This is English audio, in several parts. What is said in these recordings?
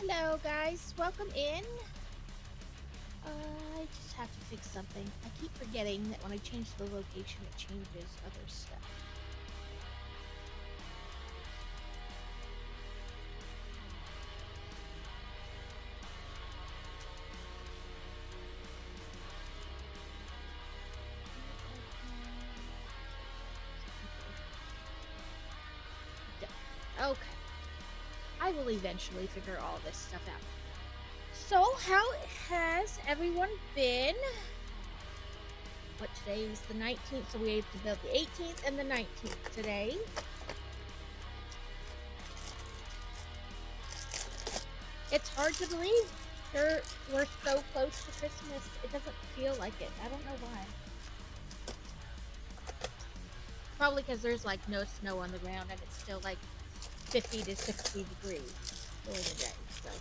Hello guys, welcome in. I just have to fix something. I keep forgetting that when I change the location it changes other stuff. Okay. I will eventually figure all this stuff out. So, how has everyone been? What, today is the 19th, so we have to build the 18th and the 19th today. It's hard to believe we're so close to Christmas. It doesn't feel like it. I don't know why. Probably because there's like no snow on the ground and it's still like 50 to 60 degrees during the day. So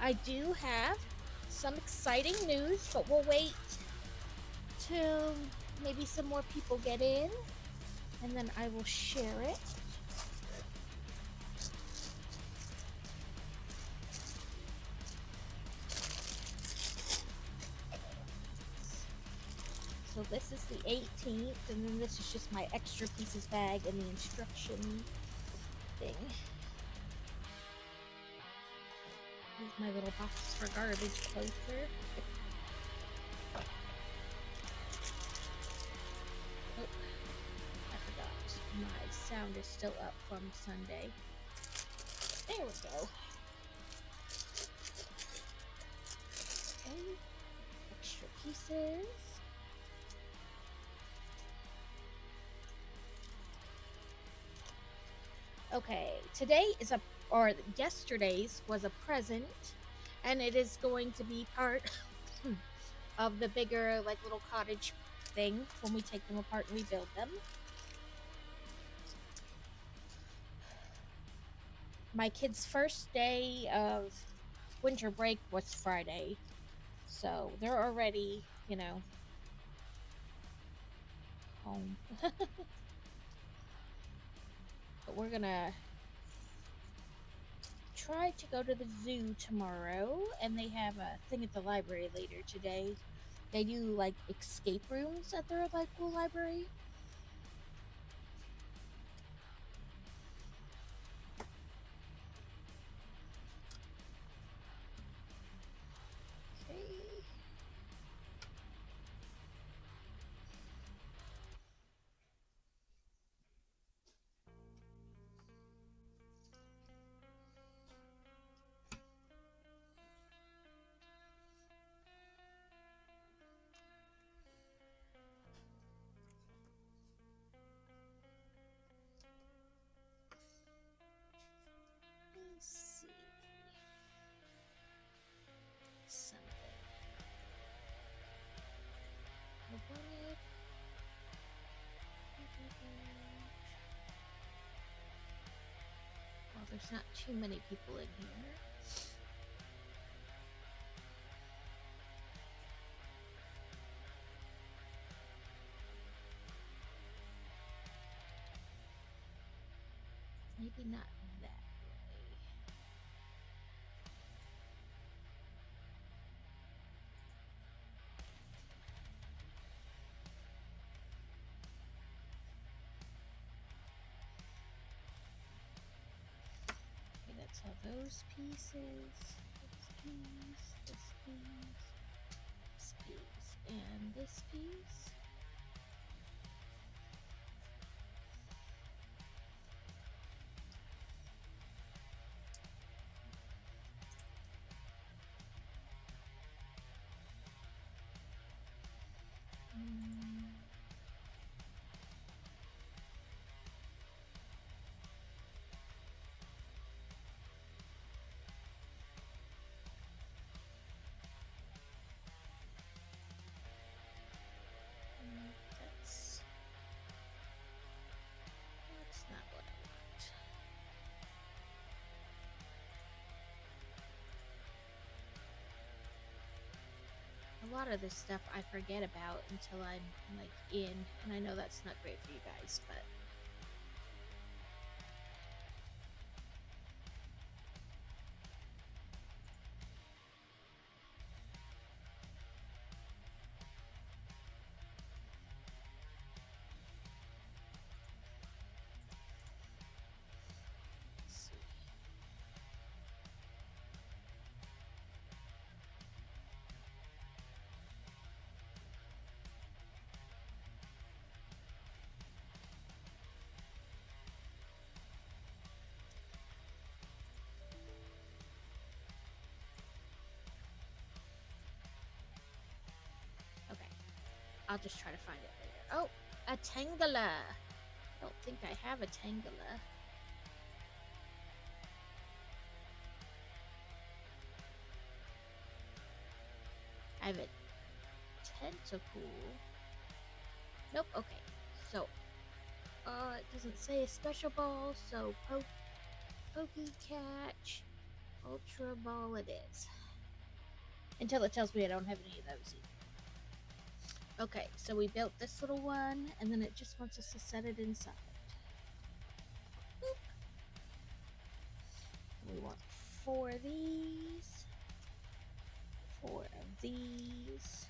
I do have some exciting news, but we'll wait till maybe some more people get in and then I will share it. So this is the 18th, and then this is just my extra pieces bag and the instruction thing. Move my little box for garbage closer. Oh, I forgot. My sound is still up from Sunday. There we go. Okay. Extra pieces. Okay, today is or yesterday's was a present, and it is going to be part of the bigger, like, little cottage thing when we take them apart and rebuild them. My kids' first day of winter break was Friday, so they're already, home. But we're gonna try to go to the zoo tomorrow, and they have a thing at the library later today. They do like escape rooms at their like cool library. Okay. Let's see. Something. Well, there's not too many people in here. Maybe not that way. Okay, that's all those pieces. This piece, and this piece. That's not what I want. A lot of this stuff I forget about until I'm like in, and I know that's not great for you guys, but I'll just try to find it later. Oh, a Tangela. I don't think I have a Tangela. I have a Tentacool. Nope, okay. So, it doesn't say a special ball, so Pokecatch, Ultra Ball it is. Until it tells me I don't have any of those either. Okay, so we built this little one, and then it just wants us to set it inside. Boop. We want 4 of these, 4 of these,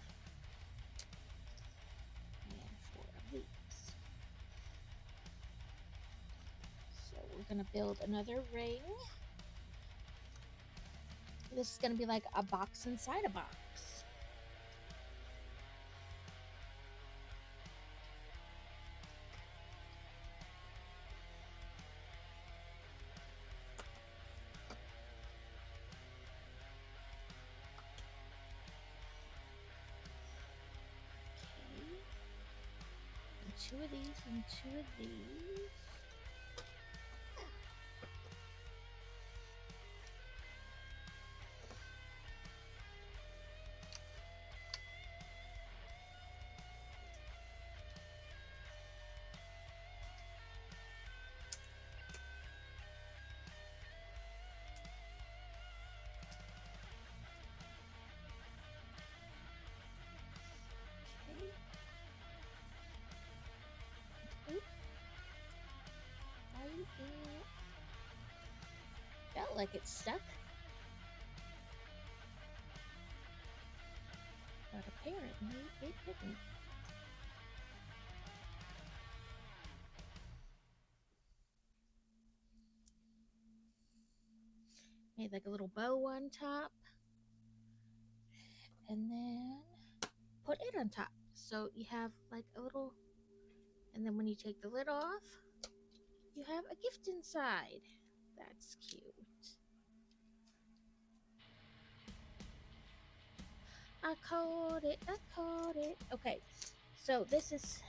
and 4 of these. So we're gonna build another ring. This is gonna be like a box inside a box. Okay. 2 of these and 2 of these. Felt like it's stuck. But apparently it didn't. Made like a little bow on top. And then put it on top. So you have like a little, and then when you take the lid off, you have a gift inside. That's cute. I caught it, I caught it. Okay, so this is,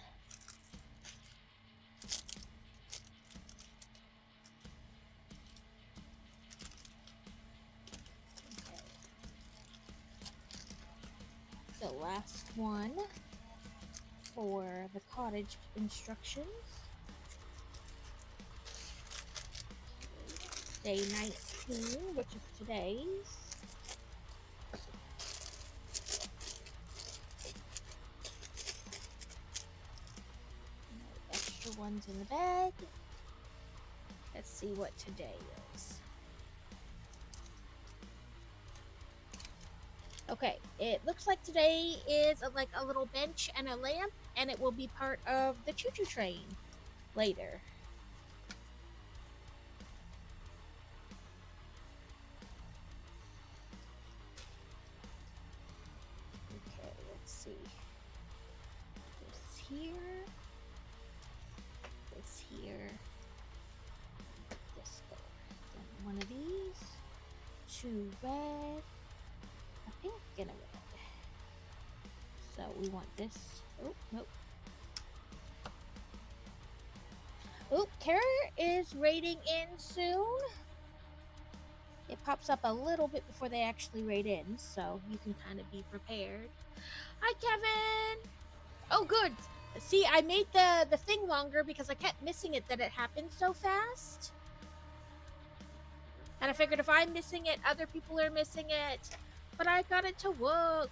okay, the last one for the cottage instructions. Day 19, which is today's. Extra ones in the bag. Let's see what today is. Okay, it looks like today is like a little bench and a lamp, and it will be part of the choo-choo train later. Okay, let's see. This here. This here. This color. Then one of these. 2 red. A pink and a red. So we want this. Oh, nope. Oh, Kara is raiding in soon. It pops up a little bit before they actually raid in, so you can kind of be prepared. Hi, Kevin! Oh, good. See, I made the thing longer because I kept missing it that it happened so fast. And I figured if I'm missing it, other people are missing it. But I got it to work.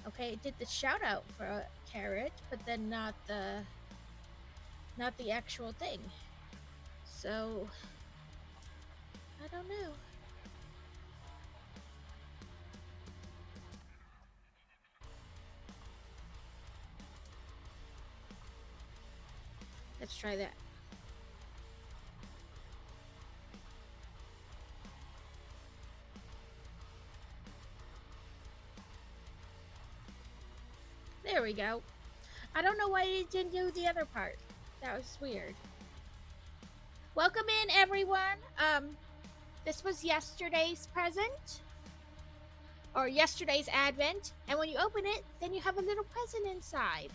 Okay, it did the shout out for a carrot, but then not the actual thing. So I don't know. Let's try that. There we go. I don't know why it didn't do the other part. That was weird. Welcome in, everyone. This was yesterday's present. or yesterday's advent, and when you open it, then you have a little present inside.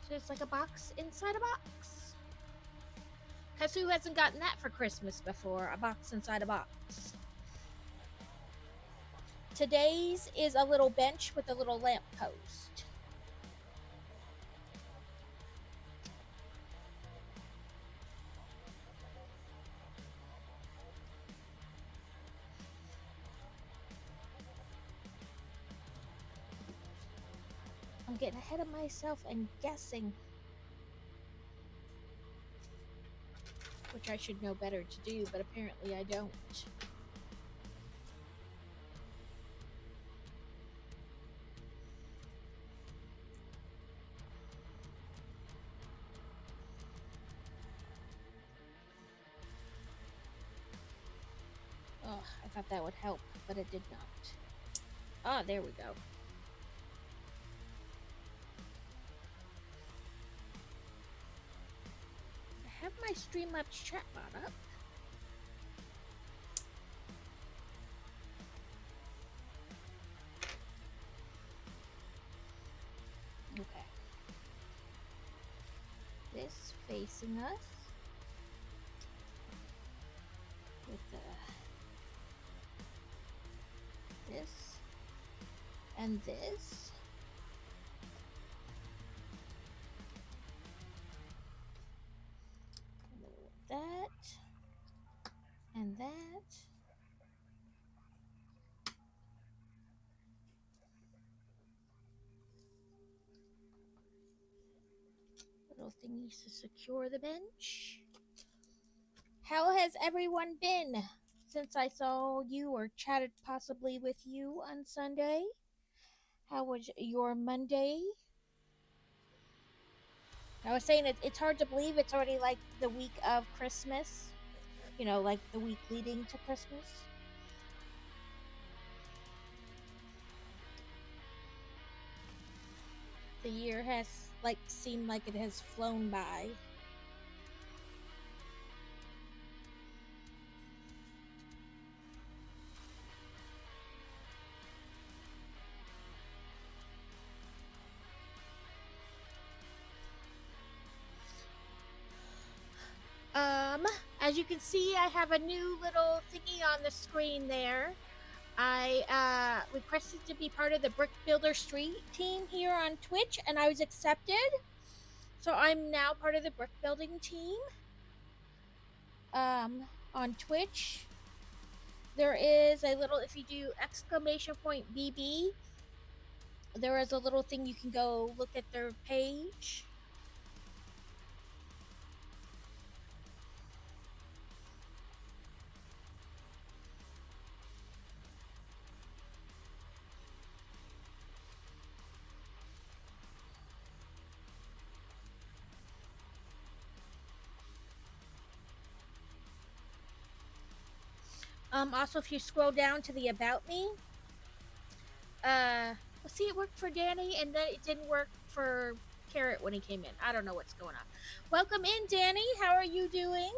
So it's like a box inside a box. Because who hasn't gotten that for Christmas before? A box inside a box. Today's is a little bench with a little lamp post. I'm getting ahead of myself and guessing, which I should know better to do, but apparently I don't. Oh, I thought that would help, but it did not. Ah, there we go. I have my Streamlabs chatbot up. Okay. This facing us with this and this. That and that. Little thingies to secure the bench. How has everyone been since I saw you or chatted possibly with you on Sunday? How was your Monday? I was saying it's hard to believe it's already like the week of Christmas. You know, like the week leading to Christmas. The year has like seemed like it has flown by. As you can see, I have a new little thingy on the screen there. I requested to be part of the Brick Builder Street team here on Twitch, and I was accepted. So I'm now part of the brick building team. On Twitch, there is a little, if you do !BB, there is a little thing you can go look at their page. Also, if you scroll down to the About Me, see, it worked for Danny, and then it didn't work for Carrot when he came in. I don't know what's going on. Welcome in, Danny. How are you doing?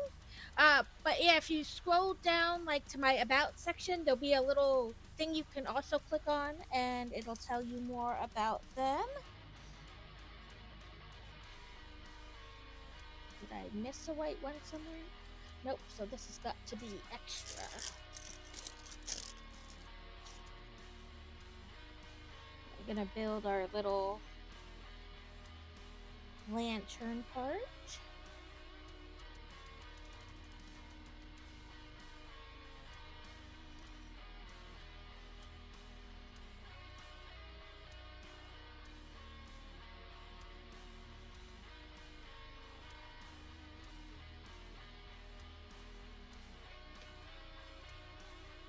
But yeah, if you scroll down like to my About section, there'll be a little thing you can also click on, and it'll tell you more about them. Did I miss a white one somewhere? Nope, so this has got to be extra. We're gonna build our little lantern part.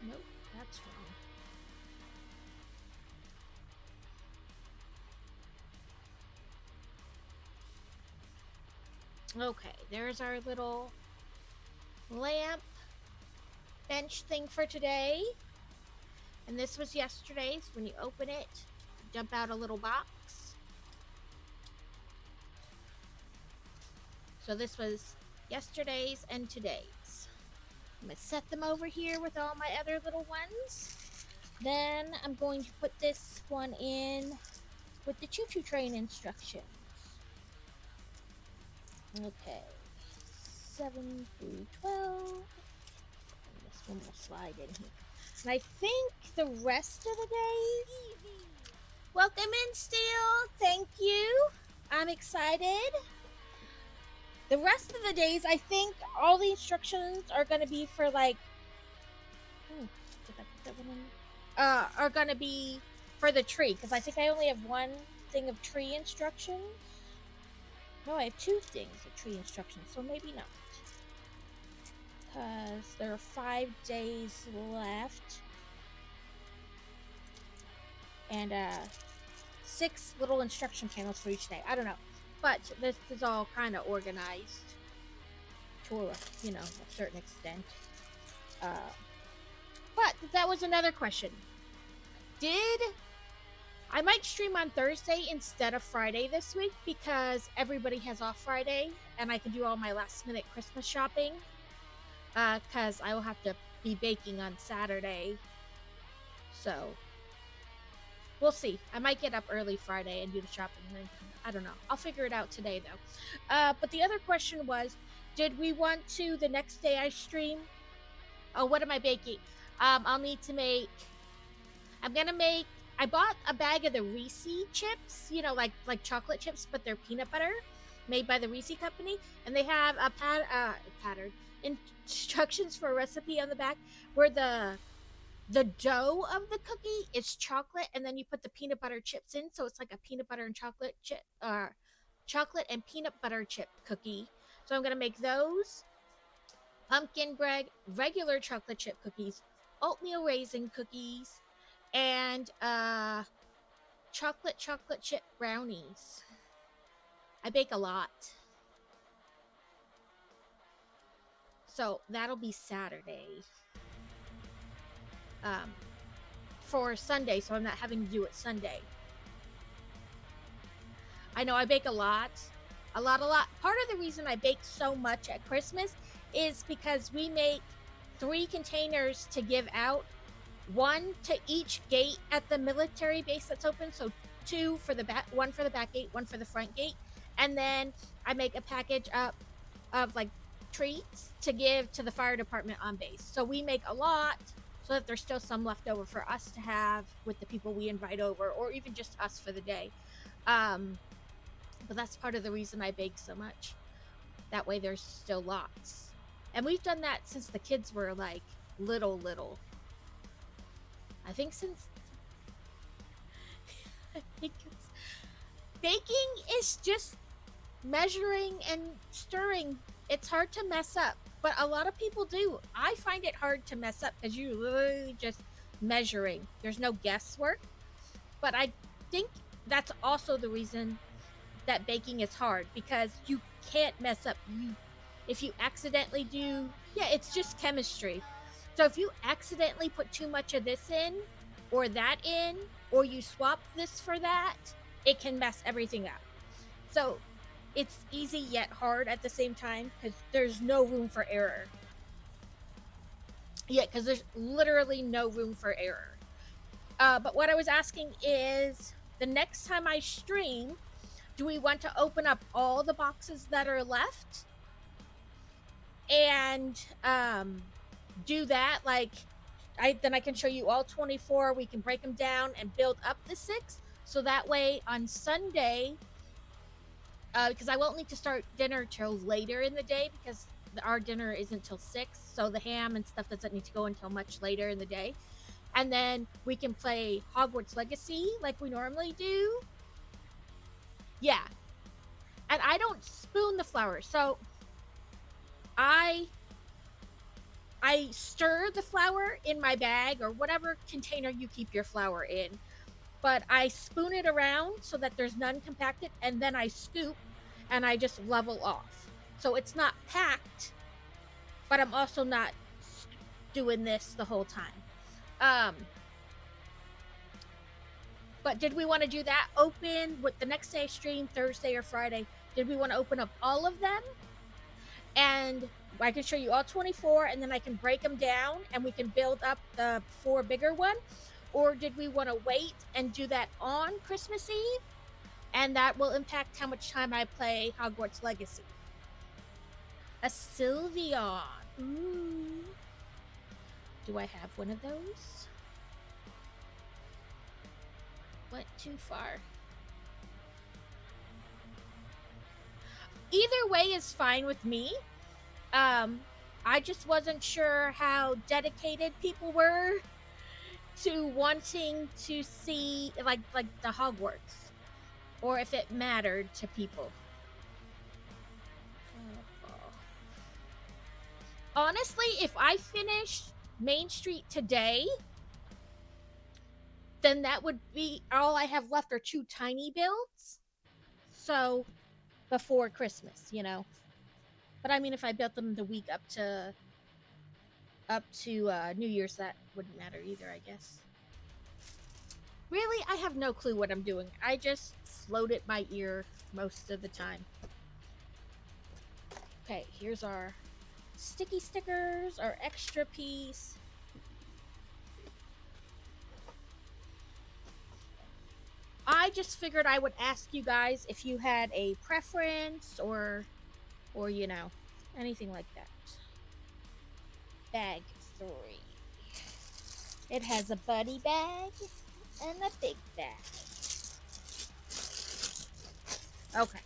Nope, that's wrong. Okay, there's our little lamp bench thing for today. And this was yesterday's. When you open it, dump out a little box. So this was yesterday's and today's. I'm gonna set them over here with all my other little ones. Then I'm going to put this one in with the choo-choo train instructions. Okay, 7 through 12. And this one will slide in here. And I think the rest of the days. Welcome in, Steel. Thank you. I'm excited. The rest of the days, I think all the instructions are going to be for like. Did I put that one in? Are going to be for the tree because I think I only have one thing of tree instructions. No, I have two things of tree instructions, so maybe not. Because there are 5 days left. And 6 little instruction panels for each day. I don't know. But this is all kind of organized to a certain extent. But that was another question. I might stream on Thursday instead of Friday this week because everybody has off Friday and I can do all my last minute Christmas shopping. Because I will have to be baking on Saturday. So we'll see. I might get up early Friday and do the shopping. And then, I don't know. I'll figure it out today though. But the other question was, did we want to the next day I stream? Oh, what am I baking? I'll need to make. I bought a bag of the Reese chips, like chocolate chips, but they're peanut butter, made by the Reese company, and they have a pattern instructions for a recipe on the back where the dough of the cookie is chocolate, and then you put the peanut butter chips in, so it's like a peanut butter and chocolate chip, chocolate and peanut butter chip cookie. So I'm gonna make those, pumpkin bread, regular chocolate chip cookies, oatmeal raisin cookies, and chocolate chip brownies. I bake a lot. So that'll be Saturday. For Sunday, so I'm not having to do it Sunday. I know I bake a lot. Part of the reason I bake so much at Christmas is because we make 3 containers to give out, 1 to each gate at the military base that's open, so 2 for the back, 1 for the back gate, 1 for the front gate, and then I make a package up of like treats to give to the fire department on base. So we make a lot so that there's still some left over for us to have with the people we invite over, or even just us for the day. But that's part of the reason I bake so much. That way there's still lots. And we've done that since the kids were like little. I think baking is just measuring and stirring. It's hard to mess up, but a lot of people do. I find it hard to mess up because you're literally just measuring. There's no guesswork. But I think that's also the reason that baking is hard, because you can't mess up. If you accidentally do, it's just chemistry. So if you accidentally put too much of this in or that in, or you swap this for that, it can mess everything up. So it's easy yet hard at the same time because there's no room for error. Because there's literally no room for error. But what I was asking is, the next time I stream, do we want to open up all the boxes that are left and do that? Then I can show you all 24. We can break them down and build up the 6. So that way on Sunday, because I won't need to start dinner till later in the day because our dinner isn't till 6. So the ham and stuff doesn't need to go until much later in the day. And then we can play Hogwarts Legacy like we normally do. Yeah. And I don't spoon the flour. So I stir the flour in my bag or whatever container you keep your flour in. But I spoon it around so that there's none compacted, and then I scoop and I just level off. So it's not packed, but I'm also not doing this the whole time. But did we want to do that? Open with the next day stream, Thursday or Friday? Did we want to open up all of them? And I can show you all 24, and then I can break them down and we can build up the 4 bigger one. or did we want to wait and do that on Christmas Eve? And that will impact how much time I play Hogwarts Legacy. A Sylveon. Ooh. Do I have one of those? Went too far. Either way is fine with me. I just wasn't sure how dedicated people were to wanting to see like the Hogwarts, or if it mattered to people. Honestly, if I finish Main Street today, then that would be all I have left are 2 tiny builds. So before Christmas, you know. But I mean, if I built them the week up to New Year's, that wouldn't matter either, I guess. Really, I have no clue what I'm doing. I just float at my ear most of the time. Okay, here's our sticky stickers, our extra piece. I just figured I would ask you guys if you had a preference or you know, anything like that. Bag 3. It has a buddy bag and a big bag. Okay.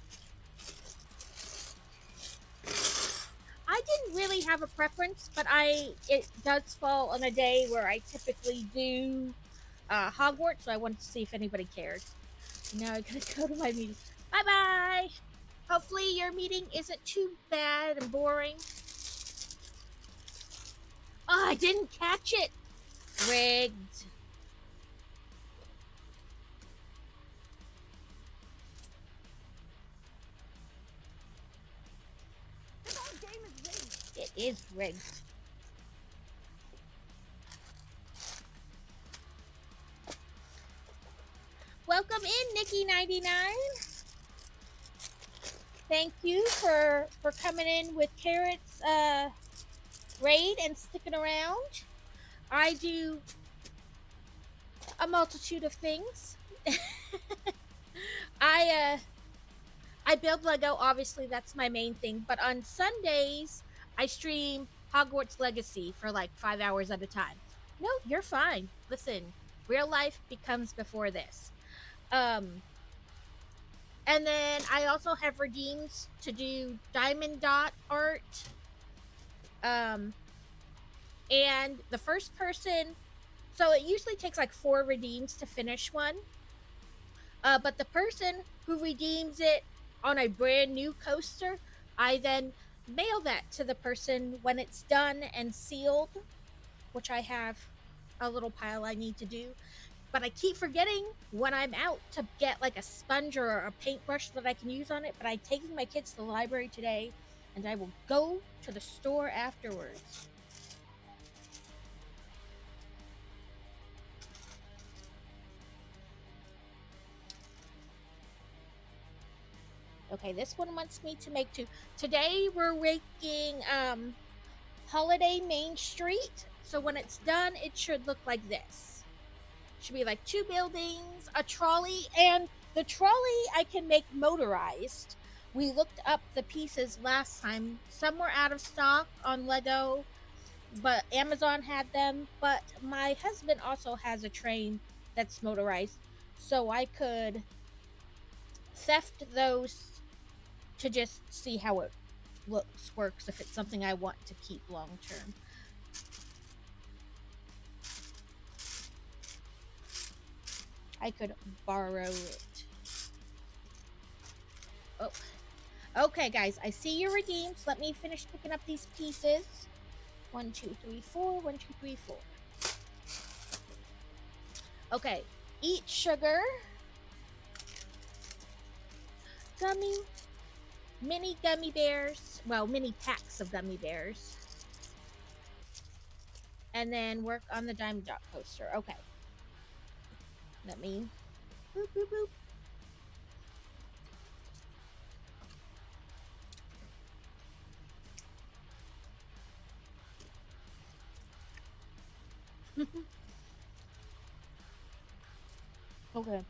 I didn't really have a preference, but it does fall on a day where I typically do Hogwarts, so I wanted to see if anybody cared. Now I gotta go to my meeting. Bye bye. Hopefully your meeting isn't too bad and boring. Oh, I didn't catch it. Rigged. It is rigged. Welcome in, Nikki99. Thank you for coming in with Carrot's raid and sticking around. I do a multitude of things. I build Lego, obviously that's my main thing, but on Sundays I stream Hogwarts Legacy for like 5 hours at a time. No, you're fine. Listen, real life becomes before this. And then I also have redeems to do diamond dot art. And the first person, so it usually takes like 4 redeems to finish one. But the person who redeems it on a brand new coaster, I then mail that to the person when it's done and sealed, which I have a little pile I need to do. But I keep forgetting when I'm out to get like a sponge or a paintbrush that I can use on it. But I'm taking my kids to the library today, and I will go to the store afterwards. Okay, this one wants me to make 2. Today we're making Holiday Main Street. So when it's done, it should look like this. Should be like 2 buildings, a trolley, and the trolley I can make motorized. We looked up the pieces last time. Some were out of stock on Lego, but Amazon had them. But my husband also has a train that's motorized, so I could theft those to just see how it works, if it's something I want to keep long term. I could borrow it. Oh, okay, guys. I see your redeems. Let me finish picking up these pieces. 1, 2, 3, 4. 1, 2, 3, 4. Okay. Eat sugar. Gummy. Mini gummy bears. Well, mini packs of gummy bears. And then work on the Diamond Dot coaster. Okay. Let me boop, boop, boop. Okay.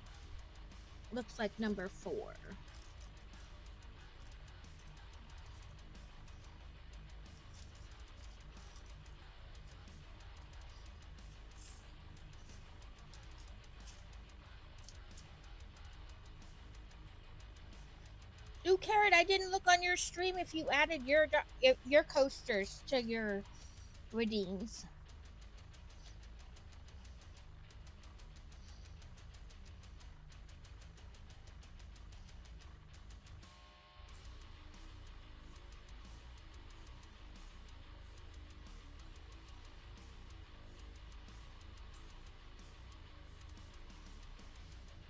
Looks like number 4. Ooh, Carrot, I didn't look on your stream if you added your coasters to your redeems.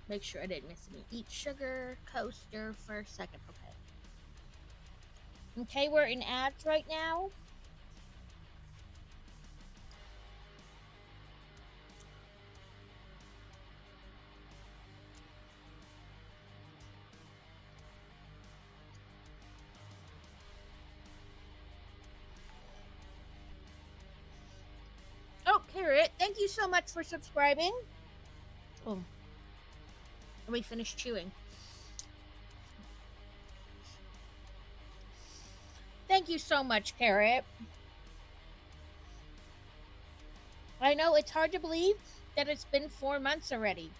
Make sure I didn't miss any. Eat sugar coaster for a second. Okay. Okay, we're in ads right now. Oh, Carrot, thank you so much for subscribing. Oh, we finished chewing. Thank you so much, Carrot. I know it's hard to believe that it's been 4 months already.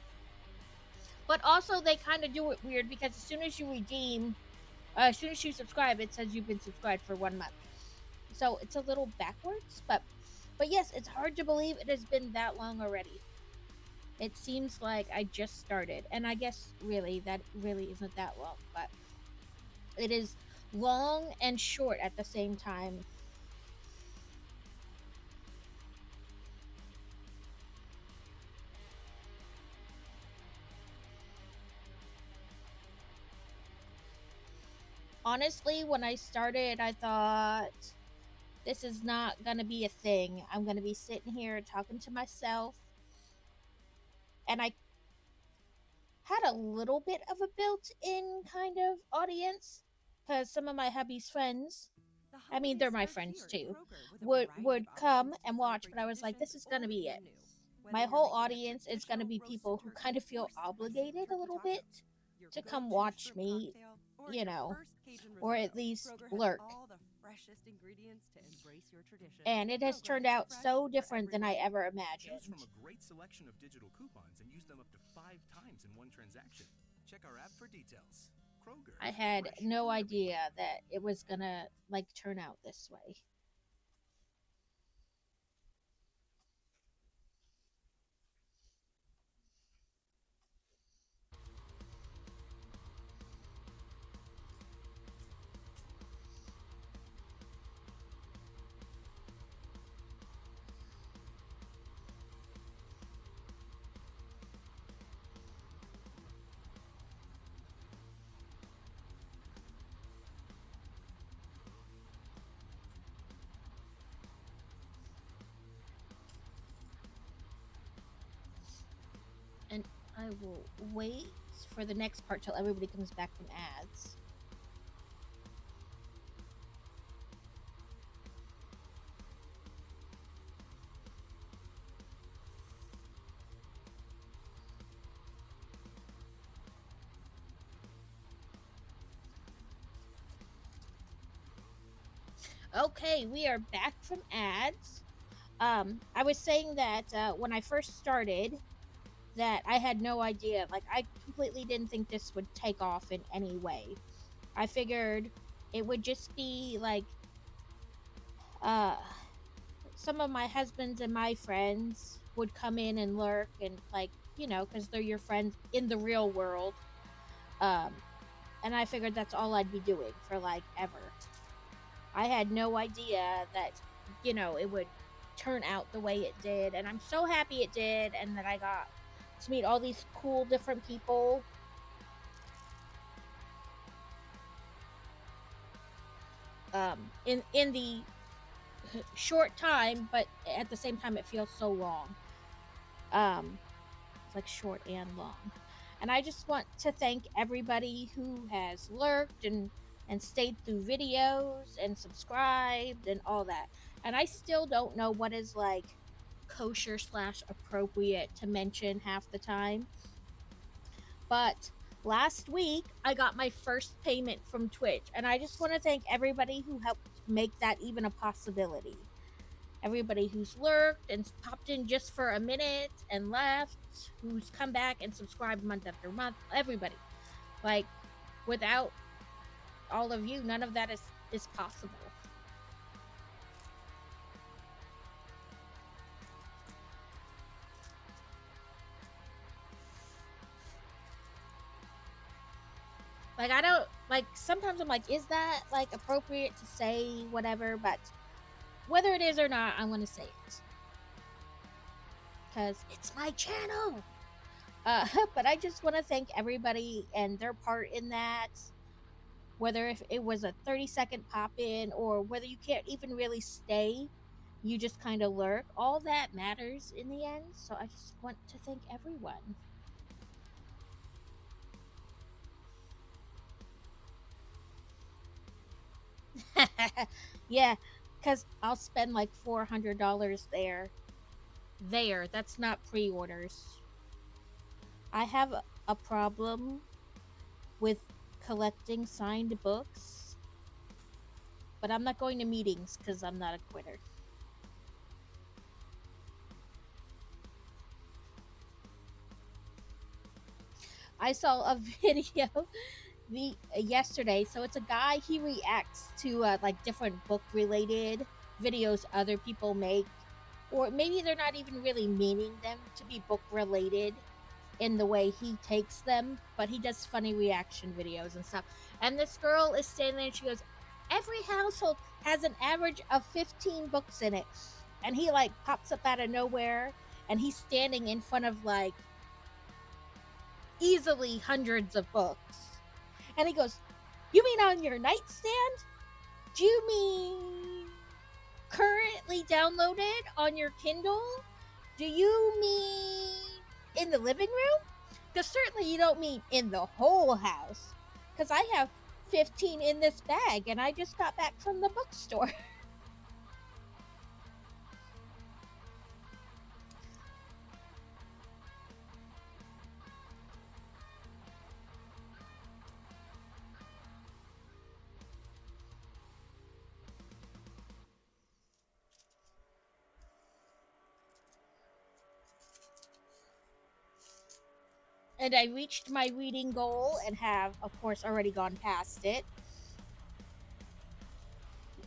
But also, they kind of do it weird because as soon as you redeem, as soon as you subscribe, it says you've been subscribed for 1 month. So it's a little backwards, but yes, it's hard to believe it has been that long already. It seems like I just started, and I guess really that really isn't that long, but it is long and short at the same time. Honestly, when I started, I thought this is not gonna be a thing. I'm gonna be sitting here talking to myself, and I had a little bit of a built-in kind of audience because some of my hubby's friends, I mean they're my friends too, would come and watch, but I was like, this is gonna be it. My whole audience is gonna be people who kind of feel obligated a little bit to come watch me, you know, or at least lurk. And it has turned out so different than I ever imagined. Choose from a great selection of digital coupons and use them up to 5 times in one transaction. Check our app for details. Kroger. I had no idea that it was gonna like turn out this way. And I will wait for the next part till everybody comes back from ads. Okay, we are back from ads. I was saying that when I first started, that I had no idea. Like, I completely didn't think this would take off in any way. I figured it would just be like uh, some of my husbands and my friends would come in and lurk and, like, you know, because they're your friends in the real world. Um, and I figured that's all I'd be doing for like ever. I had no idea that, you know, it would turn out the way it did, and I'm so happy it did, and that I got to meet all these cool different people. In the short time, but at the same time, it feels so long. It's like short and long. And I just want to thank everybody who has lurked and stayed through videos and subscribed and all that. And I still don't know what is like kosher / appropriate to mention half the time. But last week, I got my first payment from Twitch, and I just want to thank everybody who helped make that even a possibility. Everybody who's lurked and popped in just for a minute and left, who's come back and subscribed month after month, everybody. Like, without all of you, none of that is possible. Like, I don't, like, sometimes I'm like, is that, like, appropriate to say whatever? But whether it is or not, I'm going to say it. Because it's my channel. But I just want to thank everybody and their part in that. Whether if it was a 30-second pop in or whether you can't even really stay, you just kind of lurk. All that matters in the end. So I just want to thank everyone. Yeah, because I'll spend like $400 there. That's not pre-orders. I have a problem with collecting signed books, but I'm not going to meetings because I'm not a quitter. I saw a video yesterday. So it's a guy, he reacts to like different book related videos other people make, or maybe they're not even really meaning them to be book related in the way he takes them, but he does funny reaction videos and stuff. And this girl is standing there and she goes, every household has an average of 15 books in it. And he like pops up out of nowhere and he's standing in front of like easily hundreds of books. And he goes, you mean on your nightstand? Do you mean currently downloaded on your Kindle? Do you mean in the living room? Because certainly you don't mean in the whole house. Because I have 15 in this bag and I just got back from the bookstore. And I reached my reading goal and have, of course, already gone past it.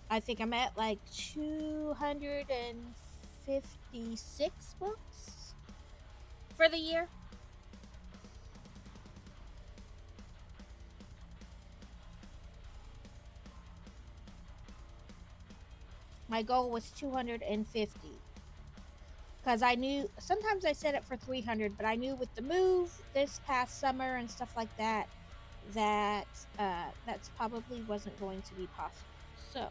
I think I'm at like 256 books for the year. My goal was 250. Because I knew, sometimes I set it for 300, but I knew with the move this past summer and stuff like that, that's probably wasn't going to be possible. So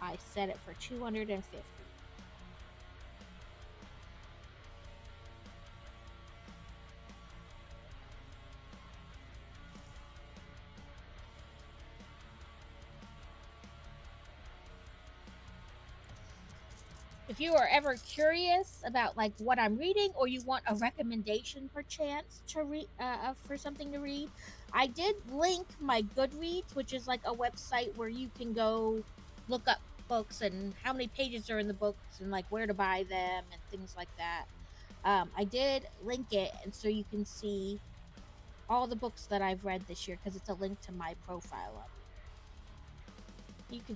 I set it for 250. If you are ever curious about like what I'm reading, or you want a recommendation perchance to read for something to read, I did link my Goodreads, which is like a website where you can go look up books and how many pages are in the books and like where to buy them and things like that. I did link it, and so you can see all the books that I've read this year because it's a link to my profile up there. You can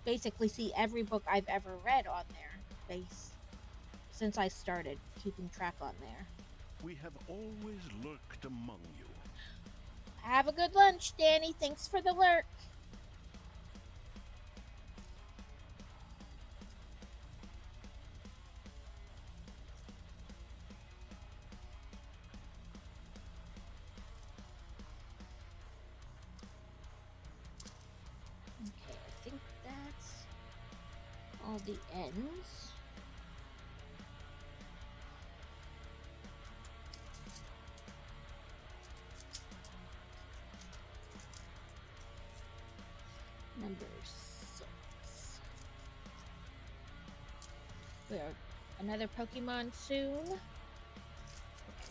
basically see every book I've ever read on there. Since I started keeping track on there. We have always lurked among you. Have a good lunch, Danny. Thanks for the lurk. Okay, I think that's all the ends. Number 6. We are another Pokemon soon.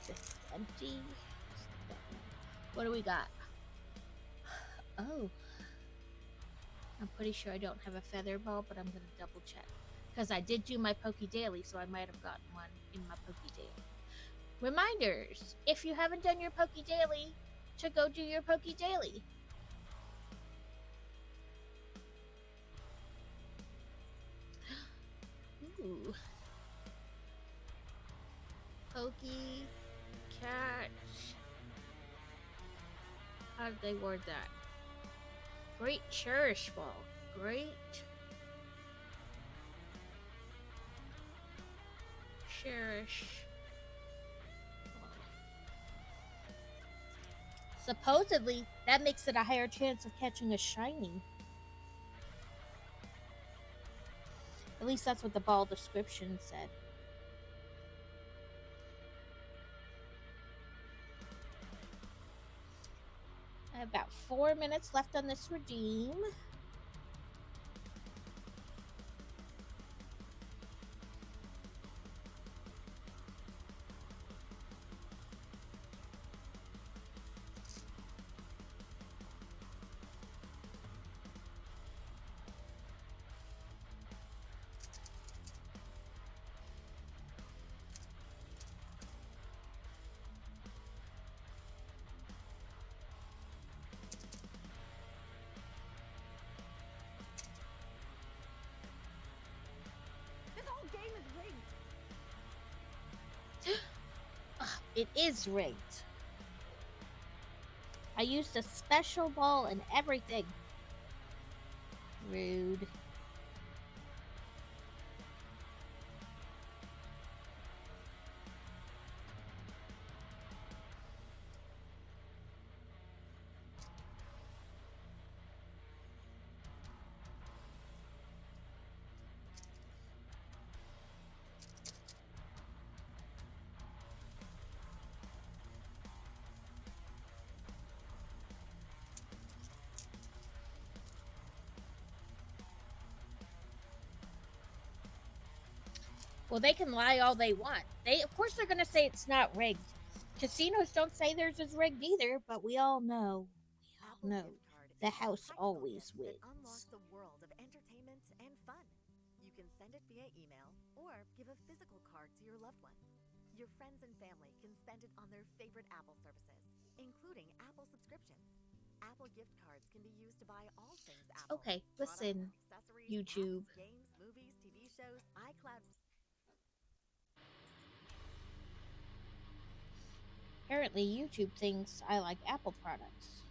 This is empty. What do we got? Oh. I'm pretty sure I don't have a feather ball, but I'm going to double check. Because I did do my Poke Daily, so I might have gotten one in my Poke Daily. Reminders, if you haven't done your Poke Daily, to go do your Poke Daily. Ooh. Poke, catch. How did they word that? Great Cherish Ball. Great Cherish Ball. Supposedly, that makes it a higher chance of catching a shiny. At least that's what the ball description said. I have about 4 minutes left on this redeem. It is rigged. I used a special ball and everything. Rude. Well, they can lie all they want. Of course, they're gonna say it's not rigged. Casinos don't say theirs is rigged either, but we all know. The house always wins. Unlocks a world of entertainment and fun. You can send it via email or give a physical card to your loved ones. Your friends and family can spend it on their favorite Apple services, including Apple subscriptions. Apple gift cards can be used to buy all things Apple. Okay, listen, accessories, YouTube. apps, games, movies, TV shows, iCloud. Apparently, YouTube thinks I like Apple products.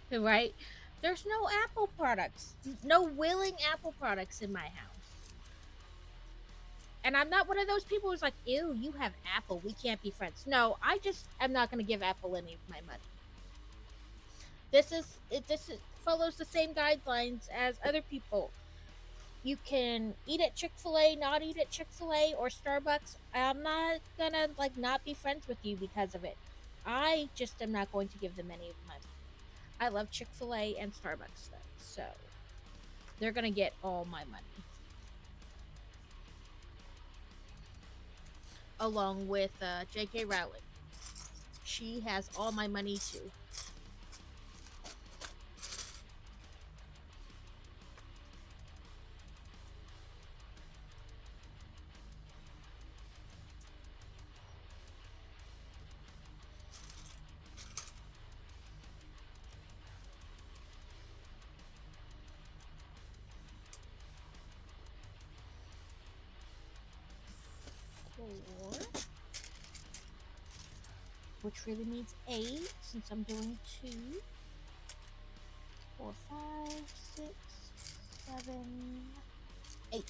Right? There's no Apple products. No willing Apple products in my house. And I'm not one of those people who's like, ew, you have Apple. We can't be friends. No, I just am not going to give Apple any of my money. This follows the same guidelines as other people. You can eat at Chick-fil-A, not eat at Chick-fil-A or Starbucks. I'm not going to not be friends with you because of it. I just am not going to give them any of my money. I love Chick-fil-A and Starbucks though, so they're gonna get all my money. Along with J.K. Rowling. she has all my money too. Four, which really means 8 since I'm doing 2. 4, 5, 6, 7, 8.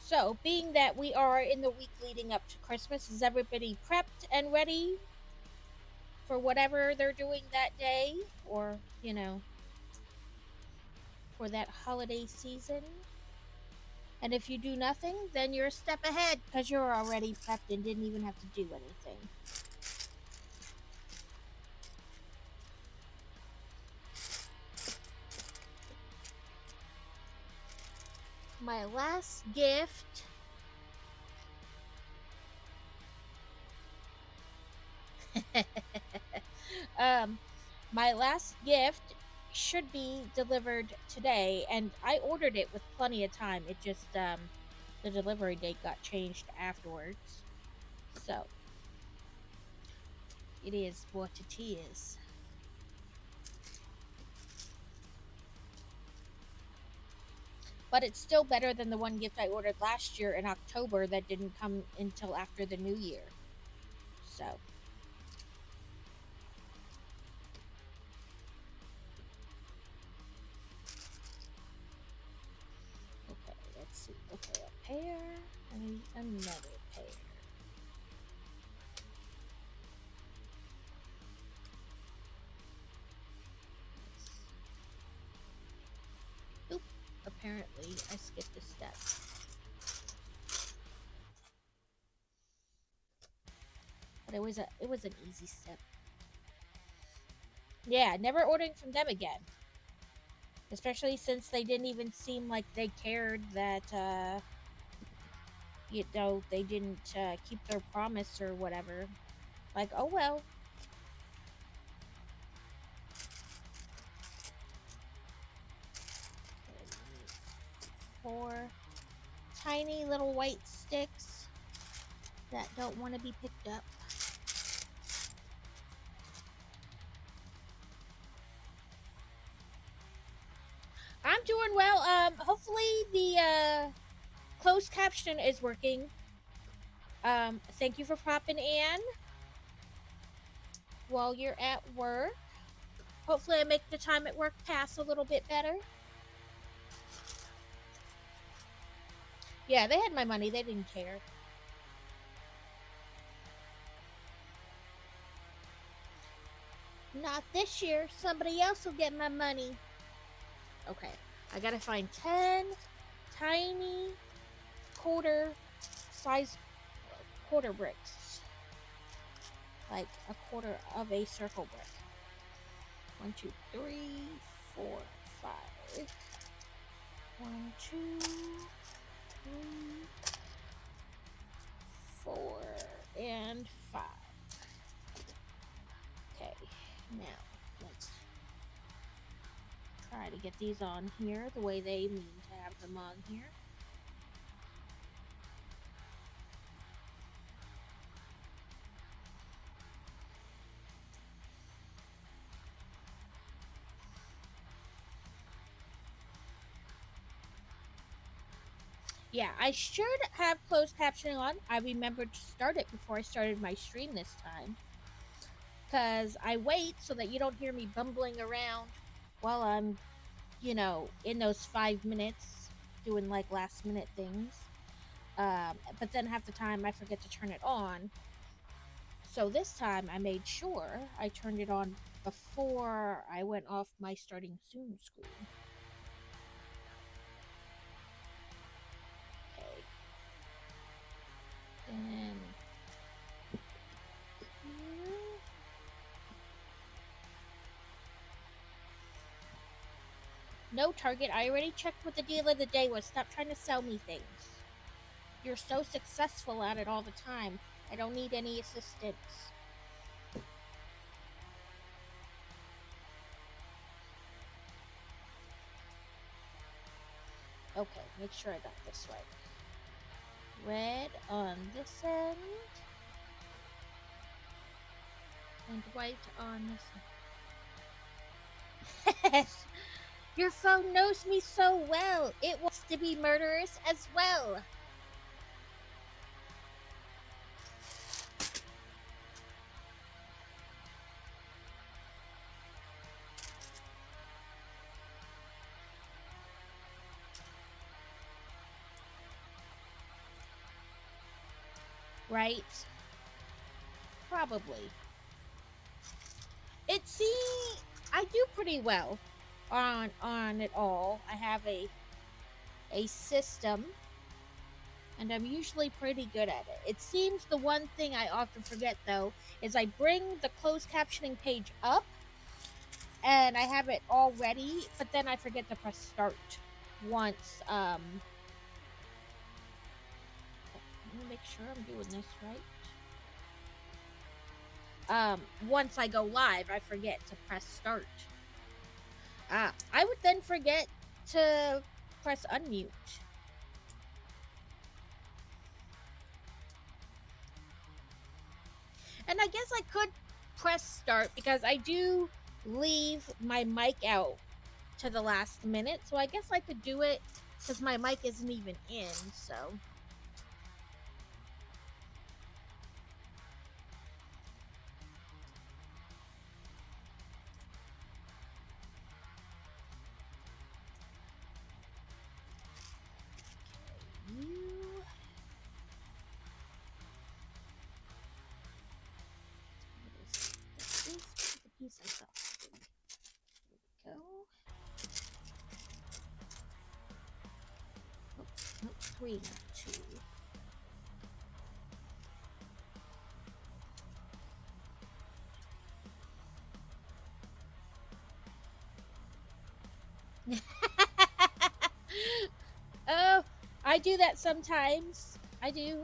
So, being that we are in the week leading up to Christmas, is everybody prepped and ready for whatever they're doing that day, or, you know, for that holiday season? And if you do nothing, then you're a step ahead because you're already prepped and didn't even have to do anything. My last gift my last gift should be delivered today, and I ordered it with plenty of time. It just the delivery date got changed afterwards. So it is what it is. But it's still better than the one gift I ordered last year in October that didn't come until after the new year. So okay, let's see. Okay, a pair. I need another pair. Oop, apparently I skipped a step. But it was an easy step. Yeah, never ordering from them again. Especially since they didn't even seem like they cared that you know, they didn't keep their promise or whatever. Like, oh well. 4 tiny little white sticks that don't want to be picked up. I'm doing well. Hopefully the closed caption is working. Thank you for popping in while you're at work. Hopefully I make the time at work pass a little bit better. Yeah, they had my money. They didn't care. Not this year. Somebody else will get my money. Okay, I gotta find 10 tiny quarter size quarter bricks. Like a quarter of a circle brick. 1, 2, 3, 4, 5. 1, 2, 3, 4, and 5. Okay, now let's try to get these on here the way they mean to have them on here. Yeah, I should have closed captioning on. I remembered to start it before I started my stream this time. Because I wait so that you don't hear me bumbling around while I'm, you know, in those 5 minutes doing like last minute things. But then half the time I forget to turn it on. So this time I made sure I turned it on before I went off my starting soon screen. Okay. And here. No, Target, I already checked what the deal of the day was. Stop trying to sell me things. You're so successful at it all the time. I don't need any assistance. Okay, make sure I got this right. Red on this end. And white on this end. Yes! Your phone knows me so well. It wants to be murderous as well. Right? Probably. I do pretty well on it all. I have a system, and I'm usually pretty good at it. It seems the one thing I often forget, though, is I bring the closed captioning page up, and I have it all ready, but then I forget to press start once, let me make sure I'm doing this right. Once I go live, I forget to press start. I would then forget to press unmute. And I guess I could press start because I do leave my mic out to the last minute. So I guess I could do it because my mic isn't even in, so. Piece I saw. There we go. Oh, nope, 3, not 2. Oh, I do that sometimes. I do.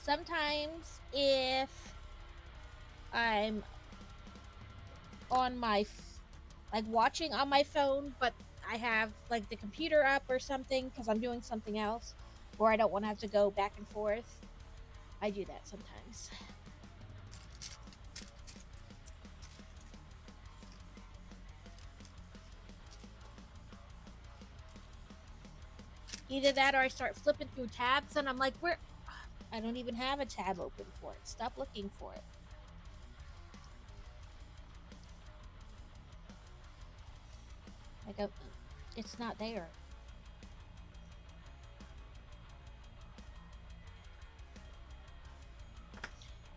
Sometimes if I'm on my like watching on my phone, but I have like the computer up or something because I'm doing something else, or I don't want to have to go back and forth, I do that sometimes. Either that or I start flipping through tabs and I'm like, where? I don't even have a tab open for it. Stop looking for it. Like, it's not there.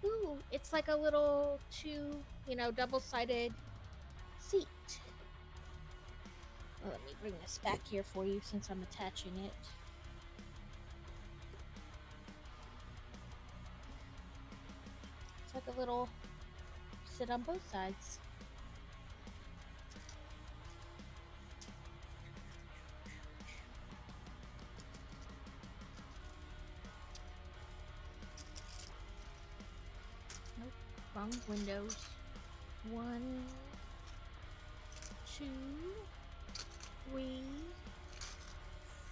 Ooh, it's like a little double-sided seat. Well, let me bring this back here for you since I'm attaching it. It's like a little sit on both sides. Nope, wrong windows. 1, 2, 3,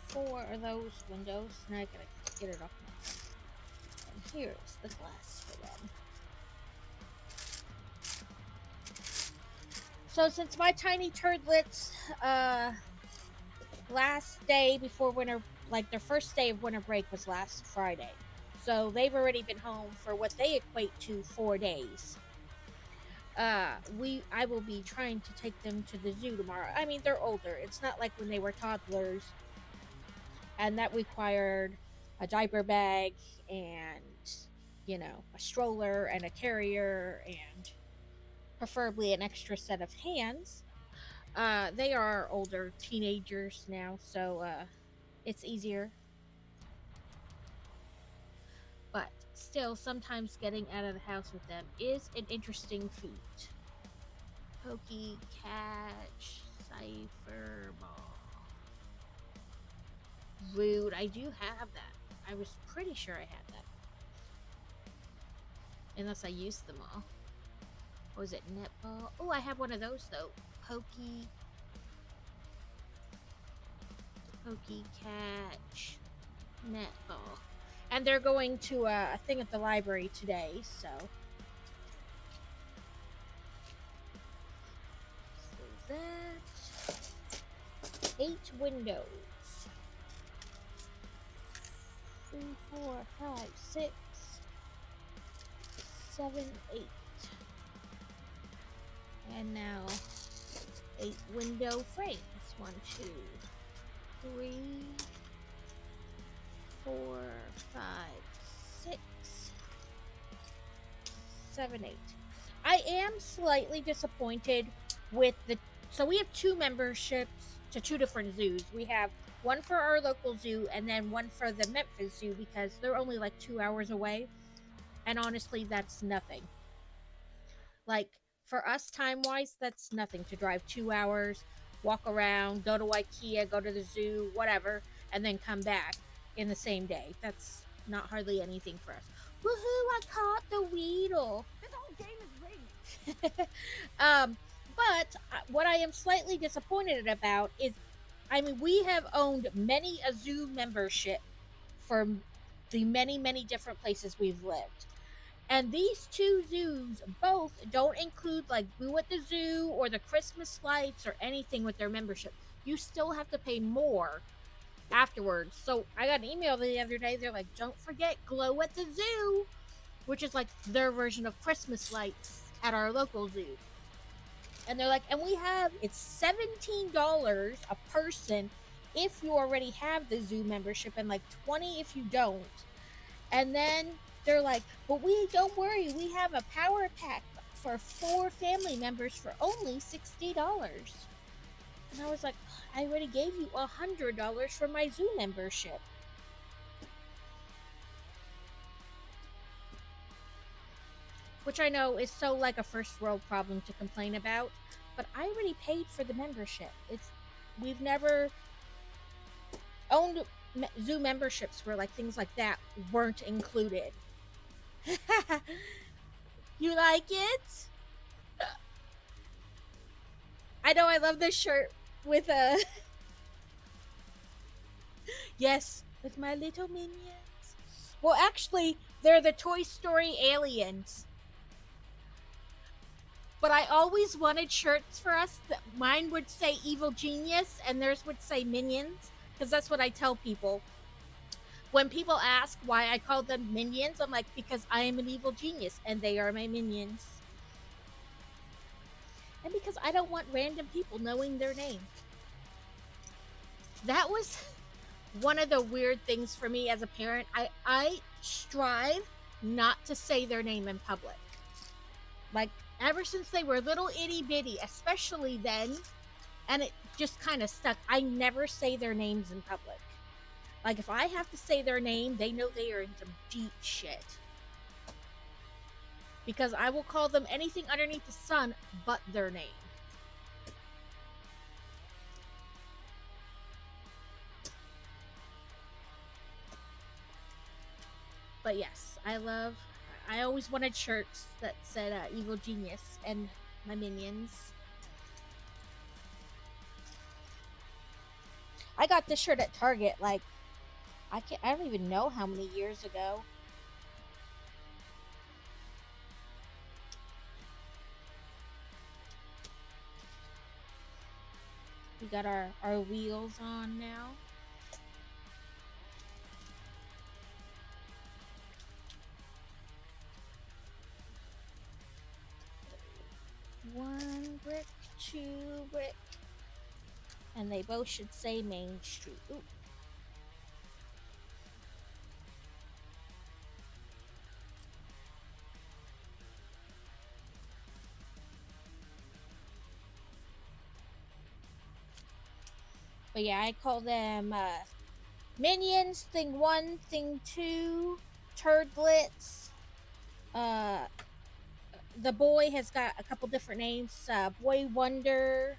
4 are those windows. Now I gotta get it off my phone. And here's the glass for them. So since my tiny turdlets last day before winter, like their first day of winter break was last Friday, so they've already been home for what they equate to 4 days. I will be trying to take them to the zoo tomorrow. I mean, they're older. It's not like when they were toddlers, and that required a diaper bag and a stroller and a carrier and preferably an extra set of hands. They are older teenagers now, so it's easier. But still, sometimes getting out of the house with them is an interesting feat. Pokey, catch, cipher, ball. Rude. I do have that. I was pretty sure I had that. Unless I used them all. Or was it netball? Oh, I have one of those though. Pokey, catch, netball. And they're going to a thing at the library today, so that's 8 windows. 3, 4, 5, 6, 7, 8. And now 8 window frames. 1, 2, 3, 4, 5, 6, 7, 8. I am slightly disappointed with the. So we have 2 memberships to 2 different zoos. We have one for our local zoo and then one for the Memphis Zoo because they're only like 2 hours away. And honestly, that's nothing. Like, for us, time-wise, that's nothing to drive 2 hours, walk around, go to IKEA, go to the zoo, whatever, and then come back in the same day. That's not hardly anything for us. Woohoo, I caught the Weedle! This whole game is rigged. But what I am slightly disappointed about is, I mean, we have owned many a zoo membership for the many, many different places we've lived. And these 2 zoos both don't include like Boo at the Zoo or the Christmas lights or anything with their membership. You still have to pay more afterwards. So I got an email the other day. They're like, don't forget Glow at the Zoo, which is like their version of Christmas lights at our local zoo. And they're like, and we have, it's $17 a person if you already have the zoo membership and like $20 if you don't. And then they're like, but don't worry, we have a power pack for 4 family members for only $60. And I was like, I already gave you $100 for my zoo membership. Which I know is so like a first world problem to complain about, but I already paid for the membership. We've never owned zoo memberships where like things like that weren't included. You like it? I know, I love this shirt with a yes, with my little minions. Well, actually, they're the Toy Story aliens. But I always wanted shirts for us that mine would say Evil Genius and theirs would say Minions, because that's what I tell people. When people ask why I call them minions, I'm like, because I am an evil genius and they are my minions. And because I don't want random people knowing their name. That was one of the weird things for me as a parent. I strive not to say their name in public. Like, ever since they were little itty bitty, especially then, and it just kind of stuck. I never say their names in public. Like, if I have to say their name, they know they are in some deep shit. Because I will call them anything underneath the sun but their name. But yes, I always wanted shirts that said Evil Genius and my minions. I got this shirt at Target, like, I don't even know how many years ago. We got our wheels on now. One brick, 2 brick. And they both should say Main Street. Ooh. But yeah, I call them Minions, Thing 1, Thing 2, Turdlets. The boy has got a couple different names. Boy Wonder,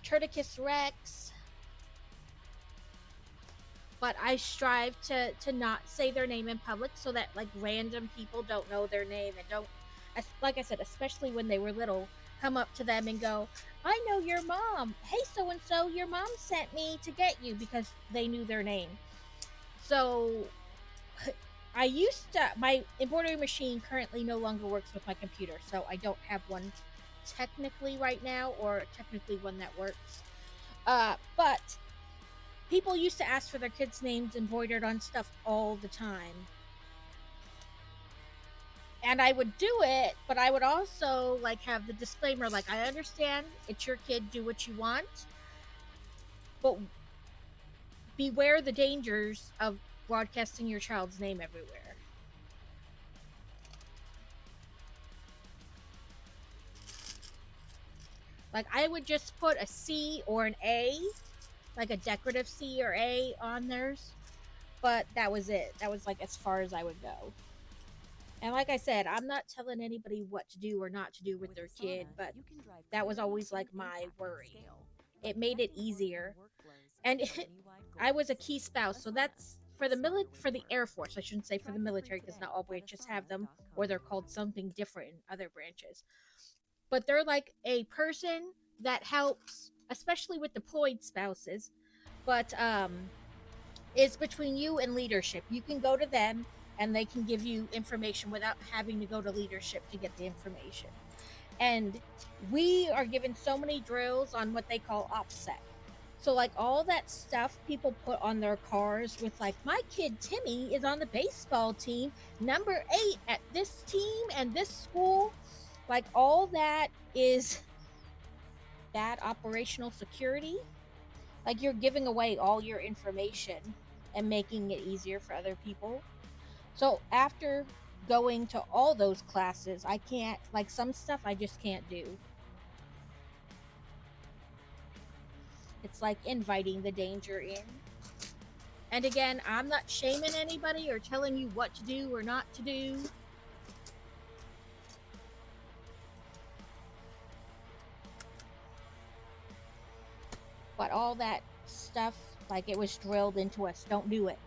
Turticus Rex. But I strive to not say their name in public so that like random people don't know their name and don't, like I said, especially when they were little, come up to them and go, I know your mom. Hey, so and so, your mom sent me to get you, because they knew their name. So I used to, my embroidery machine currently no longer works with my computer, so I don't have one technically right now, or technically one that works. But people used to ask for their kids' names embroidered on stuff all the time. And I would do it, but I would also like have the disclaimer, like, I understand it's your kid, do what you want, but beware the dangers of broadcasting your child's name everywhere. Like, I would just put a C or an A, like a decorative C or A on theirs, but that was it. That was like as far as I would go. And like I said, I'm not telling anybody what to do or not to do with their kid, but that was always like my worry. It made it easier. And I was a key spouse, so that's for the Air Force. I shouldn't say for the military, because not all branches have them, or they're called something different in other branches. But they're like a person that helps, especially with deployed spouses, but is between you and leadership. You can go to them and they can give you information without having to go to leadership to get the information. And we are given so many drills on what they call OPSEC. So like all that stuff people put on their cars with like, my kid Timmy is on the baseball team, number 8 at this team and this school. Like all that is bad operational security. Like you're giving away all your information and making it easier for other people. So after going to all those classes, I can't, like some stuff I just can't do. It's like inviting the danger in. And again, I'm not shaming anybody or telling you what to do or not to do. But all that stuff, like it was drilled into us, don't do it.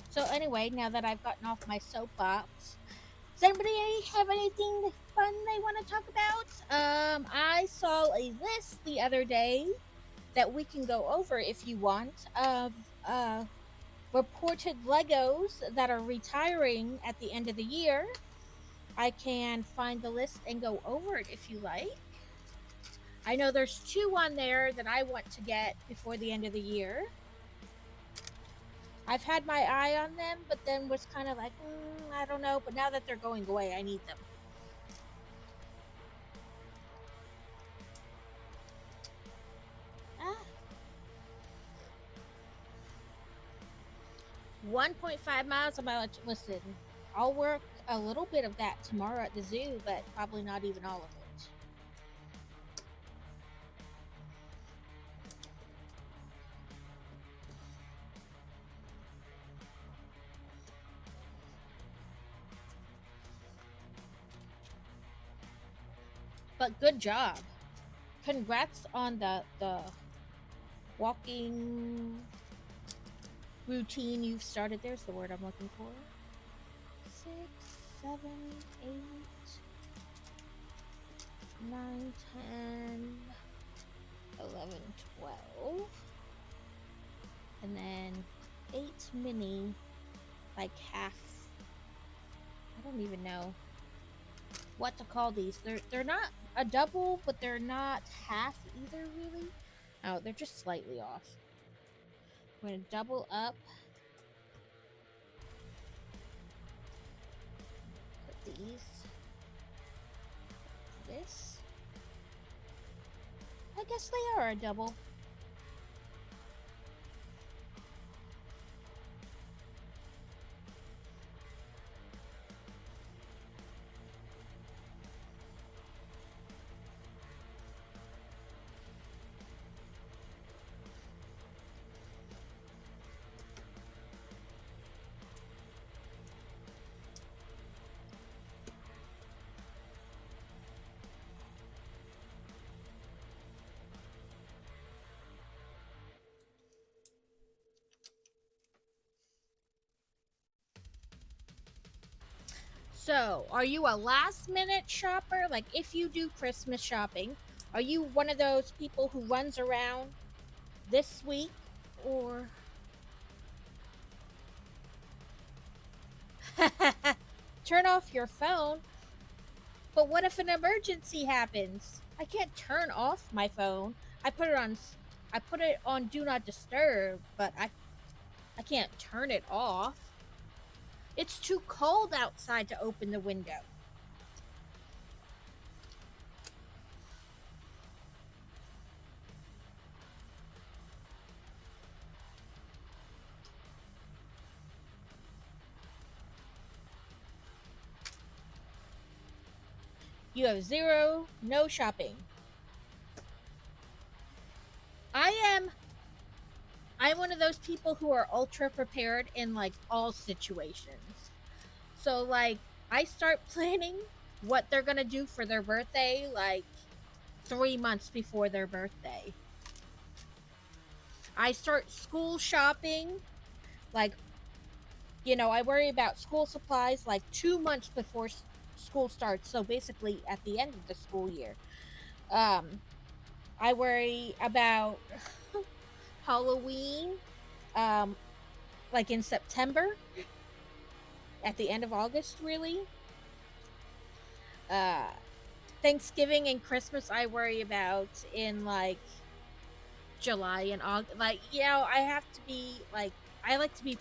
So anyway, now that I've gotten off my soapbox, does anybody have anything fun they want to talk about? I saw a list the other day that we can go over if you want, of reported Legos that are retiring at the end of the year. I can find the list and go over it if you like. I know there's 2 on there that I want to get before the end of the year. I've had my eye on them, but then was kind of like, I don't know. But now that they're going away, I need them. Ah. 1.5 miles. Listen, I'll work a little bit of that tomorrow at the zoo, but probably not even all of it. But good job. Congrats on the walking routine you've started. There's the word I'm looking for. 6, 7, 8, 9, 10, 11, 12. And then 8 mini, like half. I don't even know what to call these. They're not a double, but they're not half either, really. Oh, they're just slightly off. I'm gonna double up. Put these. This. I guess they are a double. So, are you a last minute shopper? Like, if you do Christmas shopping, are you one of those people who runs around this week? Or. Turn off your phone? But what if an emergency happens? I can't turn off my phone. I put it on do not disturb, but I can't turn it off. It's too cold outside to open the window. You have no shopping. I'm one of those people who are ultra prepared in like all situations. So like I start planning what they're gonna do for their birthday like 3 months before their birthday. I start school shopping like, I worry about school supplies like 2 months before school starts. So basically at the end of the school year. I worry about Halloween, like in September, at the end of August, really. Thanksgiving and Christmas, I worry about in like July and August. Like, I have to be like, I like to be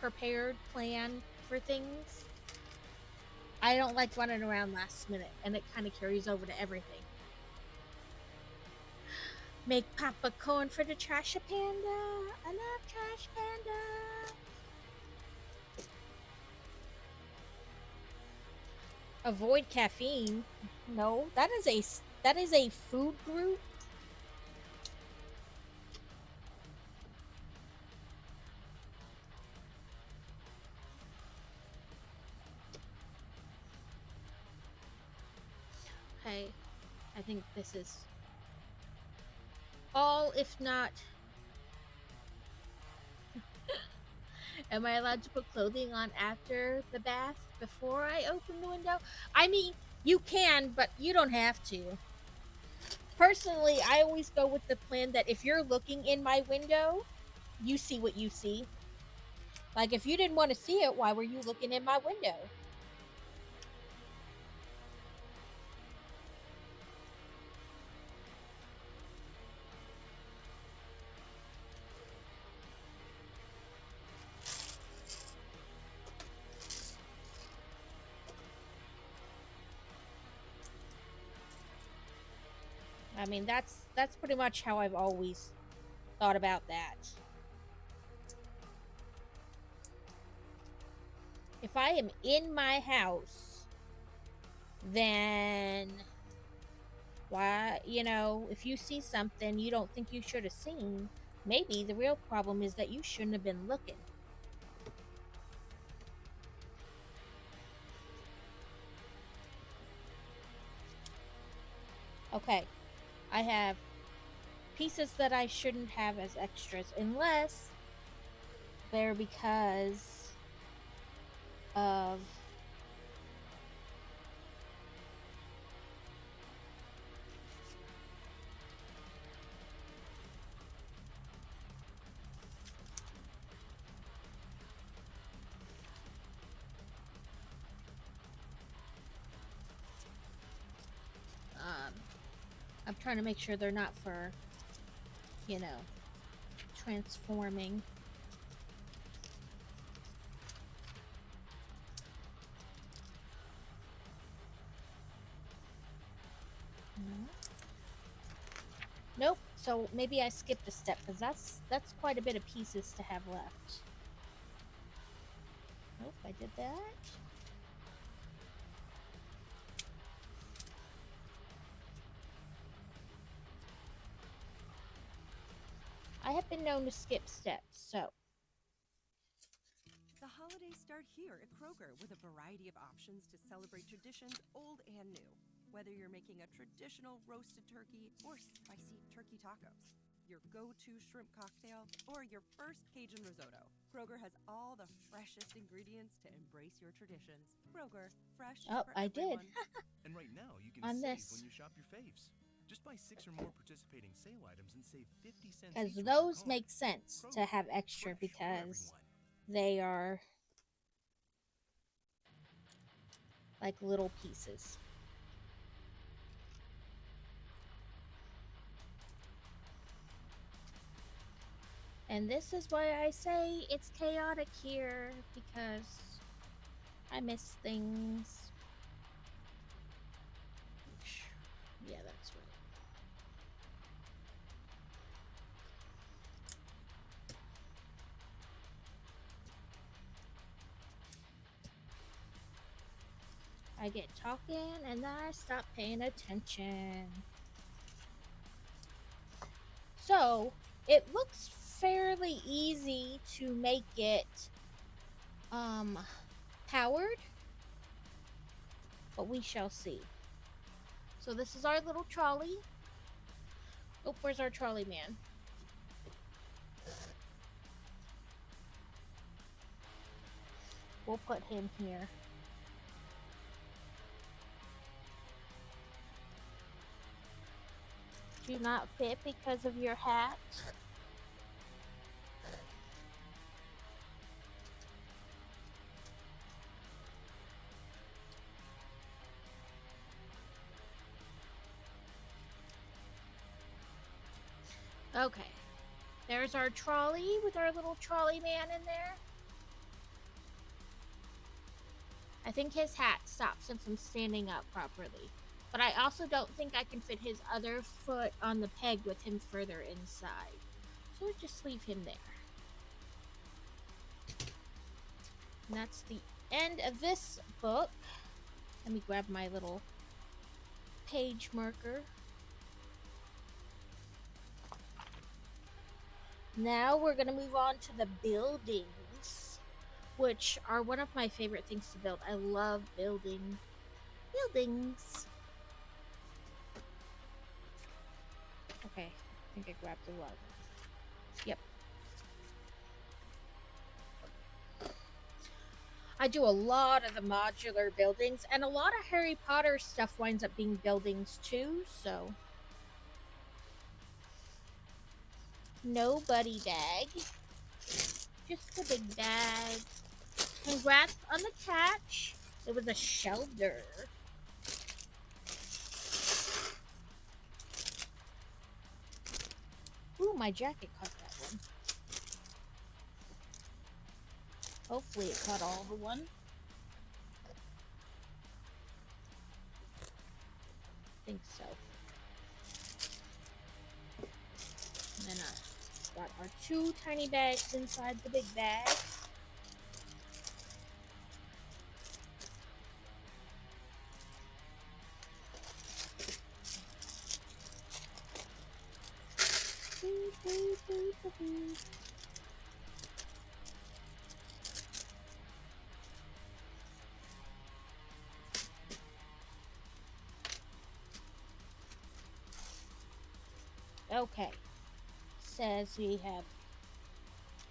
prepared, plan for things. I don't like running around last minute, and it kind of carries over to everything. Make popcorn for the Trash Panda. I love Trash Panda. Avoid caffeine. No, that is a food group. Okay, I think this is all, if not. Am I allowed to put clothing on after the bath before I open the window? I mean, you can, but you don't have to. Personally, I always go with the plan that if you're looking in my window, you see what you see. Like, if you didn't want to see it, why were you looking in my window? I mean, that's pretty much how I've always thought about that. If I am in my house, then why, if you see something you don't think you should have seen, maybe the real problem is that you shouldn't have been looking. Okay, I have pieces that I shouldn't have as extras unless they're because of I'm trying to make sure they're not for, transforming. No. Nope. So maybe I skipped a step because that's quite a bit of pieces to have left. Nope, I did that. I have been known to skip steps, so. The holidays start here at Kroger with a variety of options to celebrate traditions old and new. Whether you're making a traditional roasted turkey or spicy turkey tacos, your go-to shrimp cocktail, or your first Cajun risotto, Kroger has all the freshest ingredients to embrace your traditions. Kroger, fresh Oh, for I did. everyone. And right now, you can On save this. when you shop your faves. Just buy 6 or more participating sale items and save 50 cents Because each with your those card. make sense to Kroger, have extra fresh for because everyone. they are like little pieces. And this is why I say it's chaotic here, because I miss things. Yeah, that's right. I get talking and then I stop paying attention. So, it looks fairly easy to make it powered, but we shall see. So this is our little trolley. Oh, where's our trolley man? We'll put him here. Do not fit because of your hat. Okay. There's our trolley with our little trolley man in there. I think his hat stops him from standing up properly. But I also don't think I can fit his other foot on the peg with him further inside. So we'll just leave him there. And that's the end of this book. Let me grab my little page marker. Now we're going to move on to the buildings, which are one of my favorite things to build. I love building buildings. Okay, I think I grabbed the rug. Yep. I do a lot of the modular buildings, and a lot of Harry Potter stuff winds up being buildings too, so. No buddy bag. Just a big bag. Congrats on the catch. It was a shelter. Ooh, my jacket caught that one. Hopefully it caught all the one. I think so. And then got our 2 tiny bags inside the big bag. Okay. Says we have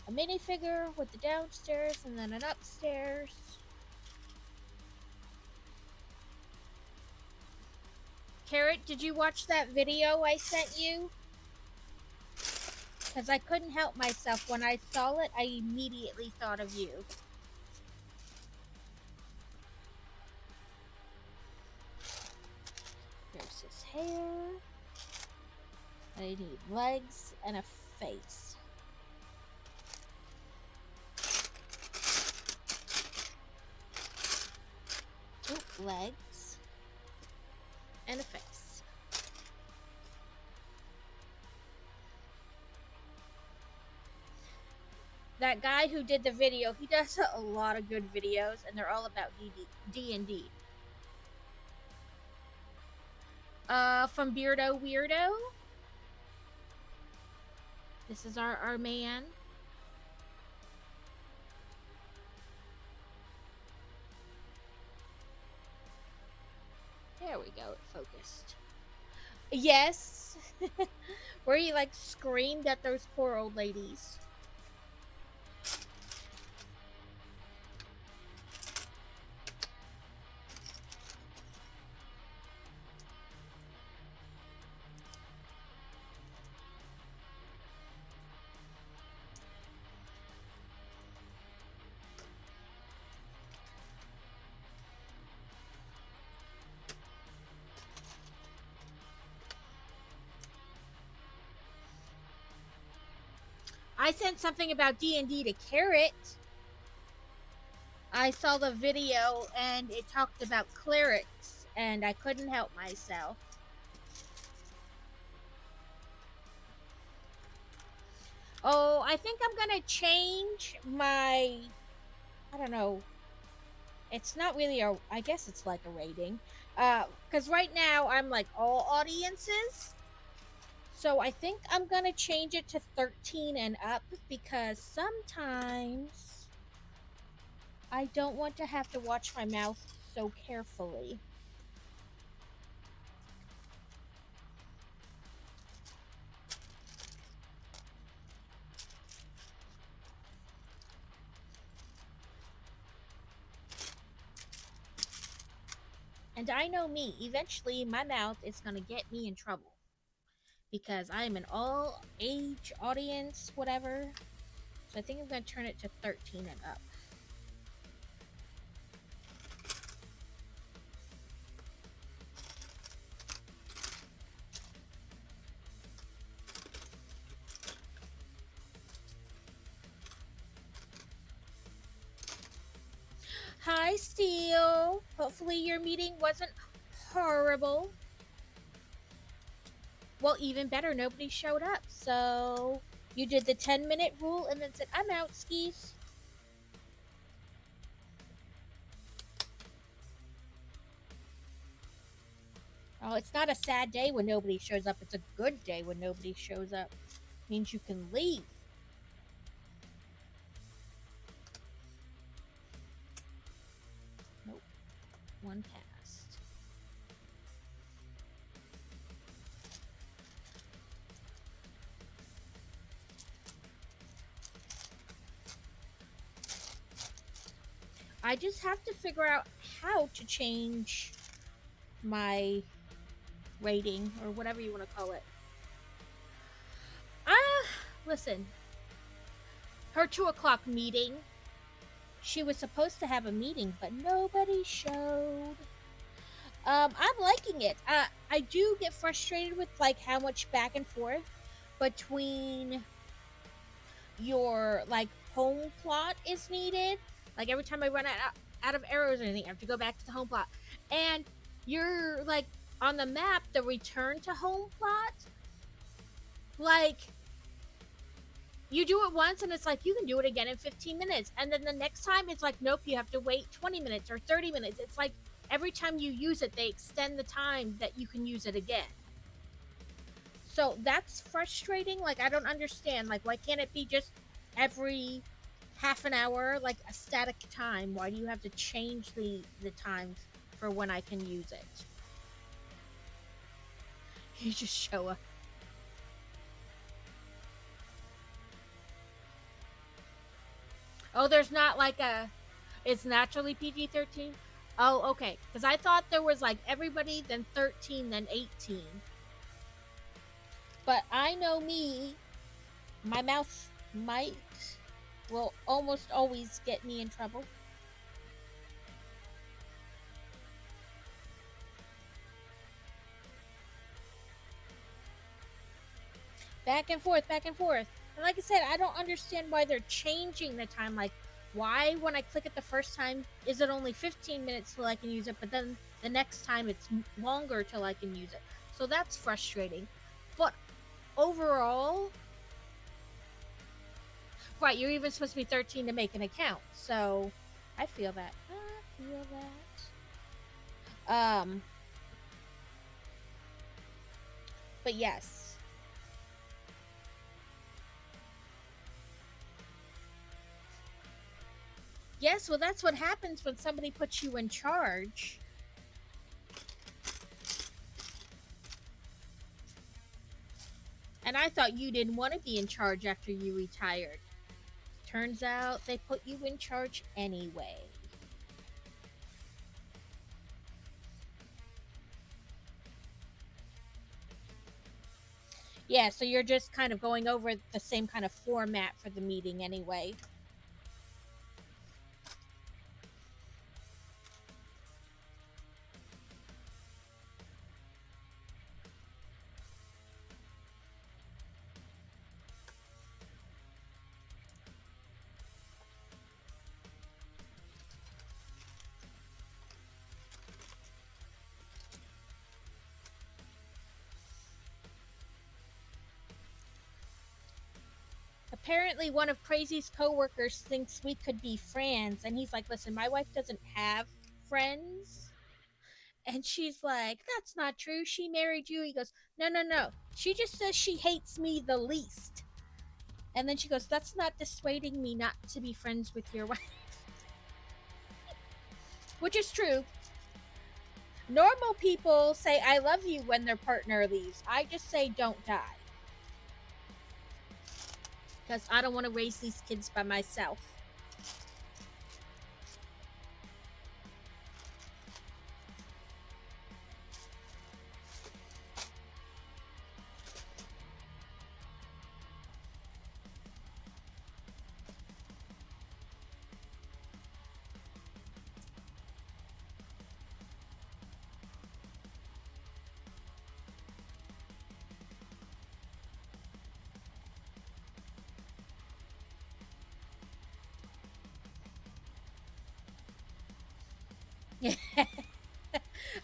a minifigure with the downstairs and then an upstairs. Carrot, did you watch that video I sent you? Because I couldn't help myself. When I saw it, I immediately thought of you. There's his hair. I need legs and a face. legs, and a face. That guy who did the video, he does a lot of good videos, and they're all about D&D. From Beardo Weirdo. This is our man. There we go, it focused. Yes. Where he like screamed at those poor old ladies. I sent something about D&D to Carrot. I saw the video and it talked about clerics, and I couldn't help myself. Oh, I think I'm gonna change my, I don't know, it's not really a, I guess it's like a rating. Because right now I'm like all audiences. So I think I'm going to change it to 13 and up, because sometimes I don't want to have to watch my mouth so carefully. And I know me, eventually my mouth is going to get me in trouble. Because I am an all age audience, whatever. So I think I'm going to turn it to 13 and up. Hi, Steel. Hopefully your meeting wasn't horrible. Well, even better, nobody showed up. So you did the 10-minute rule and then said, I'm out, skis. Oh, it's not a sad day when nobody shows up. It's a good day when nobody shows up. It means you can leave. Nope. One passed. I just have to figure out how to change my rating, or whatever you want to call it. Listen. Her 2 o'clock meeting. She was supposed to have a meeting, but nobody showed. I'm liking it. I do get frustrated with like how much back and forth between your like home plot is needed. Like every time I run out of arrows or anything, I have to go back to the home plot. And you're like on the map, the return to home plot, like you do it once and it's like you can do it again in 15 minutes. And then the next time it's like, nope, you have to wait 20 minutes or 30 minutes. It's like every time you use it, they extend the time that you can use it again. So that's frustrating. Like, I don't understand. Like, why can't it be just every half an hour, like a static time? Why do you have to change the times for when I can use it? You just show up. Oh, there's not like a, it's naturally PG-13? Oh, okay. Because I thought there was like everybody, then 13, then 18. But I know me, my mouth will almost always get me in trouble. Back and forth, back and forth. And like I said, I don't understand why they're changing the time. Like, Why, when I click it the first time, is it only 15 minutes till I can use it, but then the next time it's longer till I can use it? So that's frustrating. But overall, right, you're even supposed to be 13 to make an account. So I feel that. But yes. Yes, well, that's what happens when somebody puts you in charge. And I thought you didn't want to be in charge after you retired. Turns out they put you in charge anyway. Yeah, so you're just kind of going over the same kind of format for the meeting anyway. Apparently one of Crazy's coworkers thinks we could be friends, and he's like, listen, my wife doesn't have friends. And she's like, that's not true, she married you. He goes, no, she just says she hates me the least. And then she goes, that's not dissuading me not to be friends with your wife. Which is true. Normal people say I love you when their partner leaves. I just say don't die. Because I don't want to raise these kids by myself.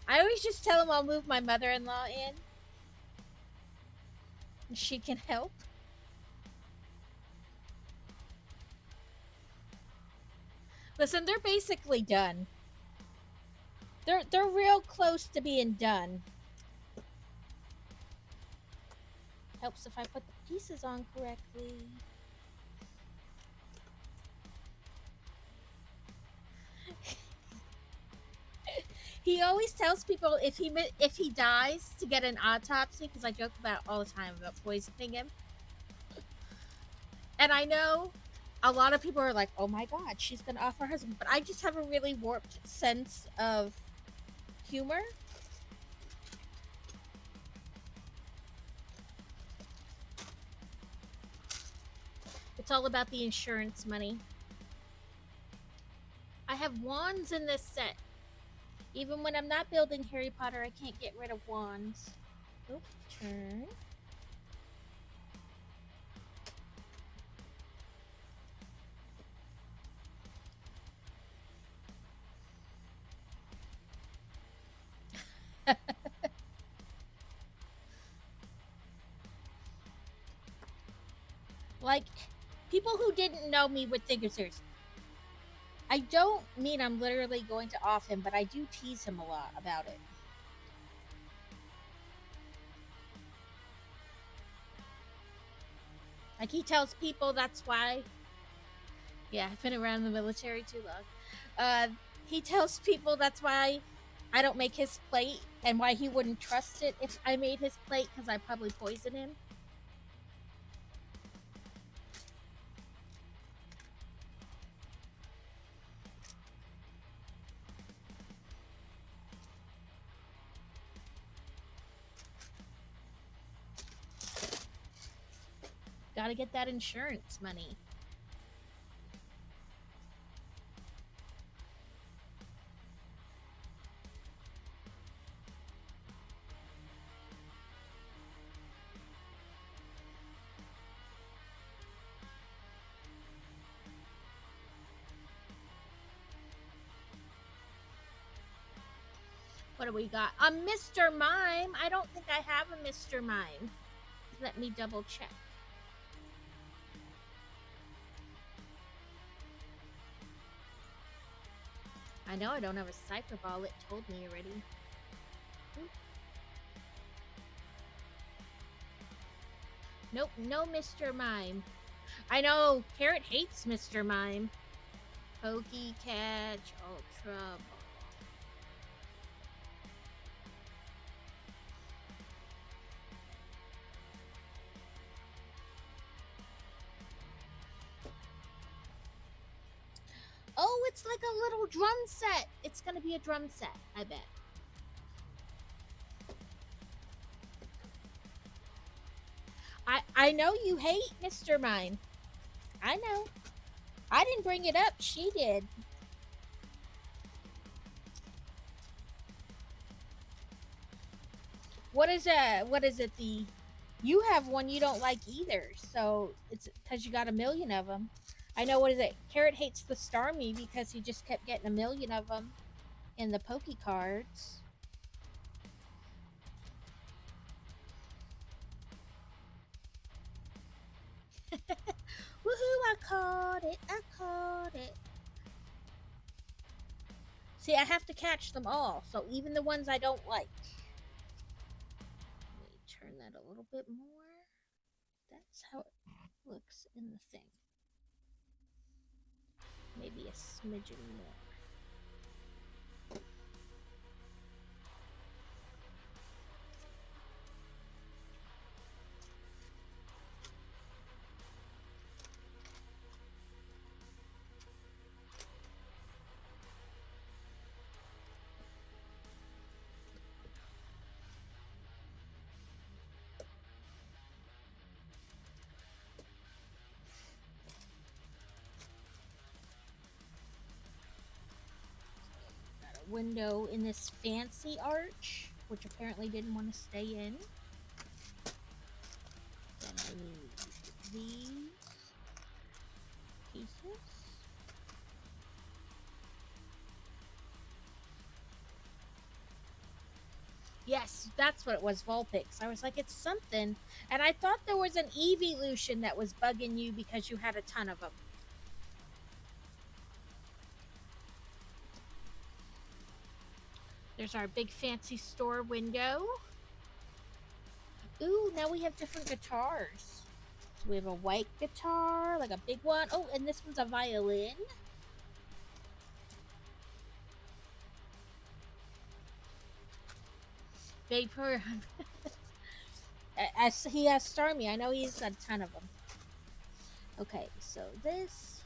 I always just tell him I'll move my mother-in-law in. She can help. Listen, they're basically done. They're real close to being done. Helps if I put the pieces on correctly. He always tells people if he dies to get an autopsy, because I joke about all the time about poisoning him. And I know a lot of people are like, oh my god, she's gonna offer her husband. But I just have a really warped sense of humor. It's all about the insurance money. I have wands in this set. Even when I'm not building Harry Potter, I can't get rid of wands. Oop, turn. Like, people who didn't know me would think it's serious. I don't mean I'm literally going to off him, but I do tease him a lot about it. Like, he tells people that's why... Yeah, I've been around the military too long. He tells people that's why I don't make his plate, and why he wouldn't trust it if I made his plate, because I'd probably poison him. Gotta get that insurance money. What do we got? A Mr. Mime. I don't think I have a Mr. Mime. Let me double check. I know I don't have a Cypher Ball. It told me already. Oop. Nope, no Mr. Mime. I know, Carrot hates Mr. Mime. Pokey Catch Ultra Ball. Oh, it's like a little drum set. It's gonna be a drum set, I bet. I know you hate Mr. Mime. I know. I didn't bring it up. She did. What is it? You have one you don't like either. So it's because you got a million of them. I know, what is it? Carrot hates the Starmie because he just kept getting a million of them in the Poke cards. Woohoo, I caught it. I caught it. See, I have to catch them all, so even the ones I don't like. Let me turn that a little bit more. That's how it looks in the thing. Maybe a smidgen more. Window in this fancy arch, which apparently didn't want to stay in. Then I need these pieces. Yes, that's what it was, Vulpix. I was like, it's something. And I thought there was an evolution that was bugging you because you had a ton of them. There's our big fancy store window. Ooh, now we have different guitars. So we have a white guitar, like a big one. Oh, and this one's a violin. Vapor. As he has Starmie. I know he's got a ton of them. Okay, so this.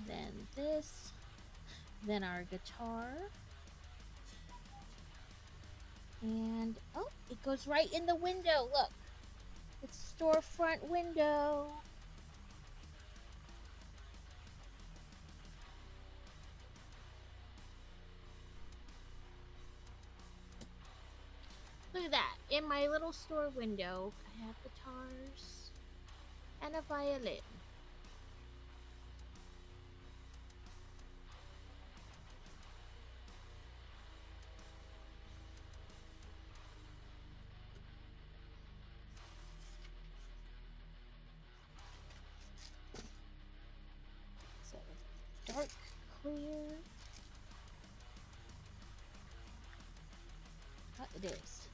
Then this. Then our guitar. And, oh, it goes right in the window. Look. It's storefront window. Look at that. In my little store window, I have guitars and a violin. Dark clear. What it is.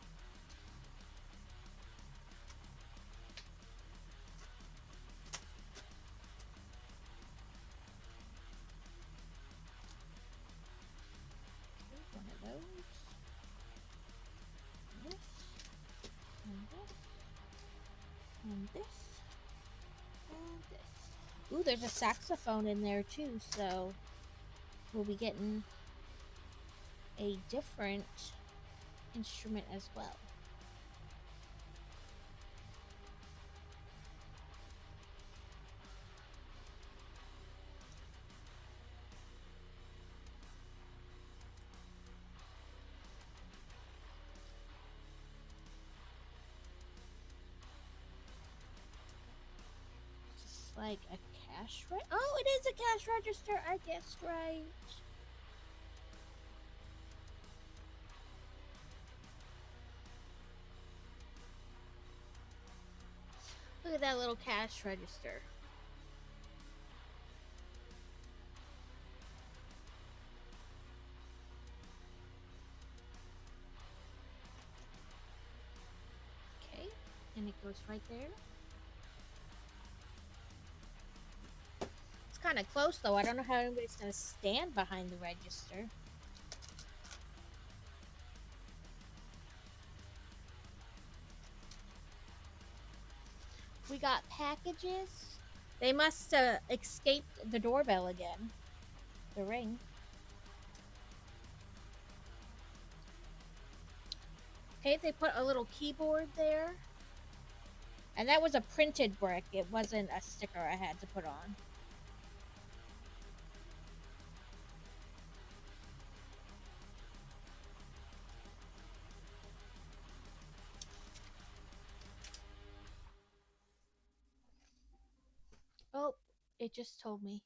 One of those. This. And this. And this. And this. Ooh, there's a saxophone in there too, so we'll be getting a different instrument as well. Just like a cash register. Oh, it is a cash register. I guessed right. at that little cash register. Okay, and it goes right there. It's kind of close though. I don't know how anybody's gonna stand behind the register. We got packages. They must have escaped the doorbell again. The ring. Okay, they put a little keyboard there. And that was a printed brick. It wasn't a sticker I had to put on. Oh, it just told me.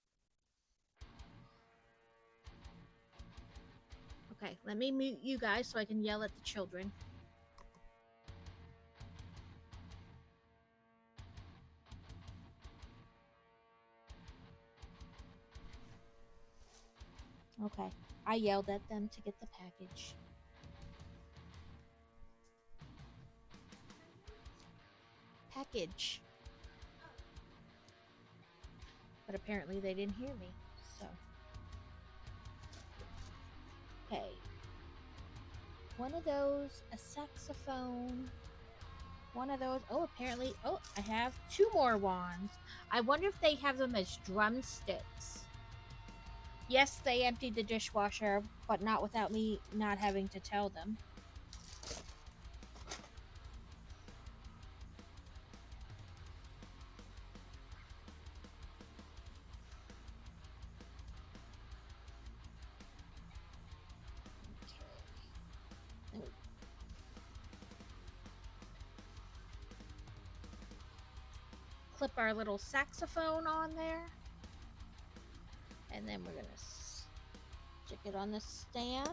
Okay, let me mute you guys so I can yell at the children. Okay, I yelled at them to get the package. Package. But apparently they didn't hear me, so. Okay. One of those, a saxophone. One of those. Oh, apparently. Oh, I have 2 more wands. I wonder if they have them as drumsticks. Yes, they emptied the dishwasher, but not without me not having to tell them. Clip our little saxophone on there. And then we're going to stick it on the stand.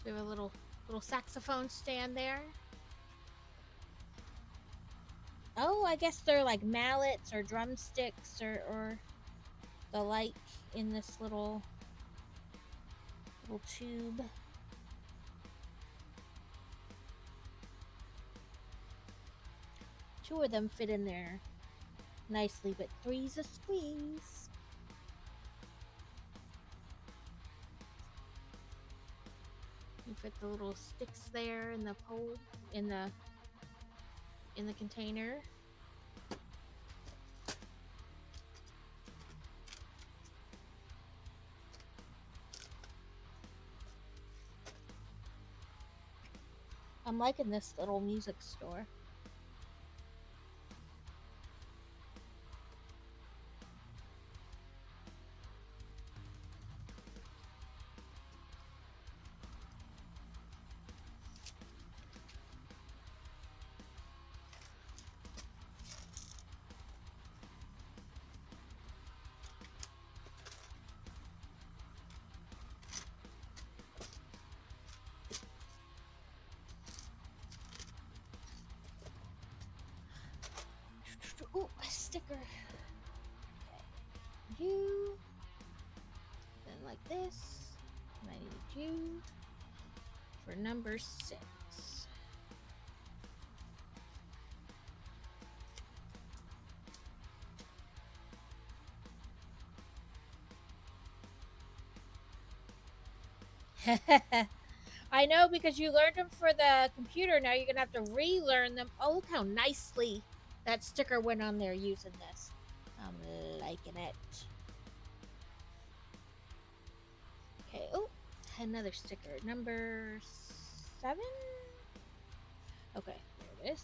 So we have a little saxophone stand there. Oh, I guess they're like mallets or drumsticks or the like in this little tube. Two of them fit in there nicely, but 3's a squeeze. You fit the little sticks there in the pole, in the container. I'm liking this little music store. Ooh, a sticker. Okay. You. Then like this. And I need you for number 6. I know, because you learned them for the computer. Now you're going to have to relearn them. Oh, look how nicely that sticker went on there using this. I'm liking it. Okay, oh, another sticker. Number 7? Okay, there it is.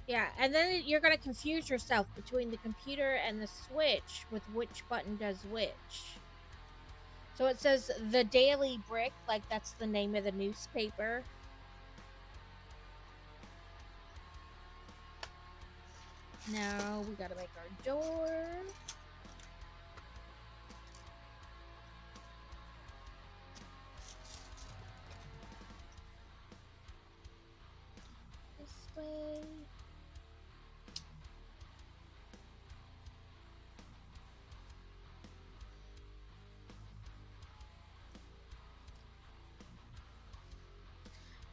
Yeah, and then you're going to confuse yourself between the computer and the Switch with which button does which. So it says The Daily Brick, like that's the name of the newspaper. Now we gotta make our door. This way.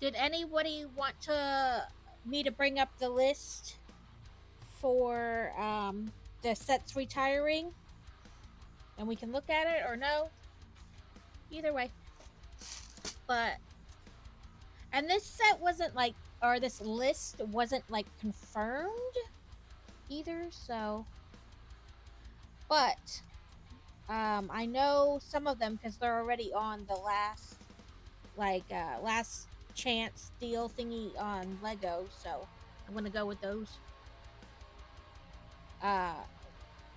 Did anybody want me to bring up the list for the sets retiring? And we can look at it, or no? Either way. But, and this set wasn't like, or this list wasn't like confirmed either, so. But, I know some of them because they're already on the last, last chance deal thingy on Lego, so I'm gonna go with those.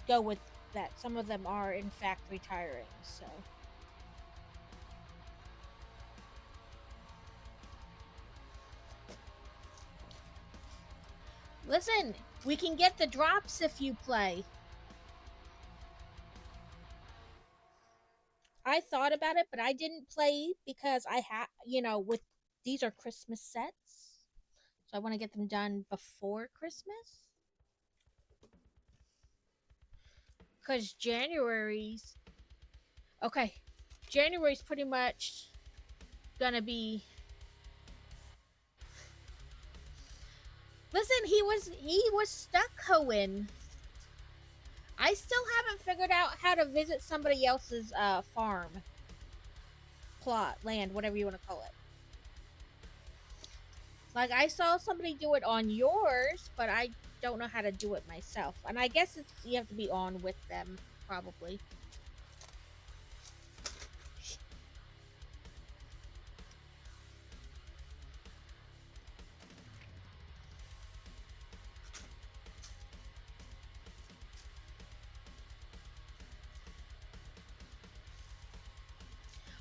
Go with that. Some of them are in fact retiring, so. Listen, we can get the drops if you play. I thought about it, but I didn't play because I with these are Christmas sets. So I want to get them done before Christmas. Because January's pretty much gonna be. Listen, he was stuck, Cohen. I still haven't figured out how to visit somebody else's farm, plot, land, whatever you want to call it. Like, I saw somebody do it on yours, but I don't know how to do it myself. And I guess you have to be on with them, probably.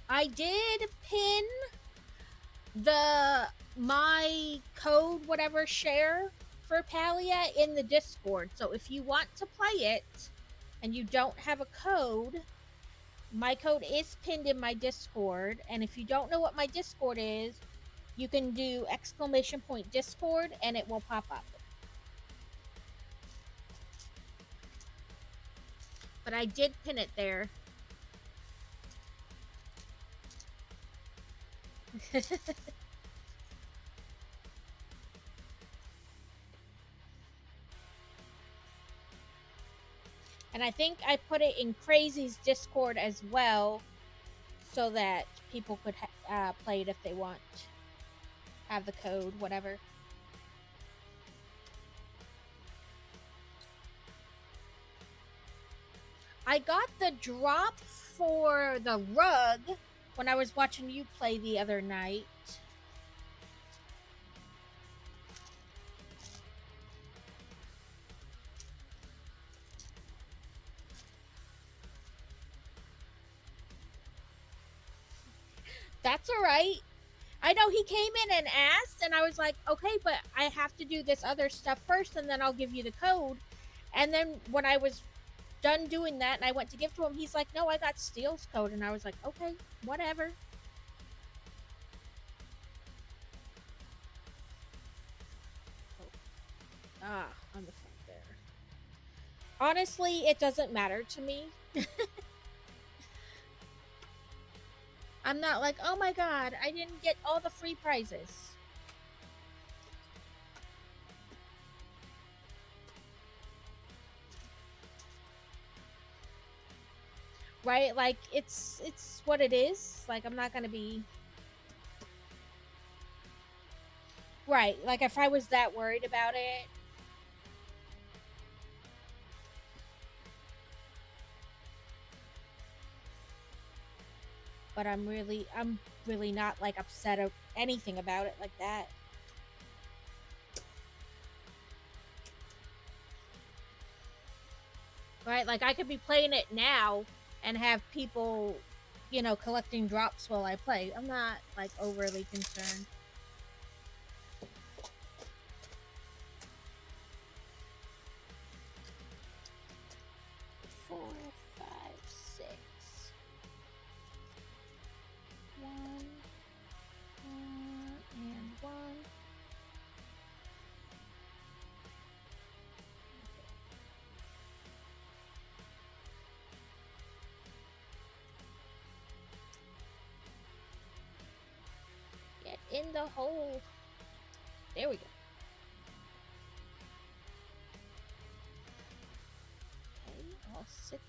I did pin my code whatever share for Palia in the Discord. So if you want to play it and you don't have a code, my code is pinned in my Discord. And if you don't know what my Discord is, you can do !Discord and it will pop up. But I did pin it there. And I think I put it in Crazy's Discord as well, so that people could play it if they want. Have the code, whatever. I got the drop for the rug when I was watching you play the other night. That's alright. I know he came in and asked, and I was like, okay, but I have to do this other stuff first, and then I'll give you the code. And then when I was done doing that and I went to give to him, he's like, no, I got Steel's code. And I was like, okay, whatever. On the front there. Honestly, it doesn't matter to me. I'm not like, oh my god, I didn't get all the free prizes. Right? Like, it's what it is. Like, I'm not gonna be... Right, like, if I was that worried about it... But I'm really not, like, upset of anything about it like that. Right? Like, I could be playing it now and have people, you know, collecting drops while I play. I'm not, like, overly concerned. in the hole. There we go. Okay, all 6.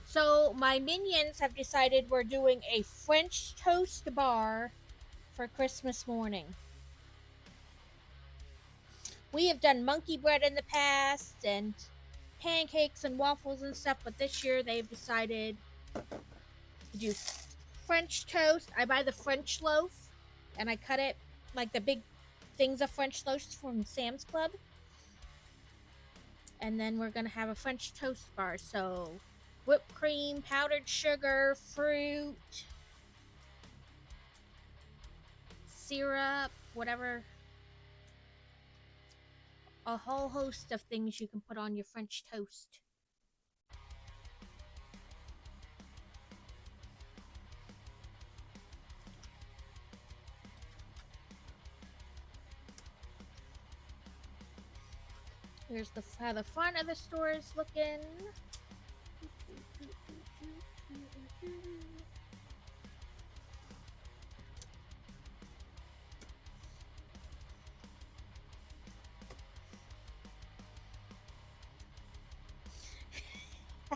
So my minions have decided we're doing a French toast bar for Christmas morning. We have done monkey bread in the past and pancakes and waffles and stuff, but this year they've decided to do French toast. I buy the French loaf and I cut it like the big things of French toast from Sam's Club. And then we're going to have a French toast bar. So whipped cream, powdered sugar, fruit, syrup, whatever. A whole host of things you can put on your French toast. Here's how the front of the store is looking.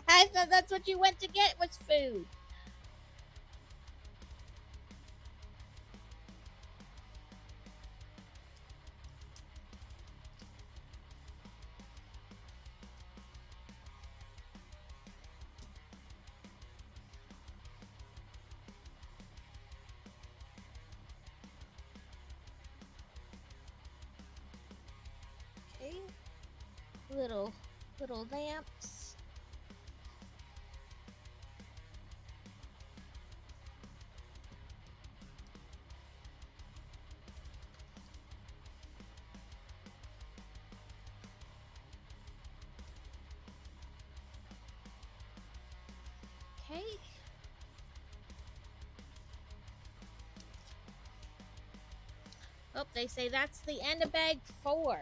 I thought that's what you went to get was food. Okay. Little lamps. Okay. Oh, they say that's the end of bag 4.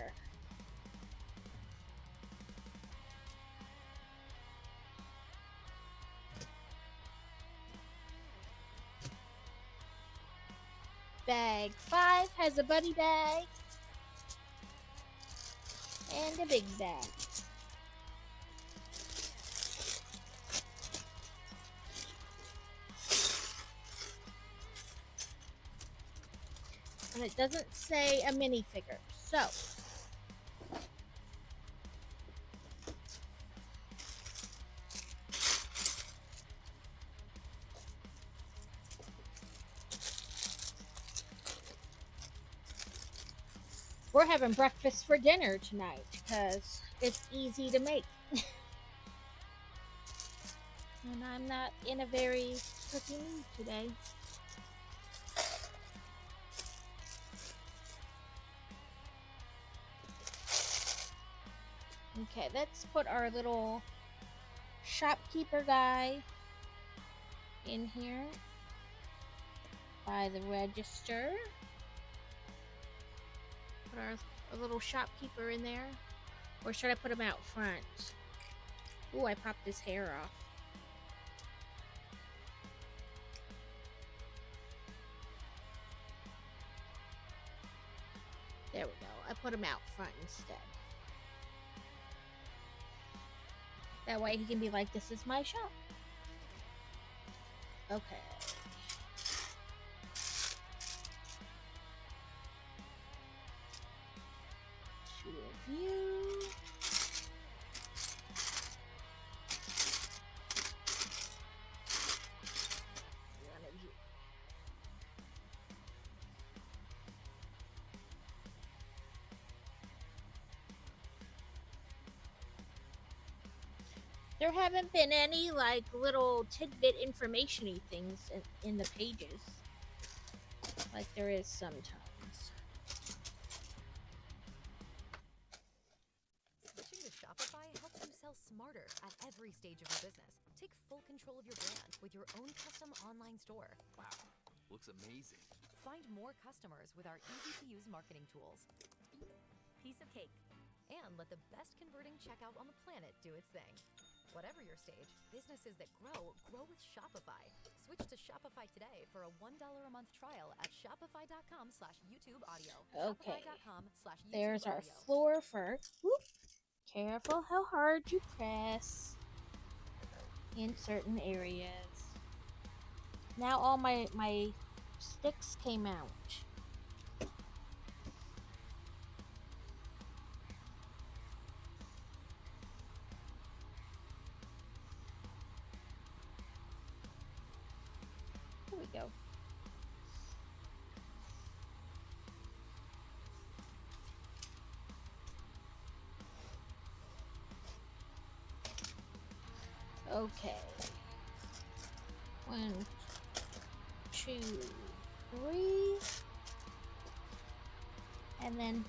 Bag 5 has a buddy bag and a big bag. And it doesn't say a minifigure, so we're having breakfast for dinner tonight because it's easy to make. And I'm not in a very cooking mood today. Okay, let's put our little shopkeeper guy in here by the register. Put our little shopkeeper in there. Or should I put him out front? Ooh, I popped his hair off. There we go. I put him out front instead. That way he can be like, this is my shop. Okay. 2 of you. One of you. There haven't been any like little tidbit information-y things in the pages like there is sometimes. Switching to Shopify helps you sell smarter at every stage of your business. Take full control of your brand with your own custom online store. Wow, looks amazing. Find more customers with our easy-to-use marketing tools. Piece of cake. And let the best converting checkout on the planet do its thing. Whatever your stage, businesses that grow with Shopify. Switch to Shopify today for a $1 a month trial at shopify.com/YouTube audio. Okay. Shopify.com/YouTube There's our audio. floor for. Whoop. Careful how hard you press in certain areas. Now all my sticks came out. Here we go. Okay. 1, 2, 3. And then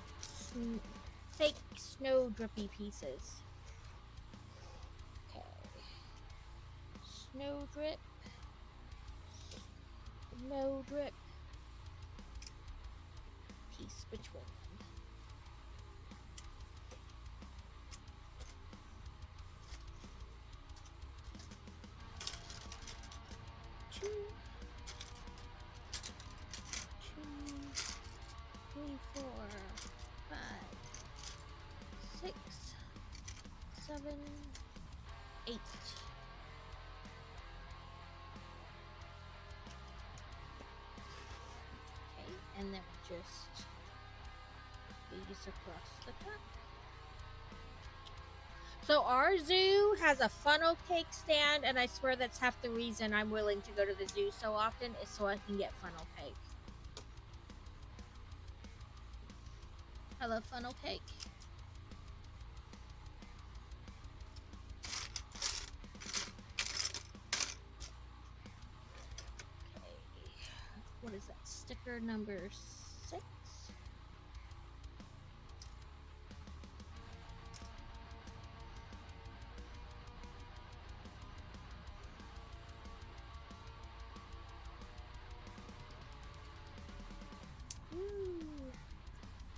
fake snow drippy pieces. Okay. Snow drip. Snow drip. Piece between them. Two, 3, 4, 5, 6, 7, 8. Okay, and then just these across the top. So our zoo has a funnel cake stand, and I swear that's half the reason I'm willing to go to the zoo so often is so I can get funnel cake. I love funnel cake. Okay. What is that? Sticker number 6.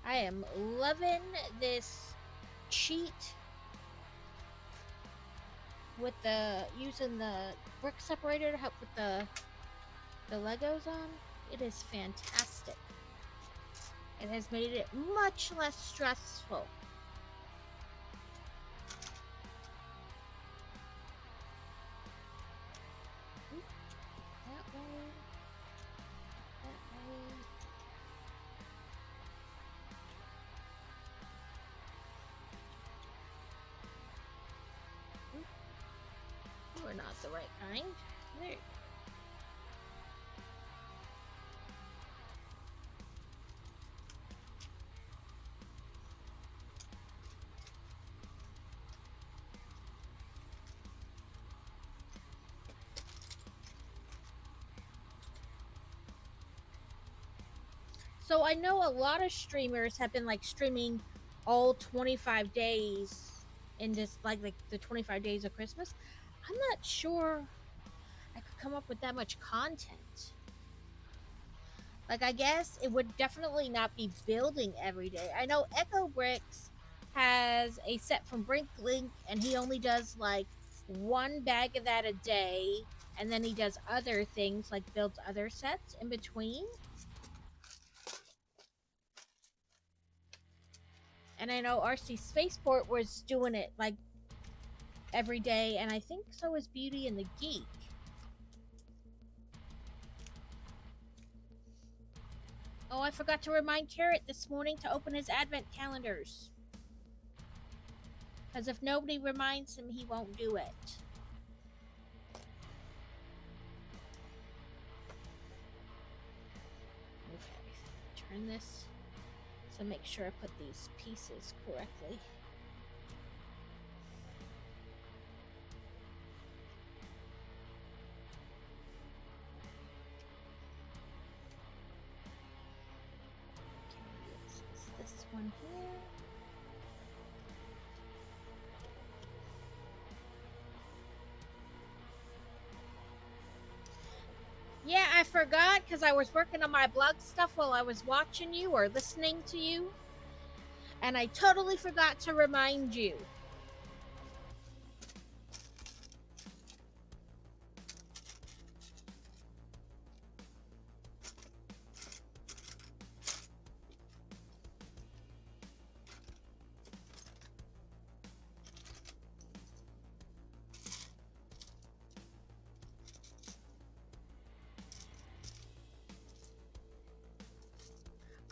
I am loving this cheat with using the brick separator to help with the Legos on. It is fantastic. It has made it much less stressful. That way. That way. We're not the right kind. There you go. So I know a lot of streamers have been like streaming all 25 days in this like the 25 days of Christmas. I'm not sure I could come up with that much content. Like, I guess it would definitely not be building every day. I know Echo Bricks has a set from Brinklink, and he only does like one bag of that a day, and then he does other things like builds other sets in between. And I know RC Spaceport was doing it like every day, and I think so is Beauty and the Geek. Oh, I forgot to remind Carrot this morning to open his advent calendars. Because if nobody reminds him, he won't do it. Okay, turn this to make sure I put these pieces correctly. This one here. Yeah, I forgot because I was working on my blog stuff while I was watching you or listening to you. And I totally forgot to remind you.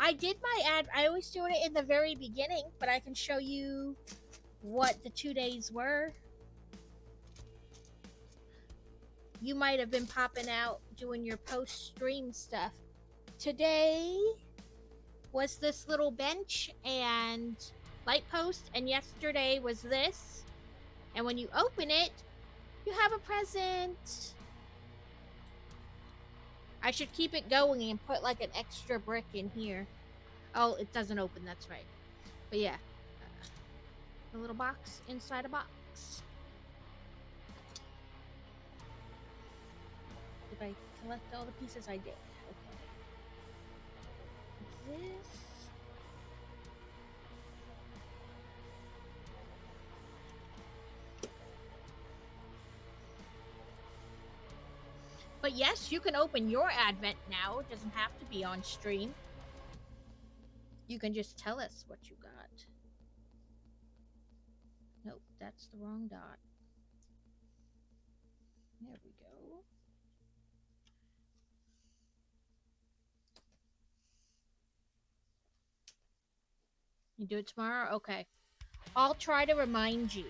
I did my ad. I always do it in the very beginning, but I can show you what the 2 days were. You might have been popping out doing your post-stream stuff. Today was this little bench and light post, and yesterday was this. And when you open it, you have a present. I should keep it going and put like an extra brick in here. Oh, it doesn't open, that's right. But yeah, a little box inside a box. Did I collect all the pieces? I did. Okay. This. But yes, you can open your advent now. It doesn't have to be on stream. You can just tell us what you got. Nope, that's the wrong dot. There we go. You do it tomorrow? Okay. I'll try to remind you.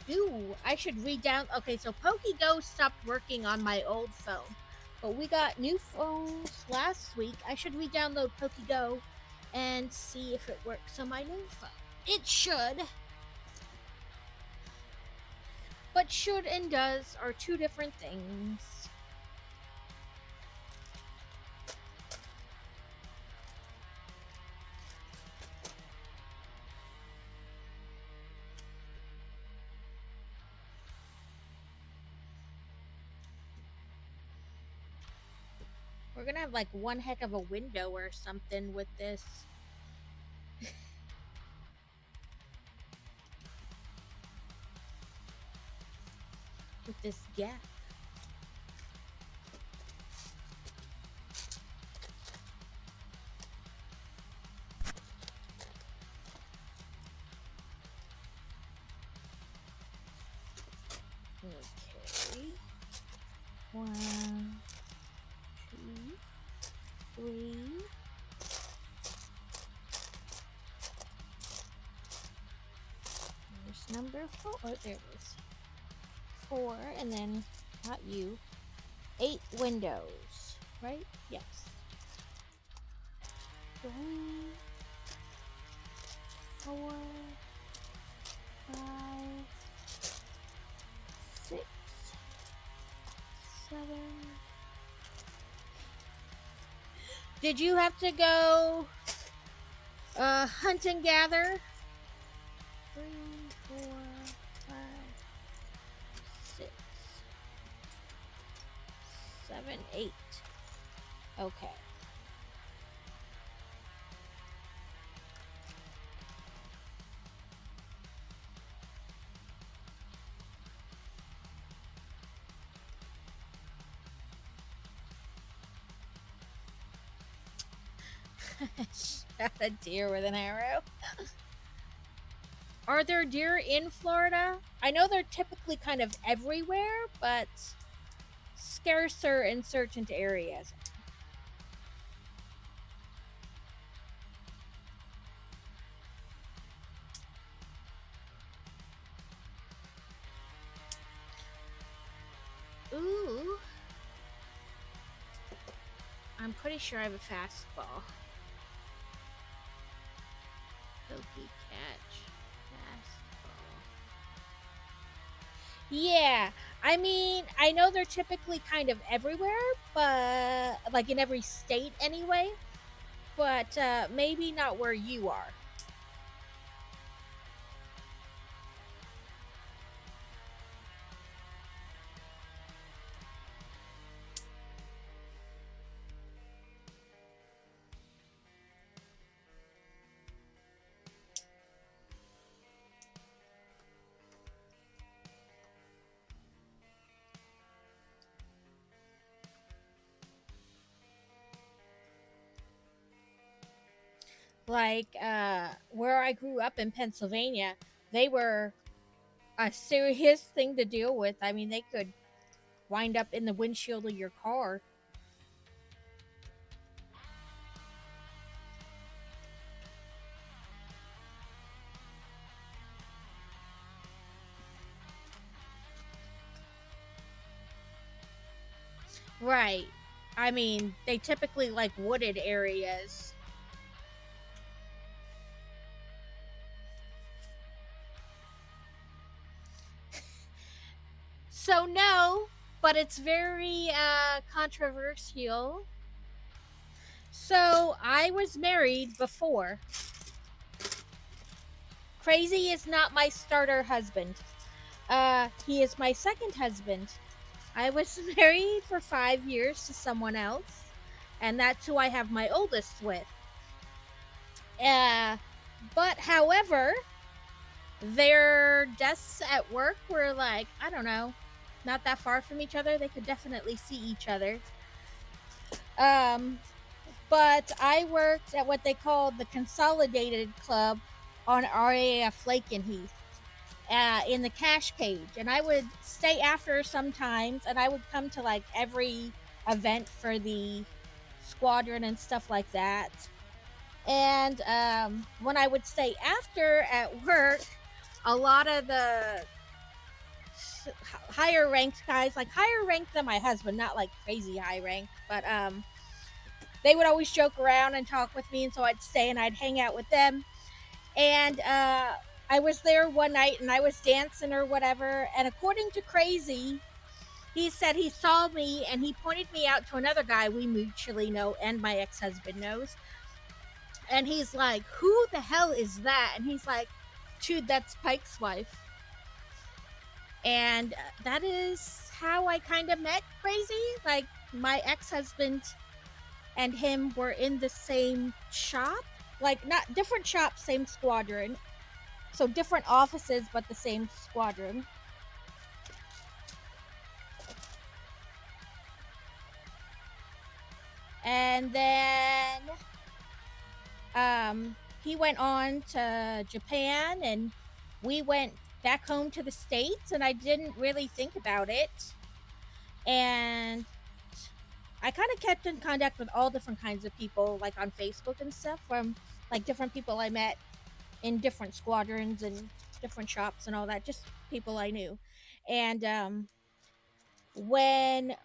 Ooh, I should okay, so PokeGo stopped working on my old phone. But we got new phones last week. I should re-download PokeGo and see if it works on my new phone. It should. But should and does are two different things. We're gonna have like one heck of a window or something with this. With this gap. Okay. 1, 2, 3. There's number 4. Oh, there it is. 4, and then not you. 8 windows, right? Yes. 3, 4, 5, 6, 7. Did you have to go hunt and gather? 3, 4, 5, 6, 7, 8. Okay. Shot a deer with an arrow. Are there deer in Florida? I know they're typically kind of everywhere, but scarcer in certain areas. Ooh. I'm pretty sure I have a fastball. Pokey catch. Fastball. Yeah. I mean, I know they're typically kind of everywhere, but like in every state anyway. But maybe not where you are. Like where I grew up in Pennsylvania, they were a serious thing to deal with. I mean, they could wind up in the windshield of your car. Right. I mean, they typically like wooded areas. So no, but it's very controversial. So I was married before. Crazy is not my starter husband. He is my second husband. I was married for 5 years to someone else, and that's who I have my oldest with. But however, their desks at work were like, I don't know, not that far from each other. They could definitely see each other. But I worked at what they called the Consolidated Club on RAF Lakenheath. In the cash cage, and I would stay after sometimes, and I would come to like every event for the squadron and stuff like that. And when I would stay after at work, a lot of the higher ranked guys, like higher ranked than my husband, not like crazy high ranked, but they would always joke around and talk with me, and so I'd stay and I'd hang out with them. And I was there one night and I was dancing or whatever, and according to Crazy, he said he saw me and he pointed me out to another guy we mutually know and my ex-husband knows. And he's like, who the hell is that? And he's like, dude, that's Pike's wife. And that is how I kind of met Crazy. Like, my ex-husband and him were in the same shop. Like, not different shops, same squadron. So different offices, but the same squadron. And then he went on to Japan, and we went back home to the States, and I didn't really think about it. And I kind of kept in contact with all different kinds of people, like on Facebook and stuff, from like different people I met in different squadrons and different shops and all that, just people I knew. And when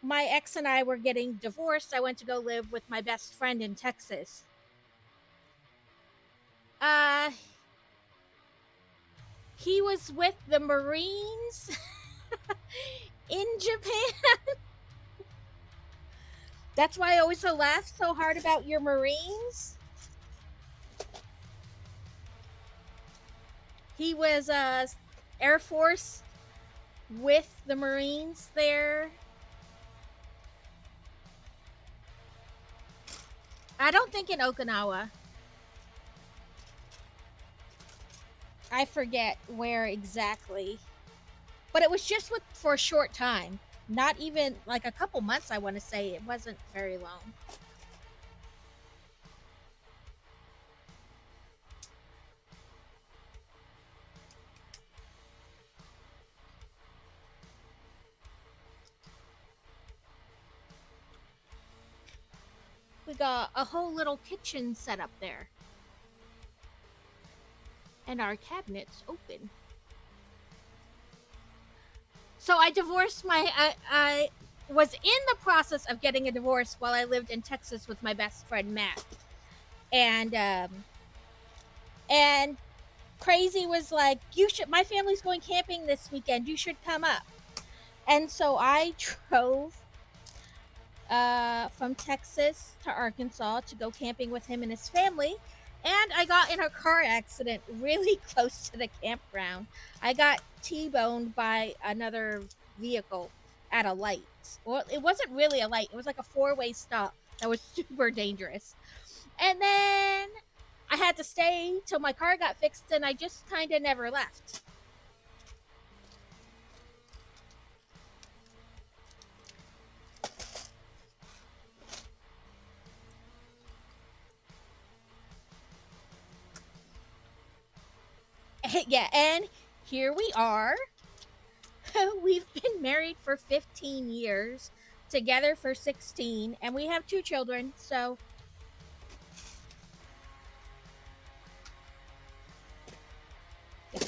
my ex and I were getting divorced, I went to go live with my best friend in Texas. He was with the Marines in Japan. That's why I always laugh so hard about your Marines. He was Air Force with the Marines there. I don't think in Okinawa. I forget where exactly. But it was just for a short time. Not even like a couple months, I want to say. It wasn't very long. We got a whole little kitchen set up there. And our cabinets open. So I divorced I was in the process of getting a divorce while I lived in Texas with my best friend Matt. And Crazy was like, my family's going camping this weekend. You should come up. And so I drove from Texas to Arkansas to go camping with him and his family. And I got in a car accident really close to the campground. I got T-boned by another vehicle at a light. Well, it wasn't really a light. It was like a four-way stop that was super dangerous. And then I had to stay till my car got fixed, and I just kind of never left. Yeah, and here we are. We've been married for 15 years, together for 16, and we have 2 children. So, yeah.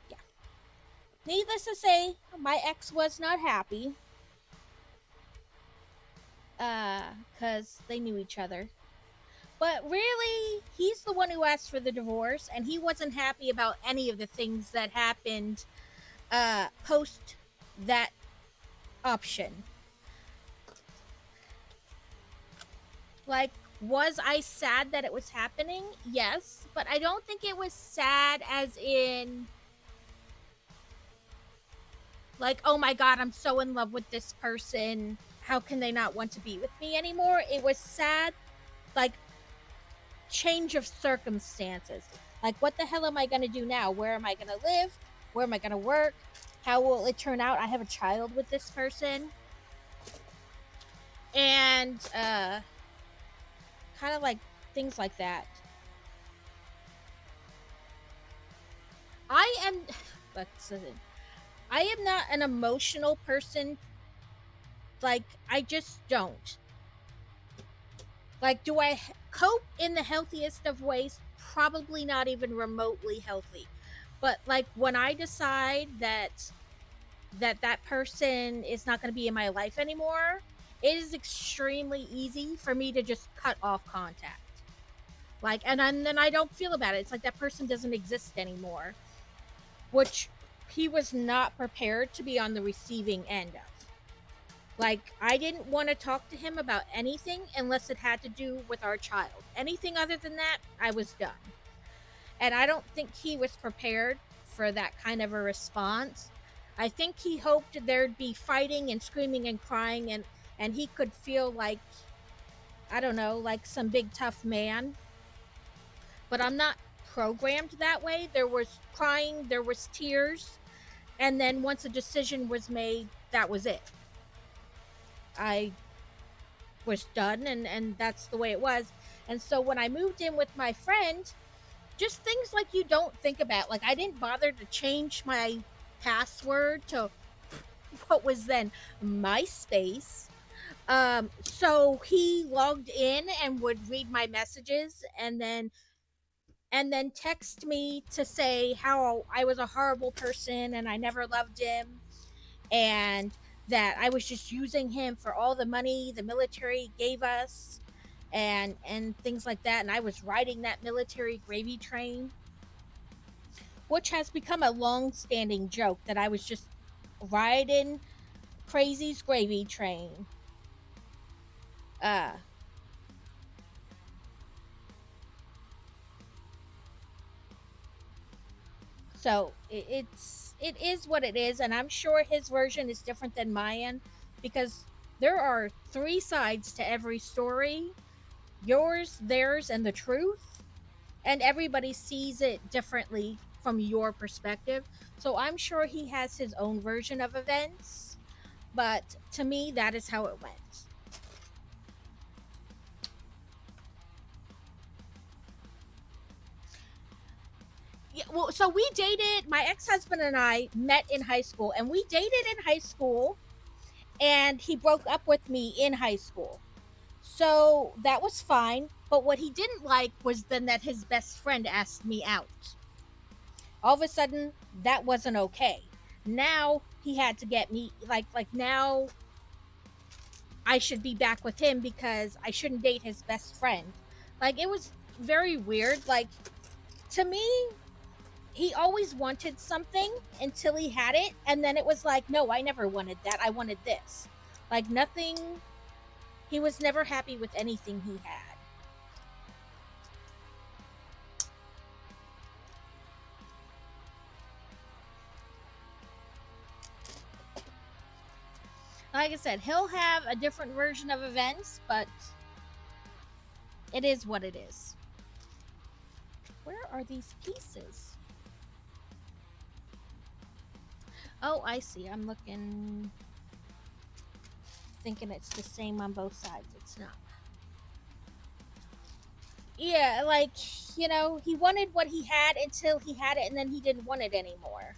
Yeah. Needless to say, my ex was not happy. Because they knew each other. But really, he's the one who asked for the divorce, and he wasn't happy about any of the things that happened post that option. Like, was I sad that it was happening? Yes, but I don't think it was sad as in, like, oh my god, I'm so in love with this person. How can they not want to be with me anymore? It was sad, like, change of circumstances. Like, what the hell am I going to do now? Where am I going to live? Where am I going to work? How will it turn out? I have a child with this person. And kind of like things like that. I am not an emotional person. Like, I just don't. Like, do I cope in the healthiest of ways? Probably not even remotely healthy. But like, when I decide that person is not going to be in my life anymore, it is extremely easy for me to just cut off contact. Like, and then I don't feel about it. It's like that person doesn't exist anymore, which he was not prepared to be on the receiving end of. Like, I didn't want to talk to him about anything unless it had to do with our child. Anything other than that, I was done. And I don't think he was prepared for that kind of a response. I think he hoped there'd be fighting and screaming and crying, and he could feel like, I don't know, like some big tough man. But I'm not programmed that way. There was crying, there was tears, and then once a decision was made, that was it. I was done, and that's the way it was. And so when I moved in with my friend, just things like you don't think about. Like, I didn't bother to change my password to what was then MySpace. So he logged in and would read my messages and then text me to say how I was a horrible person and I never loved him, and that I was just using him for all the money the military gave us, and things like that. And I was riding that military gravy train, which has become a long-standing joke that I was just riding Crazy's gravy train. So it is what it is, and I'm sure his version is different than mine, because there are 3 sides to every story: yours, theirs, and the truth. And everybody sees it differently from your perspective. So I'm sure he has his own version of events, but to me, that is how it went. Yeah, well, so we dated, my ex-husband and I met in high school, and we dated in high school, and he broke up with me in high school. So that was fine. But what he didn't like was then that his best friend asked me out. All of a sudden, that wasn't okay. Now he had to get me, like now I should be back with him because I shouldn't date his best friend. Like, it was very weird. Like, to me, he always wanted something until he had it, and then it was like, no, I never wanted that. I wanted this. Like, nothing. He was never happy with anything he had. Like I said, he'll have a different version of events, but it is what it is. Where are these pieces? Oh, I see. I'm looking, thinking it's the same on both sides. It's not. Yeah, like, you know, he wanted what he had until he had it and then he didn't want it anymore.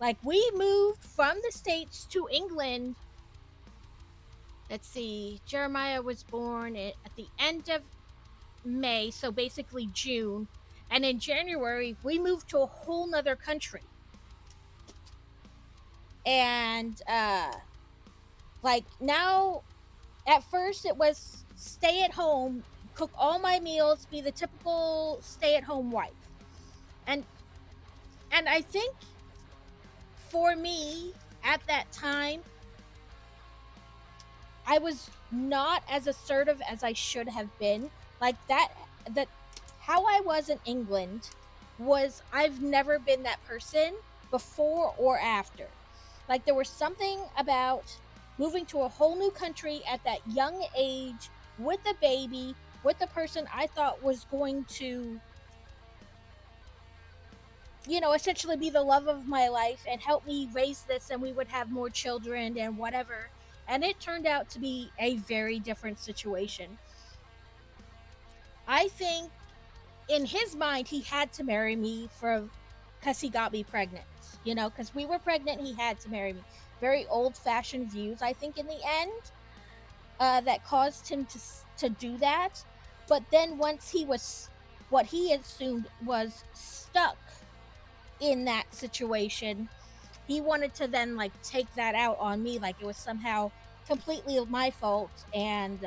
Like, we moved from the States to England. Let's see, Jeremiah was born at the end of May, so basically June. And in January, we moved to a whole nother country. And, like, now, at first it was stay at home, cook all my meals, be the typical stay-at-home wife. And I think for me at that time, I was not as assertive as I should have been. Like that how I was in England was, I've never been that person before or after. Like, there was something about moving to a whole new country at that young age with a baby, with the person I thought was going to, you know, essentially be the love of my life and help me raise this, and we would have more children and whatever. And it turned out to be a very different situation. I think in his mind, he had to marry me because he got me pregnant, you know, because we were pregnant, he had to marry me. Very old-fashioned views, I think, in the end, that caused him to do that. But then once he was, what he assumed was stuck in that situation, he wanted to then, like, take that out on me, like it was somehow completely my fault and,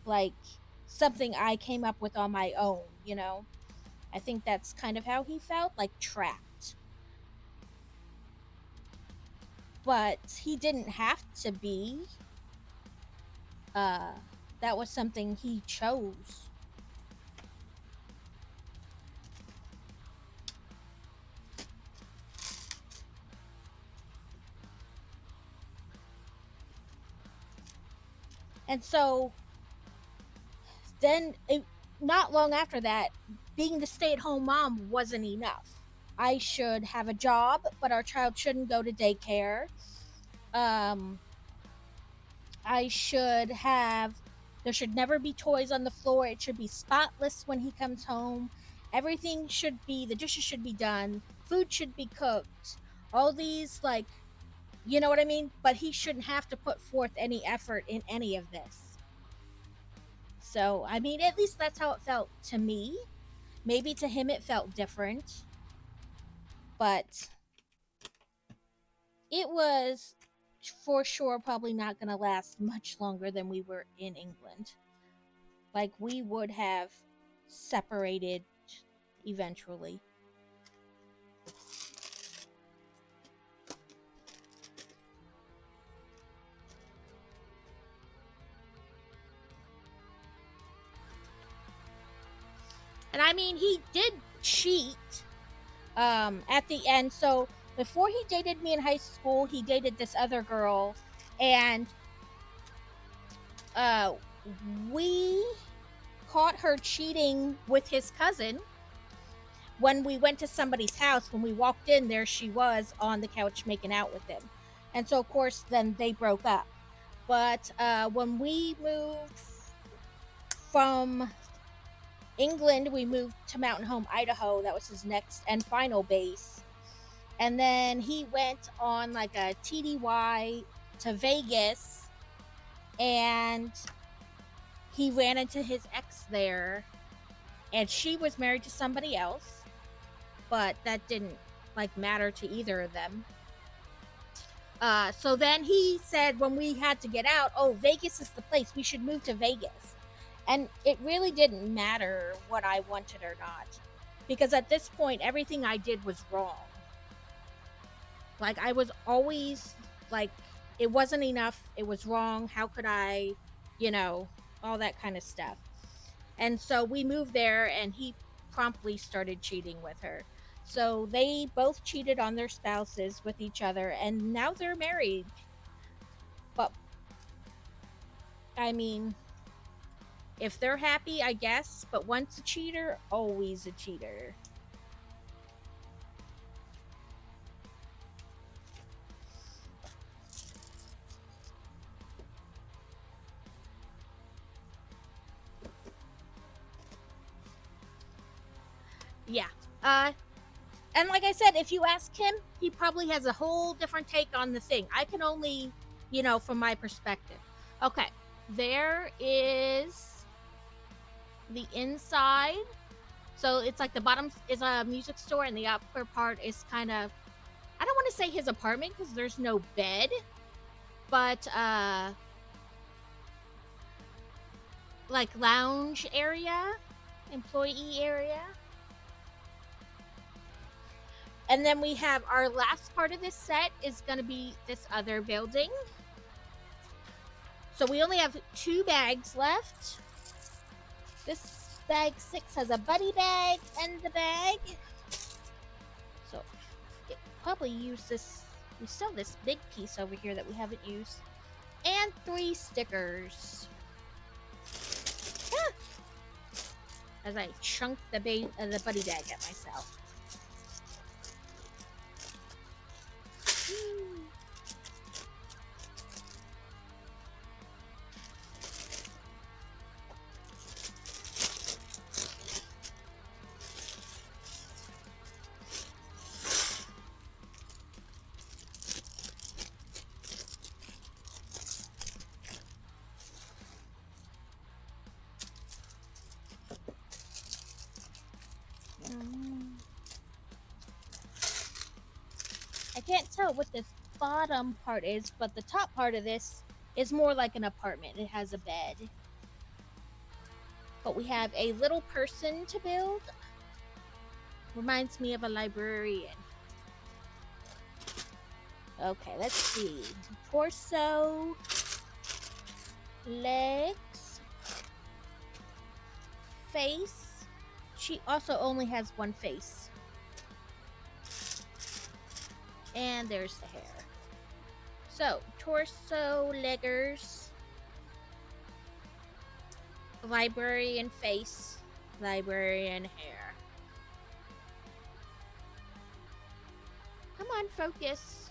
like, something I came up with on my own, you know? I think that's kind of how he felt, like trapped. But he didn't have to be. That was something he chose. And so then, not long after that, being the stay-at-home mom wasn't enough. I should have a job, but our child shouldn't go to daycare. I should have, there should never be toys on the floor. It should be spotless when he comes home. Everything should be, the dishes should be done. Food should be cooked. All these, like, you know what I mean? But he shouldn't have to put forth any effort in any of this. So, I mean, at least that's how it felt to me. Maybe to him it felt different. But it was for sure probably not going to last much longer than we were in England. Like, we would have separated eventually. And I mean, he did cheat at the end. So before he dated me in high school, he dated this other girl, and we caught her cheating with his cousin when we went to somebody's house. When we walked in, there she was on the couch making out with him. And so, of course, then they broke up. But when we moved from England, we moved to Mountain Home, Idaho. That was his next and final base. And then he went on like a TDY to Vegas, and he ran into his ex there, and she was married to somebody else, but that didn't like matter to either of them. So then he said, when we had to get out, oh, Vegas is the place, we should move to Vegas. And it really didn't matter what I wanted or not, because at this point, everything I did was wrong. Like, I was always, like, it wasn't enough, it was wrong, how could I, you know, all that kind of stuff. And so we moved there, and he promptly started cheating with her. So they both cheated on their spouses with each other, and now they're married. But, I mean, If they're happy, I guess, but once a cheater, always a cheater. Yeah. And like I said, if you ask him, he probably has a whole different take on the thing. I can only, from my perspective. Okay, there is the inside. So it's like the bottom is a music store, and the upper part is kind of, I don't want to say his apartment because there's no bed, but like lounge area, employee area. And then we have our last part of this set is going to be this other building. So we only have 2 bags left. This bag 6 has a buddy bag and the bag. So probably use this. We still have this big piece over here that we haven't used. And 3 stickers. As I chunk the buddy bag at myself. I can't tell what this bottom part is, but the top part of this is more like an apartment. It has a bed. But we have a little person to build. Reminds me of a librarian. Okay, let's see. Torso, legs, face. She also only has 1 face. And there's the hair. So, torso, leggers, librarian face, librarian hair. Come on, focus.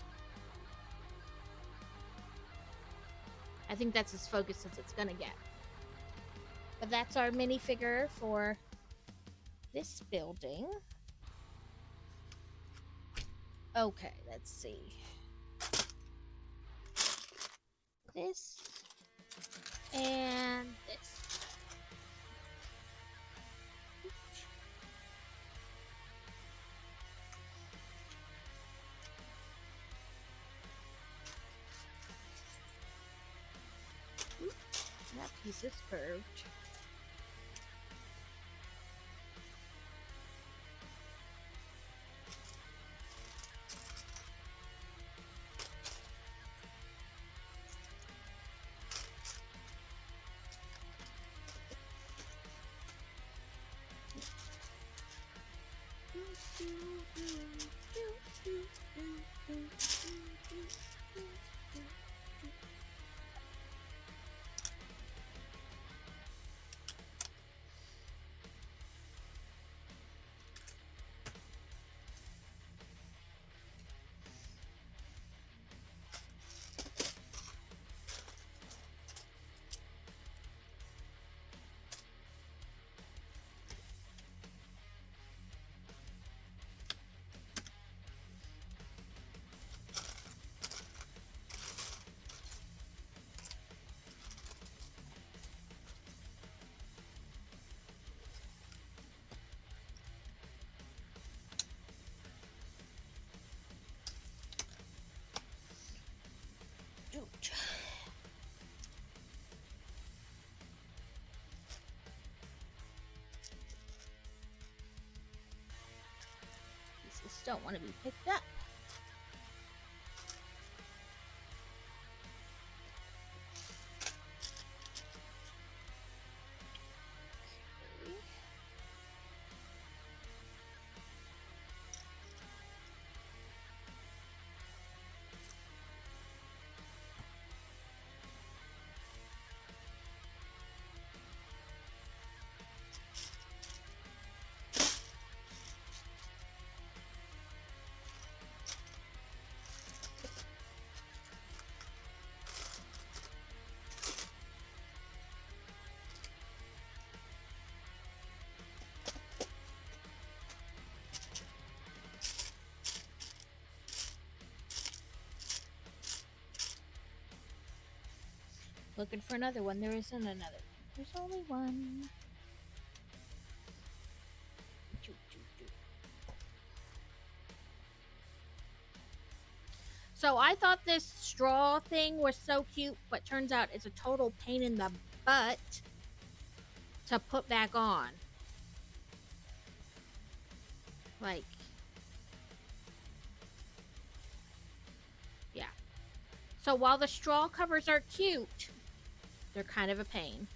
I think that's as focused as it's gonna get. But that's our minifigure for this building. Okay, let's see. This and this. That piece is curved. Pieces don't want to be picked up. Looking for another one. There isn't another. There's only one. So I thought this straw thing was so cute, but turns out it's a total pain in the butt to put back on. Like, yeah. So while the straw covers are cute, they're kind of a pain.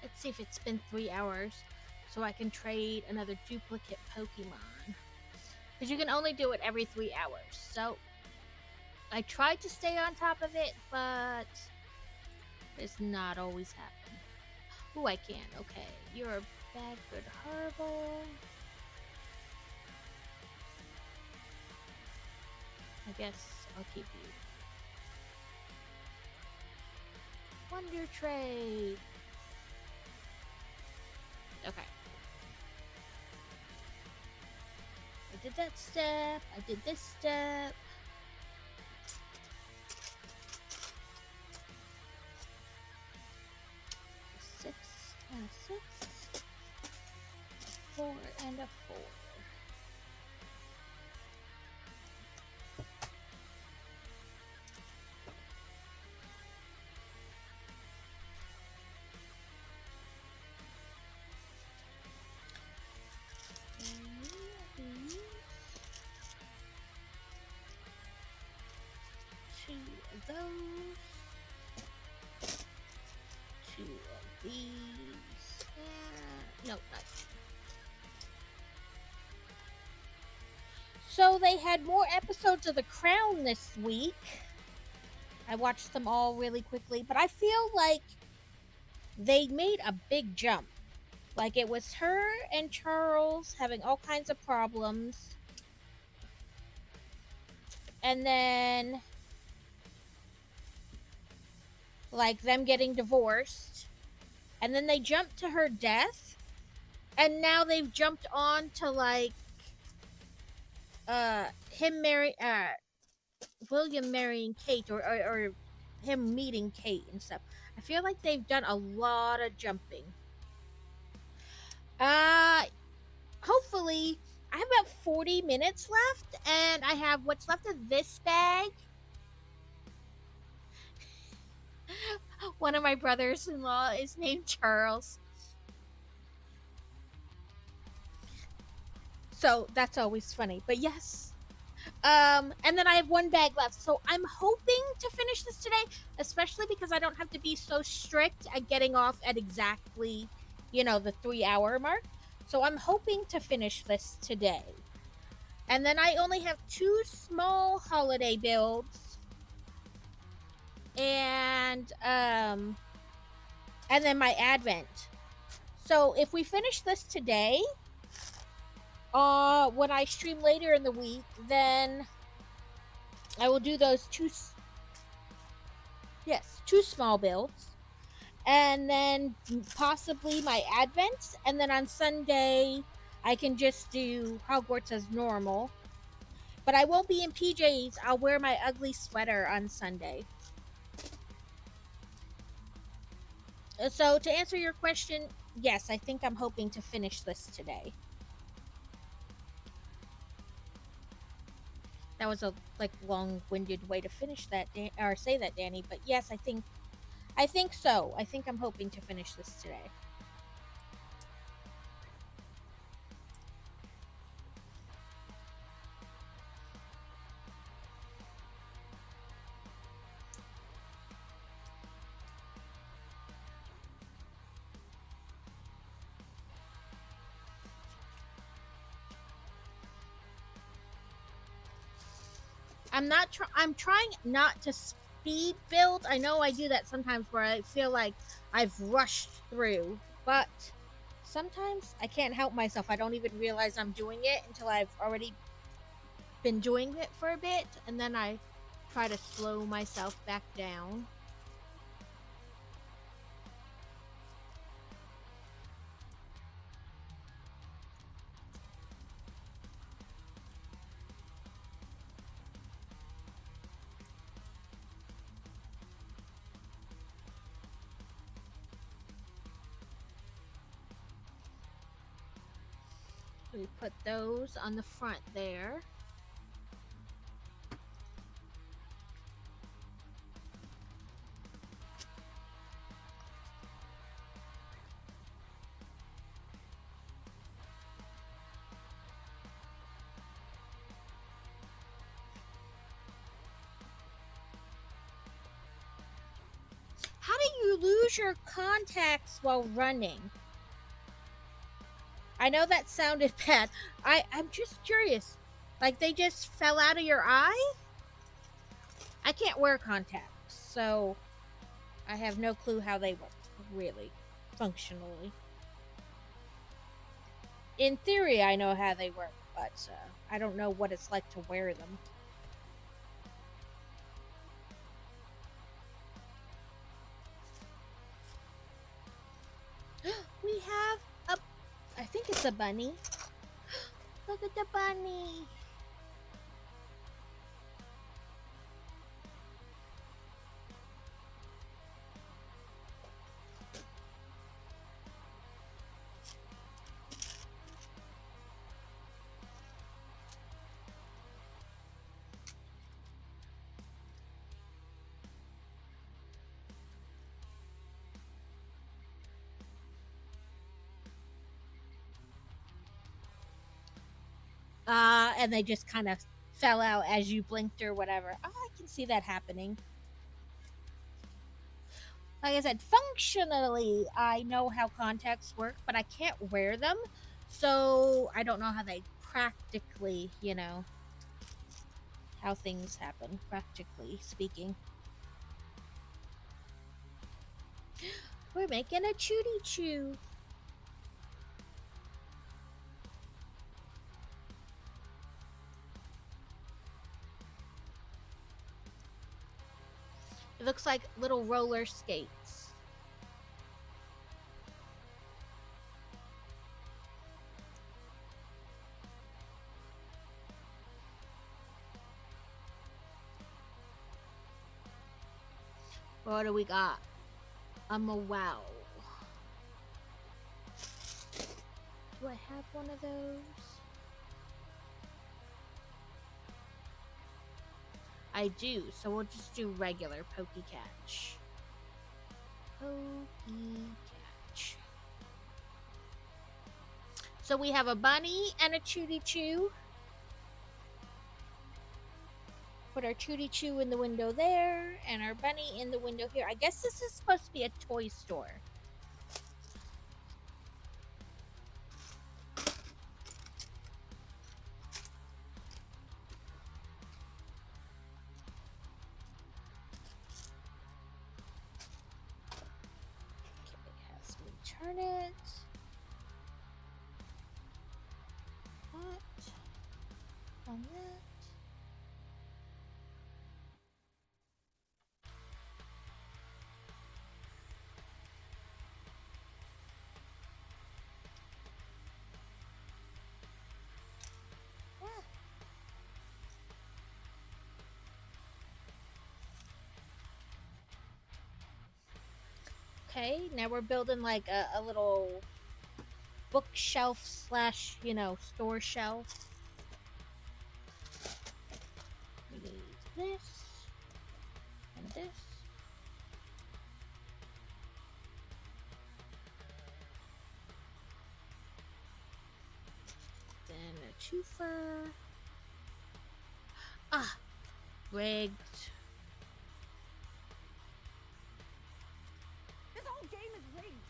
Let's see if it's been 3 hours so I can trade another duplicate Pokemon. Because you can only do it every 3 hours. So I tried to stay on top of it, but it's not always happening. Ooh, I can. Okay. You're a bad, good, horrible. I guess I'll keep you. Wonder Trade. Okay. I did that step. I did this step. A 6 and a 6. A 4 and a 4. Those, 2 of these, and no, not. So they had more episodes of The Crown this week. I watched them all really quickly, but I feel like they made a big jump. Like it was her and Charles having all kinds of problems, and then like them getting divorced, and then they jumped to her death, and now they've jumped on to like William marrying Kate, or him meeting Kate and stuff. I feel like they've done a lot of jumping. Hopefully I have about 40 minutes left, and I have what's left of this bag. One of my brothers-in-law is named Charles. So that's always funny. But yes. And then I have one bag left. So I'm hoping to finish this today, especially because I don't have to be so strict at getting off at exactly, the 3-hour mark. So I'm hoping to finish this today. And then I only have 2 small holiday builds. And then my advent. So if we finish this today, when I stream later in the week, then I will do those 2 small builds, and then possibly my advents, and then on Sunday I can just do Hogwarts as normal. But I won't be in PJs. I'll wear my ugly sweater on Sunday. So to answer your question, yes, I think I'm hoping to finish this today. That was a like long-winded way to finish that or say that, Danny. But yes, I think so. I think I'm hoping to finish this today. I'm trying not to speed build. I know I do that sometimes where I feel like I've rushed through, but sometimes I can't help myself. I don't even realize I'm doing it until I've already been doing it for a bit, and then I try to slow myself back down. We put those on the front there. How do you lose your contacts while running? I know that sounded bad. I'm just curious. Like they just fell out of your eye? I can't wear contacts, so I have no clue how they work, really, functionally. In theory, I know how they work, but I don't know what it's like to wear them. We have I think it's a bunny. Look at the bunny. And they just kind of fell out as you blinked or whatever. Oh, I can see that happening. Like I said, functionally, I know how contacts work, but I can't wear them. So I don't know how they practically, how things happen, practically speaking. We're making a chooty choo. It looks like little roller skates. What do we got? A wow. Do I have one of those? I do, so we'll just do regular Pokecatch. Pokecatch. So we have a bunny and a Chooty Choo. Put our Chooty Choo in the window there, and our bunny in the window here. I guess this is supposed to be a toy store. Turn it. That. On that. Yeah. Okay, now we're building like a little bookshelf slash, store shelf. We need this and this. Then a twofer. Ah, rigged. This whole game is rigged.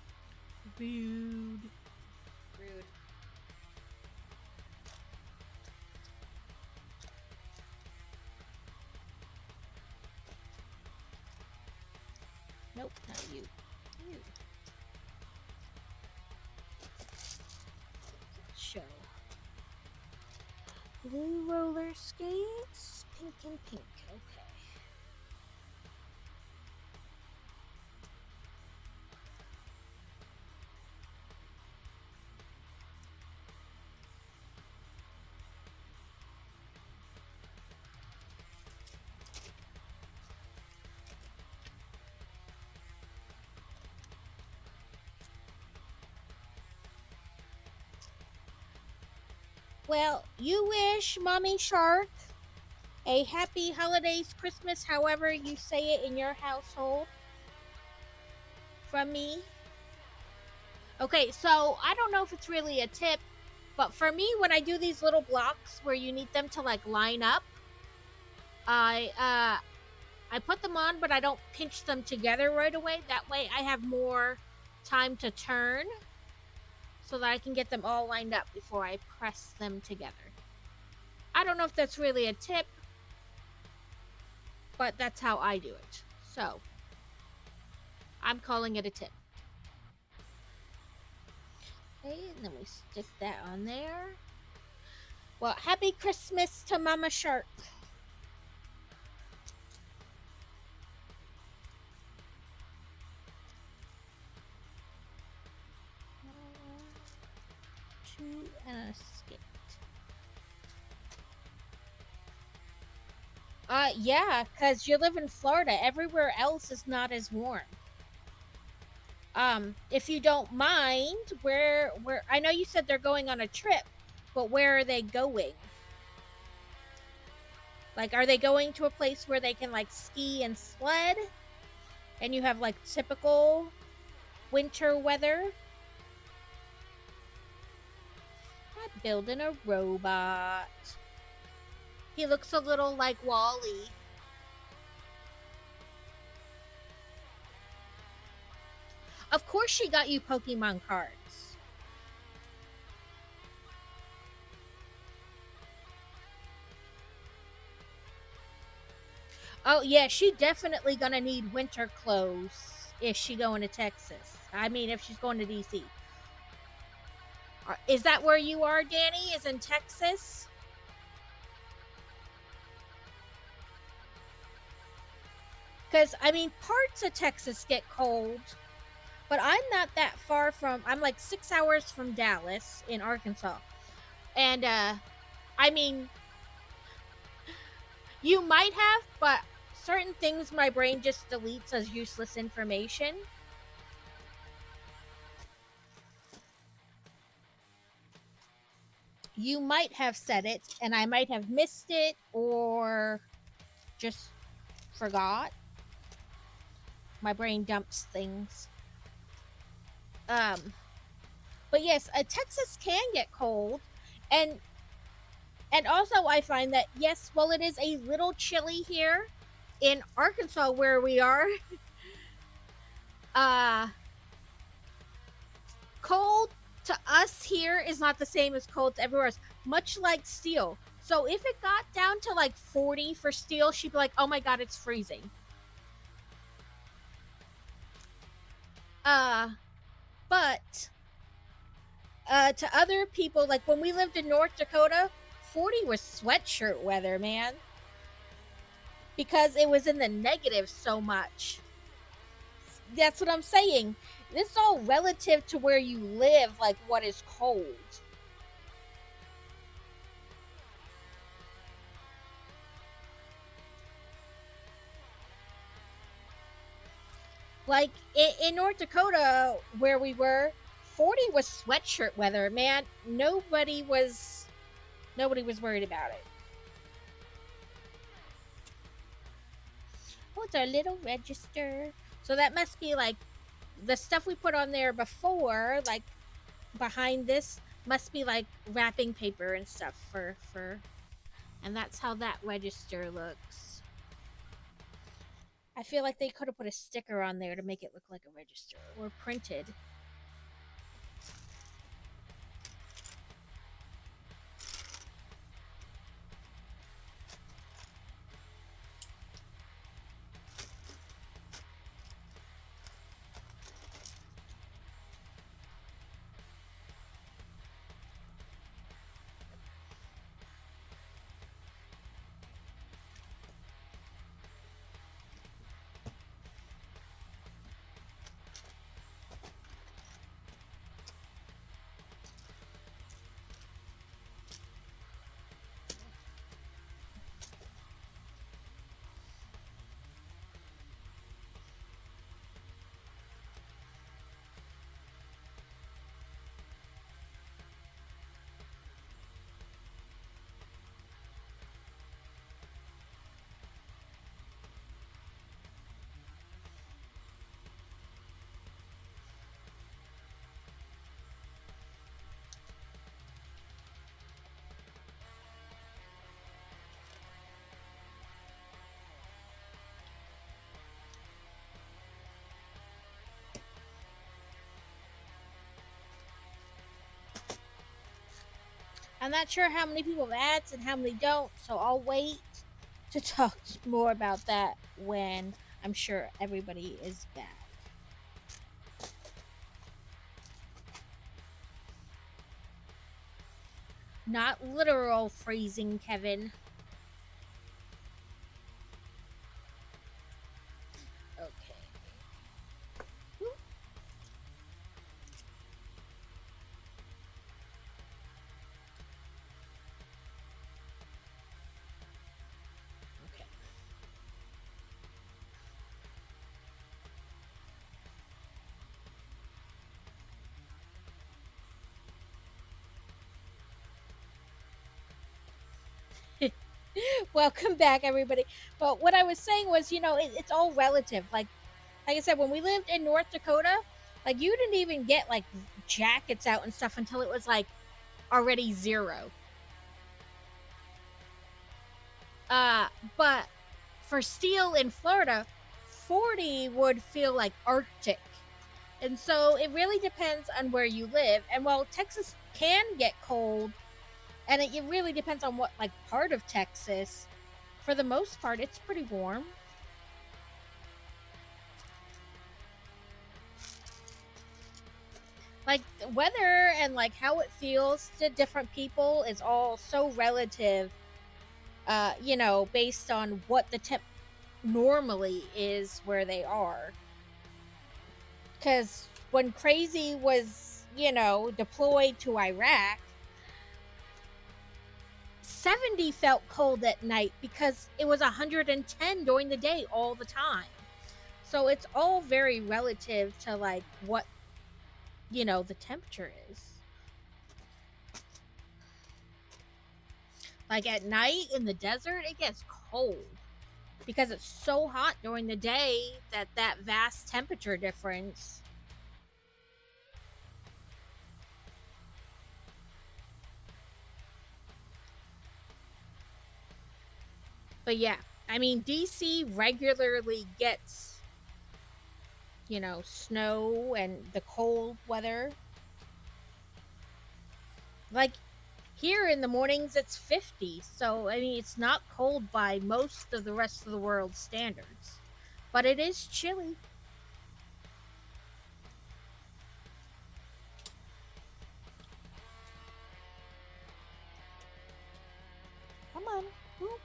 Rude. Rude. Nope, not you. You. Show. Blue roller skates, pink and pink. Okay. Well, you wish Mommy Shark a happy holidays, Christmas, however you say it in your household. From me. Okay, so I don't know if it's really a tip, but for me, when I do these little blocks where you need them to like line up, I put them on, but I don't pinch them together right away. That way I have more time to turn so that I can get them all lined up before I press them together. I don't know if that's really a tip, but that's how I do it. So, I'm calling it a tip. Okay, and then we stick that on there. Well, happy Christmas to Mama Shark. Two and a skate. Yeah, because you live in Florida. Everywhere else is not as warm. If you don't mind, where I know you said they're going on a trip, but where are they going? Like, are they going to a place where they can like ski and sled? And you have like typical winter weather? I'm building a robot. He looks a little like Wall-E. Of course she got you Pokemon cards. Oh yeah, she definitely gonna need winter clothes if she going to Texas. I mean, if she's going to DC. Is that where you are, Danny? Is in Texas? Because, I mean, parts of Texas get cold. But I'm not that far from... I'm like 6 hours from Dallas in Arkansas. And, I mean... You might have, but certain things my brain just deletes as useless information. You might have said it, and I might have missed it, or just forgot. My brain dumps things. But yes, Texas can get cold, and also I find that, yes, while it is a little chilly here in Arkansas where we are, cold to us here is not the same as cold to everywhere else, much like Steel. So if it got down to like 40 for Steel, she'd be like, oh my god, it's freezing. But to other people, like when we lived in North Dakota, 40 was sweatshirt weather, man. Because it was in the negative so much. That's what I'm saying. This is all relative to where you live, like what is cold. Like in North Dakota, where we were, 40 was sweatshirt weather, man. Nobody was worried about it. Oh, it's our little register. So that must be like the stuff we put on there before, like behind this, must be like wrapping paper and stuff for, and that's how that register looks. I feel like they could have put a sticker on there to make it look like a register, or printed. I'm not sure how many people have ads and how many don't, so I'll wait to talk more about that when I'm sure everybody is back. Not literal freezing, Kevin. Okay. Whoop. Okay. Welcome back, everybody. But what I was saying was, it's all relative. Like I said, when we lived in North Dakota, like you didn't even get like jackets out and stuff until it was like already 0. But for steel in Florida, 40 would feel like Arctic. And so it really depends on where you live. And while Texas can get cold, and it really depends on what like part of Texas, for the most part, it's pretty warm. Like the weather and like how it feels to different people is all so relative, based on what the temp normally is where they are. Because when Crazy was, deployed to Iraq, 70 felt cold at night because it was 110 during the day all the time. So it's all very relative to like what, the temperature is. Like at night in the desert, it gets cold because it's so hot during the day that vast temperature difference. But yeah, I mean, DC regularly gets, snow and the cold weather. Like here in the mornings, it's 50. So, I mean, it's not cold by most of the rest of the world's standards. But it is chilly. Come on. Whoop.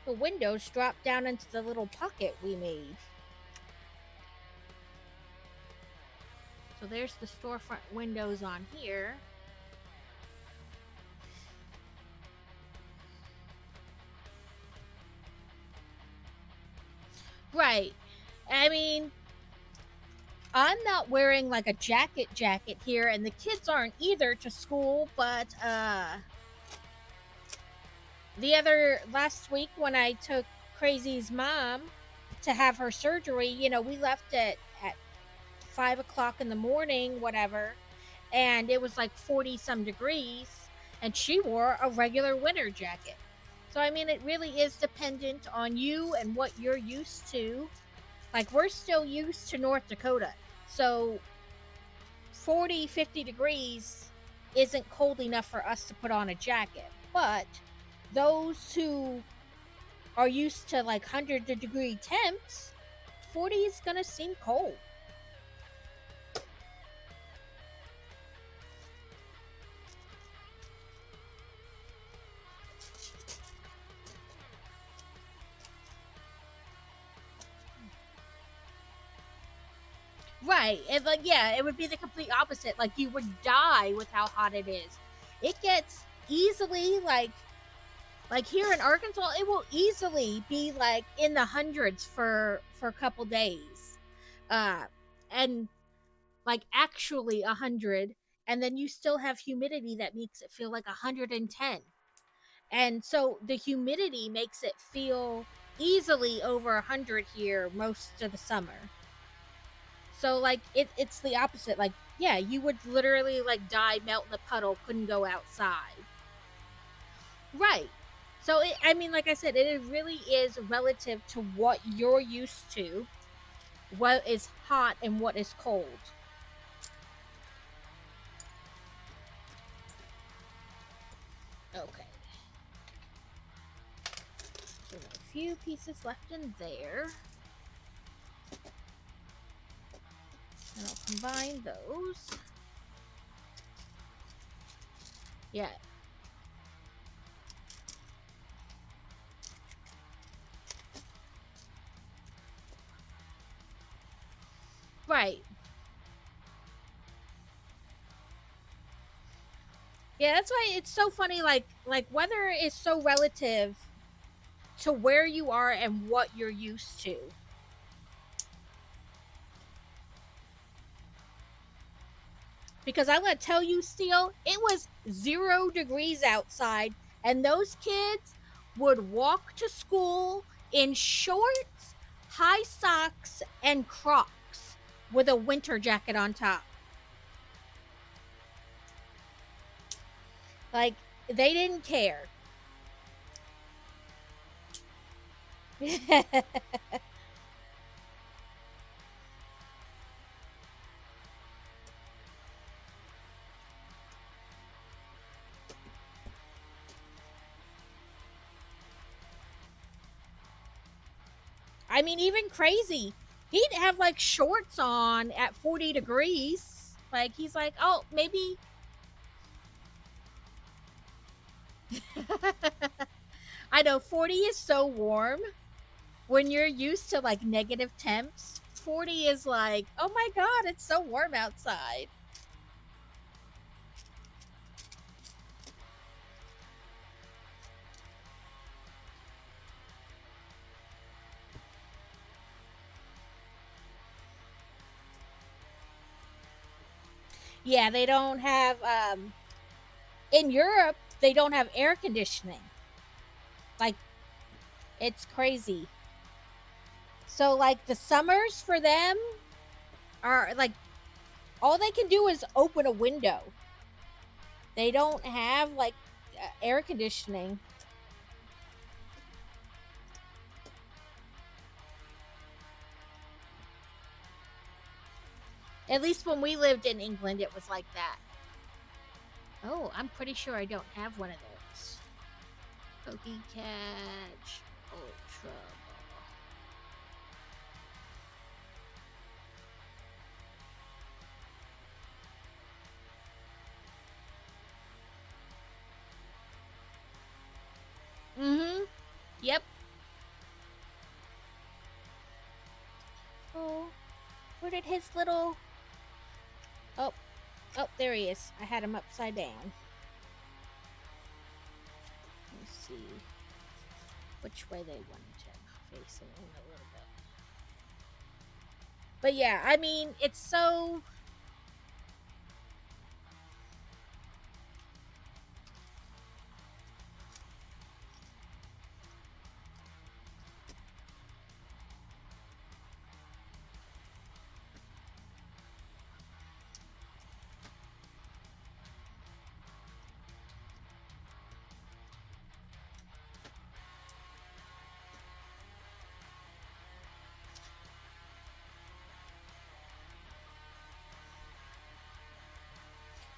The windows drop down into the little pocket we made. So there's the storefront windows on here. Right. I mean, I'm not wearing like a jacket here, and the kids aren't either to school, but last week when I took Crazy's mom to have her surgery, you know, we left at 5 o'clock in the morning, whatever, and it was like 40 some degrees, and she wore a regular winter jacket. So, I mean, it really is dependent on you and what you're used to. Like, we're still used to North Dakota. So, 40, 50 degrees isn't cold enough for us to put on a jacket. But those who are used to like 100-degree temps, 40 is going to seem cold. Right. And like, yeah, it would be the complete opposite. Like, you would die with how hot it is. It gets easily like here in Arkansas, it will easily be like in the hundreds for a couple days. And like actually 100, and then you still have humidity that makes it feel like 110. And so the humidity makes it feel easily over 100 here most of the summer. So like it's the opposite. Like, yeah, you would literally like die, melt in a puddle, couldn't go outside. Right. So I mean, like I said, it really is relative to what you're used to, what is hot and what is cold. Okay. So a few pieces left in there. And I'll combine those. Yeah. Right. Yeah, that's why it's so funny. Like weather is so relative to where you are and what you're used to. Because I'm going to tell you, Steel, it was 0 degrees outside, and those kids would walk to school in shorts, high socks, and Crocs with a winter jacket on top. Like, they didn't care. I mean, even Crazy, he'd have like shorts on at 40 degrees. Like, he's like, oh, maybe. I know 40 is so warm. When you're used to like negative temps, 40 is like, oh my god, it's so warm outside. Yeah, they don't have in Europe, they don't have air conditioning. Like, it's crazy. So like the summers for them are like, all they can do is open a window. They don't have like air conditioning. At least when we lived in England, it was like that. Oh, I'm pretty sure I don't have one of those. Pokey Catch Ultra Ball. Mm-hmm. Yep. Oh, where did his little... Oh, there he is. I had him upside down. Let's see which way they wanted him facing in a little bit. But yeah, I mean, it's so...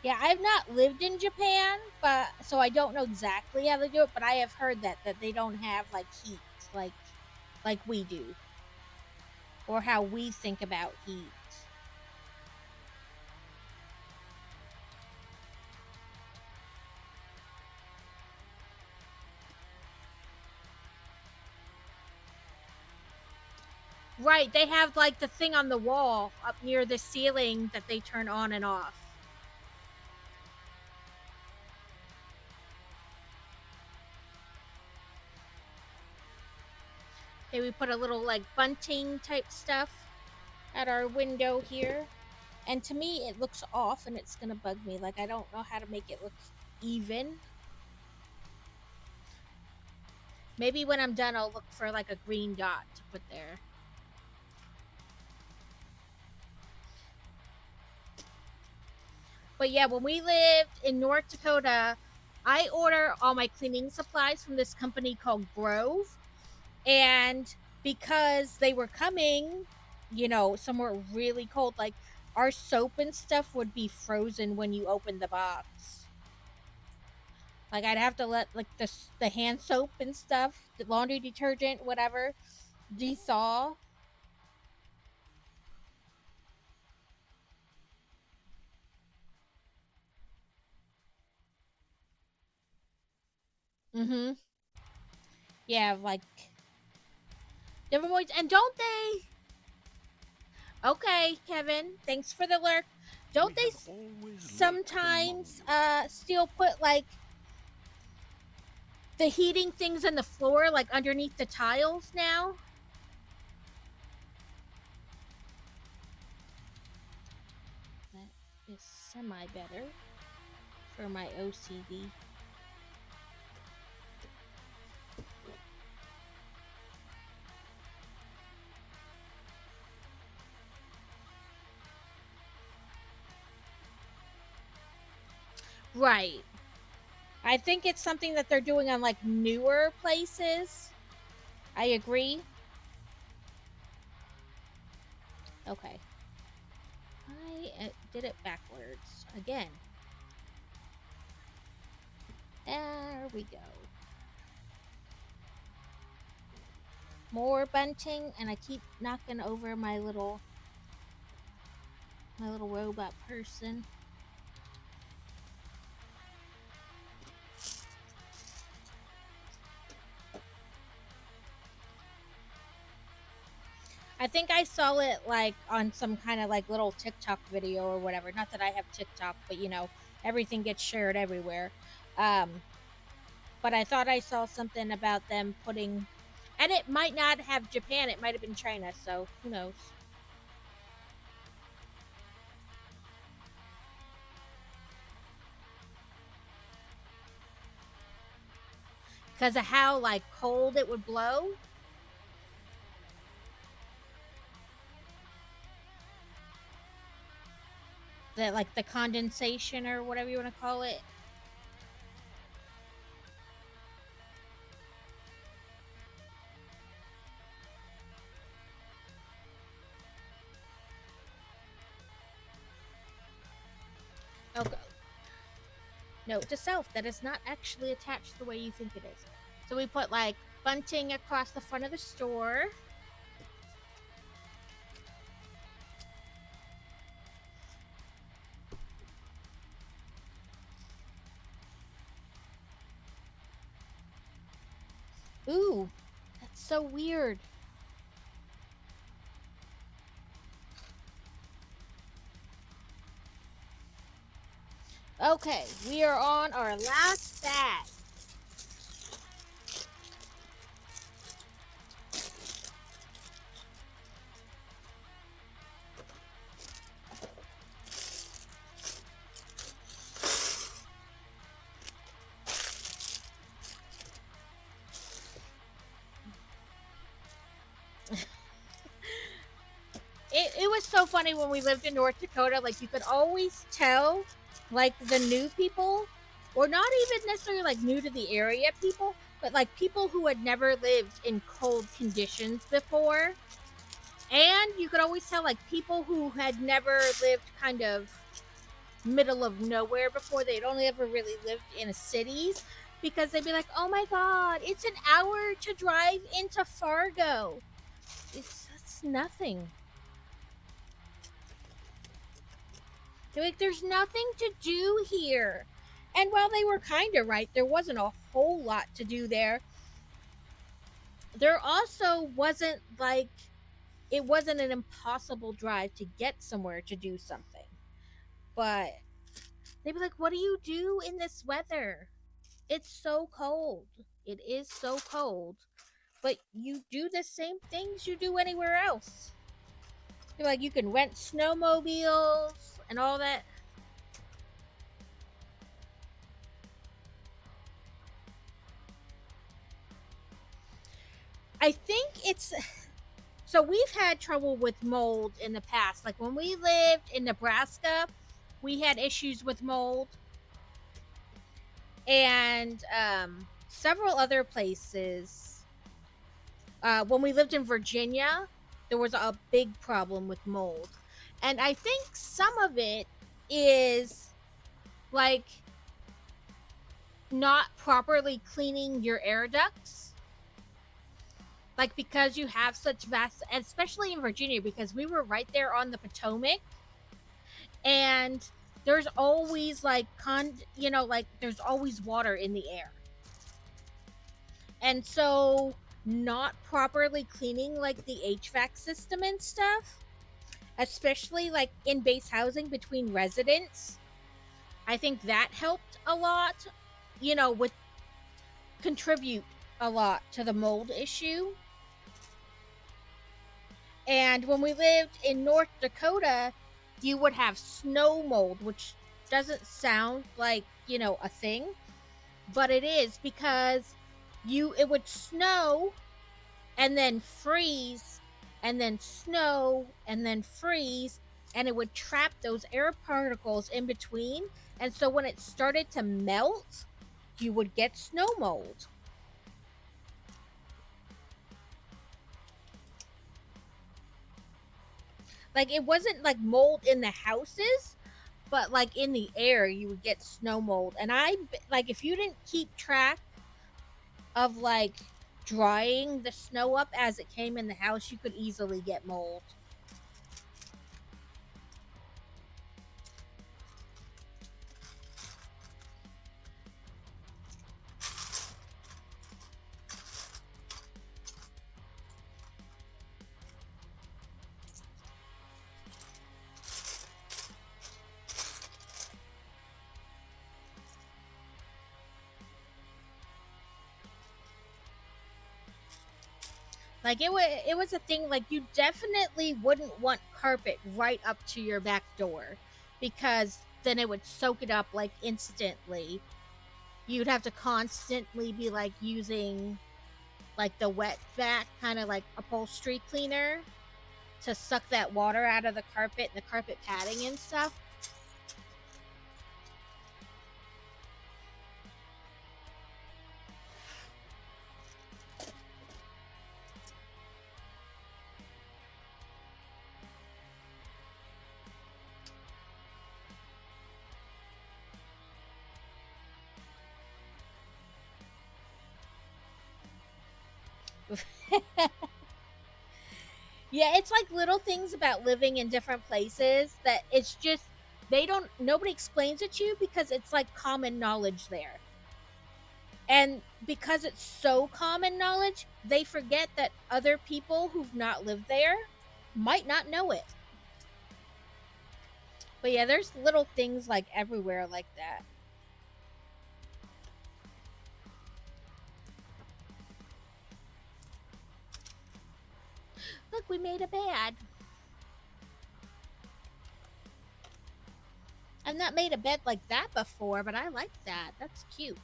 Yeah, I've not lived in Japan, but so I don't know exactly how they do it, but I have heard that they don't have like heat like we do, or how we think about heat. Right, they have like the thing on the wall up near the ceiling that they turn on and off. Okay, we put a little like bunting type stuff at our window here. And to me, it looks off and it's gonna bug me. Like, I don't know how to make it look even. Maybe when I'm done, I'll look for like a green dot to put there. But yeah, when we lived in North Dakota, I order all my cleaning supplies from this company called Grove. And because they were coming, somewhere really cold, like our soap and stuff would be frozen when you open the box. Like I'd have to let like the hand soap and stuff, the laundry detergent, whatever, de-thaw. Mm-hmm. Yeah, like different ones. And don't they? Okay, Kevin. Thanks for the lurk. Don't We they have always sometimes lurked among you. still put like the heating things in the floor, like underneath the tiles now? That is semi better for my OCD. Right. I think it's something that they're doing on like newer places. I agree. Okay. I did it backwards again. There we go. More bunting, and I keep knocking over my little robot person. I think I saw it like on some kind of like little TikTok video or whatever. Not that I have TikTok, but everything gets shared everywhere. Um, but I thought I saw something about them putting, and it might not have Japan, it might have been China, so who knows. Because of how like cold it would blow. That like the condensation or whatever you want to call it. Okay. Note to self, that is not actually attached the way you think it is. So we put like bunting across the front of the store. Ooh, that's so weird. Okay, we are on our last bag. It was so funny when we lived in North Dakota. Like, you could always tell, like, the new people, or not even necessarily like new to the area people, but like people who had never lived in cold conditions before. And you could always tell, like, people who had never lived kind of middle of nowhere before. They'd only ever really lived in cities because they'd be like, oh my god, it's an hour to drive into Fargo. That's nothing. They're like, there's nothing to do here. And while they were kind of right, there wasn't a whole lot to do there. There also wasn't like, it wasn't an impossible drive to get somewhere to do something. But they'd be like, what do you do in this weather? It's so cold. It is so cold. But you do the same things you do anywhere else. They're like, you can rent snowmobiles and all that. I think it's so we've had trouble with mold in the past. Like when we lived in Nebraska, we had issues with mold, and several other places. When we lived in Virginia, there was a big problem with mold, and I think some of it is like not properly cleaning your air ducts. Like, because you have such vast, especially in Virginia, because we were right there on the Potomac, and there's always like like there's always water in the air. And so not properly cleaning like the HVAC system and stuff, especially like in base housing between residents, I think that helped a lot, would contribute a lot to the mold issue. And when we lived in North Dakota, you would have snow mold, which doesn't sound like, a thing, but it is, because it would snow and then freeze and then snow and then freeze, and it would trap those air particles in between. And so when it started to melt, you would get snow mold. Like, it wasn't like mold in the houses, but like in the air, you would get snow mold. And like, if you didn't keep track of like drying the snow up as it came in the house, you could easily get mold. Like, it was a thing. Like, you definitely wouldn't want carpet right up to your back door, because then it would soak it up like instantly. You'd have to constantly be like using like the wet vac kind of like upholstery cleaner to suck that water out of the carpet and the carpet padding and stuff. Yeah, it's like little things about living in different places that it's just, nobody explains it to you because it's like common knowledge there. And because it's so common knowledge, they forget that other people who've not lived there might not know it. But yeah, there's little things like everywhere like that. Look, we made a bed. I've not made a bed like that before, but I like that. That's cute.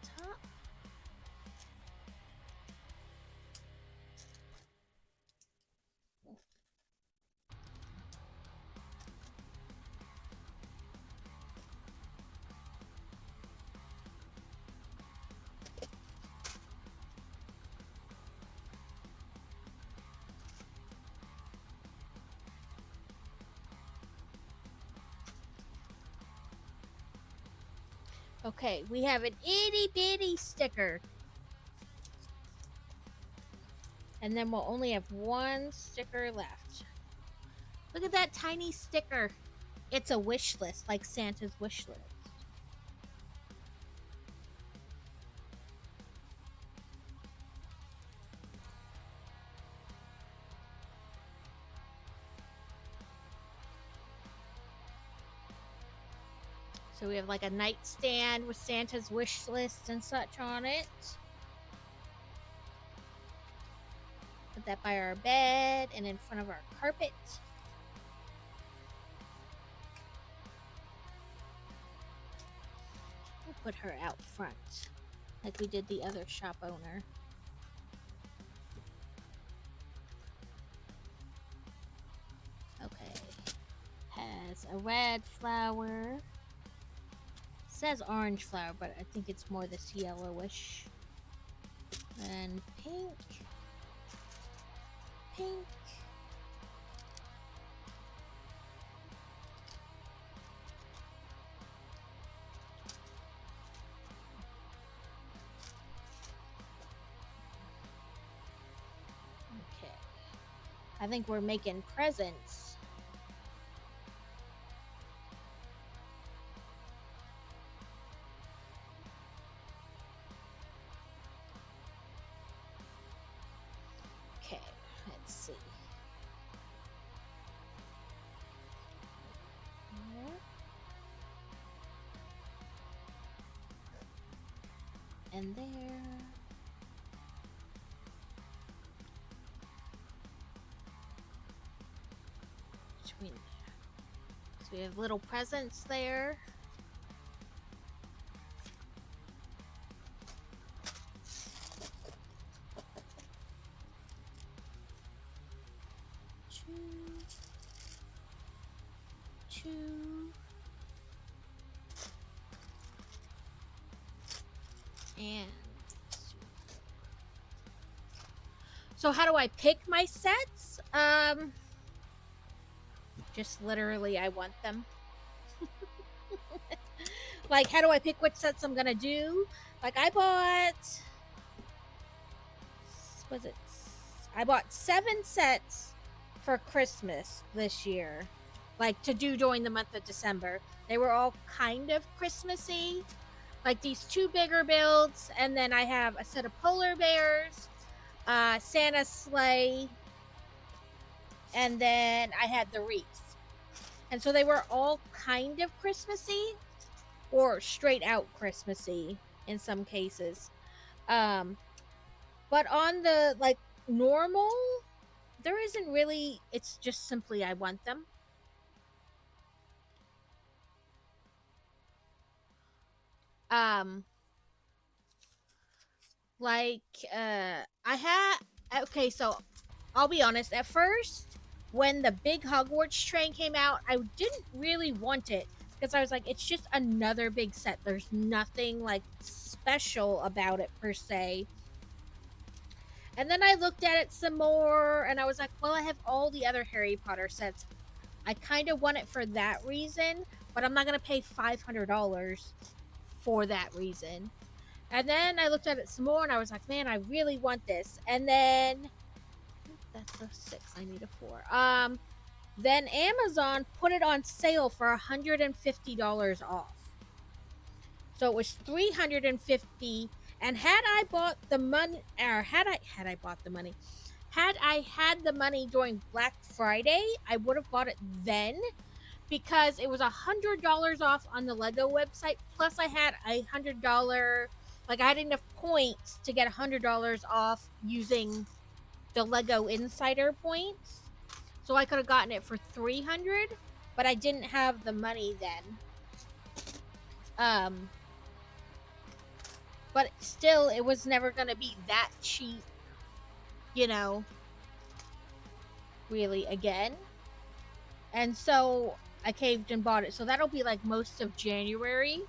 Top. Okay, we have an itty bitty sticker. And then we'll only have one sticker left. Look at that tiny sticker. It's a wish list, like Santa's wish list. So we have like a nightstand with Santa's wish list and such on it. Put that by our bed and in front of our carpet. We'll put her out front like we did the other shop owner. Okay. Has a red flower. Says orange flower, but I think it's more this yellowish. And pink. Pink. Okay. I think we're making presents. Okay, let's see. There. And there. Between there. So we have little presents there. Two. And so how do I pick my sets? Just literally I want them. Like, how do I pick which sets I'm gonna do? Like, I bought 7 sets for Christmas this year, like to do during the month of December. They were all kind of Christmassy, like these 2 bigger builds, and then I have a set of polar bears, Santa's sleigh, and then I had the wreath. And so they were all kind of Christmassy, or straight out Christmassy in some cases. But on the like normal, there isn't really, it's just simply I want them. Okay, so I'll be honest, at first when the big Hogwarts train came out, I didn't really want it because I was like, it's just another big set. There's nothing like special about it per se. And then I looked at it some more and I was like, well, I have all the other Harry Potter sets. I kind of want it for that reason, but I'm not going to pay $500 for that reason. And then I looked at it some more and I was like, man, I really want this. And then that's a 6. I need a 4. Then Amazon put it on sale for $150 off. So it was $350. And had I bought the money, or had I had the money during Black Friday, I would have bought it then, because it was $100 off on the Lego website. Plus, I had $100, like I had enough points to get $100 off using the Lego Insider points. So I could have gotten it for $300, but I didn't have the money then. But still, it was never going to be that cheap, you know, really again. And so I caved and bought it. So that'll be like most of January.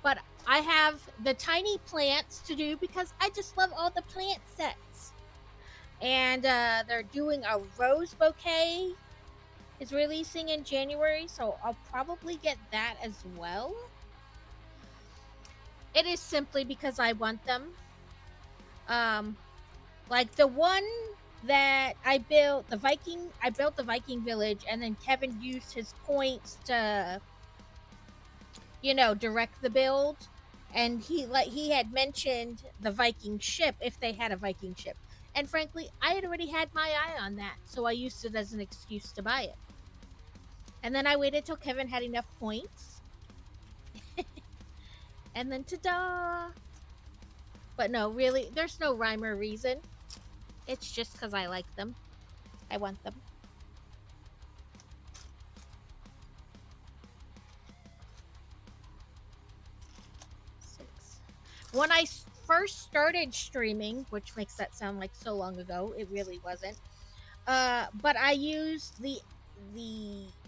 But I have the tiny plants to do because I just love all the plant sets. And they're doing a rose bouquet is releasing in January. So I'll probably get that as well. It is simply because I want them. Like the one that I built the Viking village, and then Kevin used his points to, direct the build. And he had mentioned the Viking ship, if they had a Viking ship. And frankly, I had already had my eye on that, so I used it as an excuse to buy it. And then I waited till Kevin had enough points. And then ta-da! But no, really, there's no rhyme or reason. It's just because I like them. I want them. When I first started streaming, which makes that sound like so long ago, it really wasn't. But I used the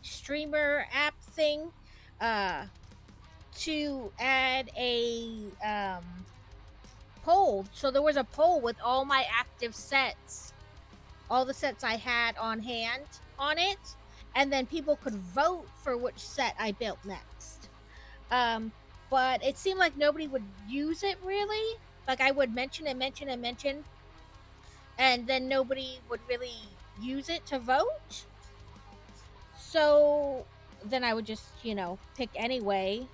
streamer app thing to add a poll. So there was a poll with all my active sets, all the sets I had on hand on it, and then people could vote for which set I built next. But it seemed like nobody would use it really. Like I would mention, and then nobody would really use it to vote. So then I would just, pick anyway.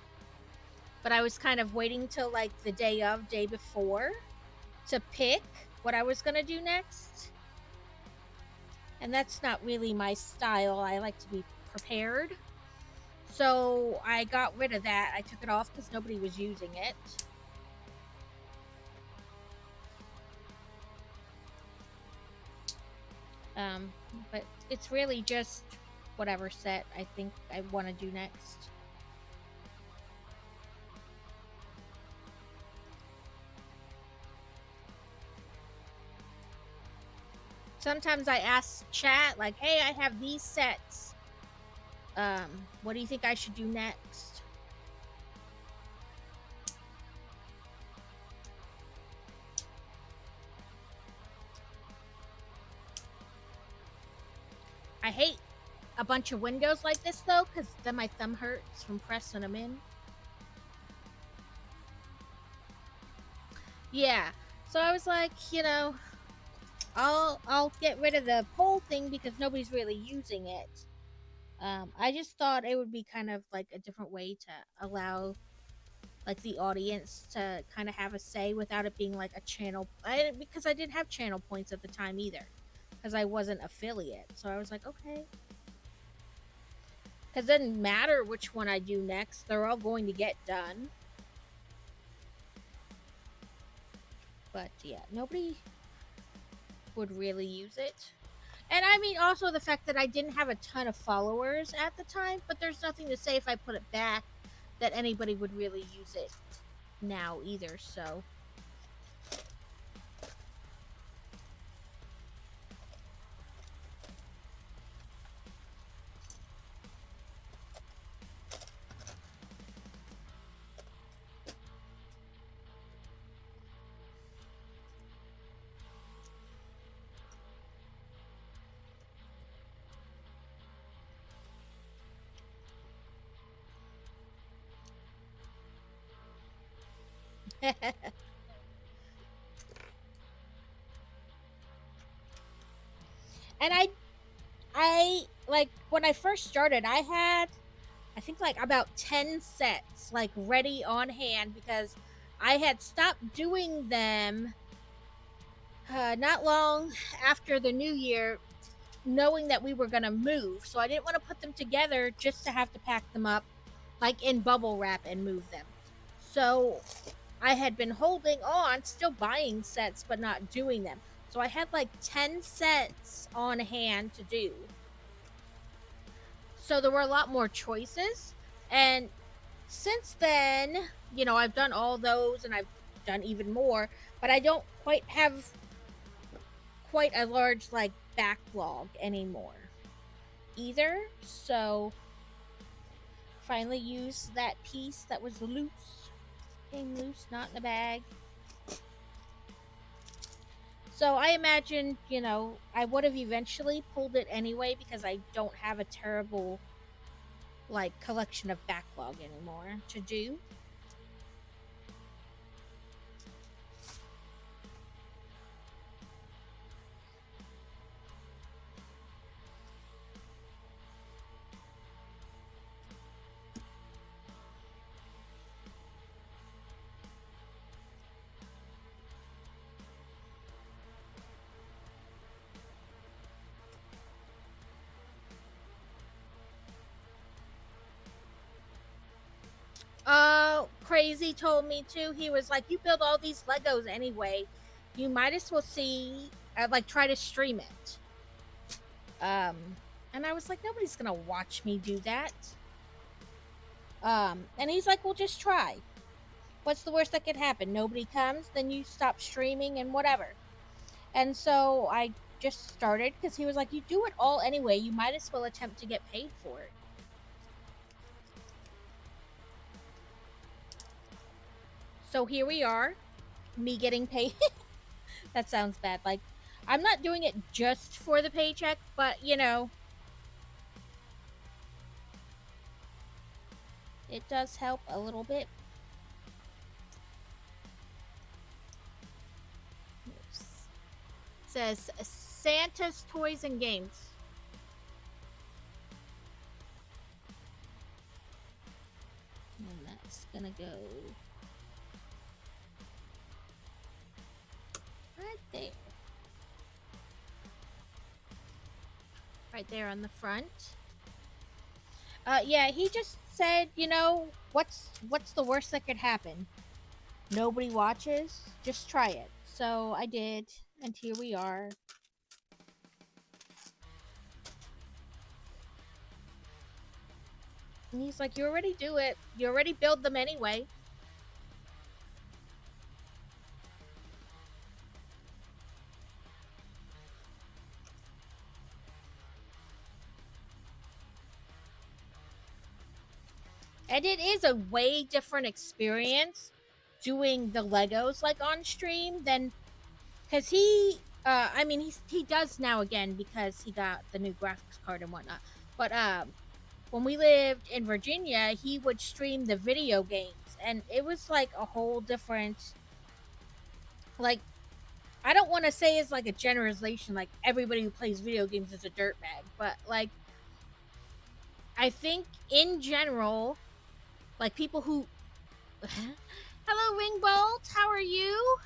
But I was kind of waiting till like the day before to pick what I was going to do next. And that's not really my style. I like to be prepared. So I got rid of that. I took it off because nobody was using it. But it's really just whatever set I think I want to do next. Sometimes I ask chat, like, hey, I have these sets. What do you think I should do next? I hate a bunch of windows like this, though, because then my thumb hurts from pressing them in. Yeah, so I was like, I'll get rid of the poll thing because nobody's really using it. I just thought it would be kind of like a different way to allow like the audience to kind of have a say without it being like a channel. Because I didn't have channel points at the time either, because I wasn't affiliate. So I was like, okay. Because it doesn't matter which one I do next. They're all going to get done. But yeah, nobody would really use it. And I mean, also the fact that I didn't have a ton of followers at the time, but there's nothing to say if I put it back that anybody would really use it now either, so. And I like when I first started, I had I think like about 10 sets like ready on hand because I had stopped doing them not long after the new year, knowing that we were going to move. So I didn't want to put them together just to have to pack them up like in bubble wrap and move them. So I had been holding on, still buying sets, but not doing them. So I had like 10 sets on hand to do. So there were a lot more choices. And since then, I've done all those and I've done even more, but I don't quite have quite a large like backlog anymore either. So finally used that piece that was loose. Came loose, not in the bag. So I imagine, I would have eventually pulled it anyway because I don't have a terrible, like, collection of backlog anymore to do. Crazy told me too. He was like, "You build all these Legos anyway. You might as well try to stream it." And I was like, "Nobody's gonna watch me do that." And he's like, "Well, just try. What's the worst that could happen? Nobody comes, then you stop streaming and whatever." And so I just started because he was like, "You do it all anyway. You might as well attempt to get paid for it." So here we are, me getting paid. That sounds bad. Like, I'm not doing it just for the paycheck, but you know, it does help a little bit. Oops. Says Santa's Toys and Games. And that's gonna go right there. Right there on the front. Yeah, he just said, you know, what's the worst that could happen? Nobody watches. Just try it. So I did, and here we are. And he's like, "You already do it. You already build them anyway." And it is a way different experience doing the Legos like on stream than, because he does now again because he got the new graphics card and whatnot. But when we lived in Virginia, he would stream the video games, and it was like a whole different, like, I don't want to say it's like a generalization, like everybody who plays video games is a dirtbag, but like, I think in general, like people who hello Ringbolt, how are you?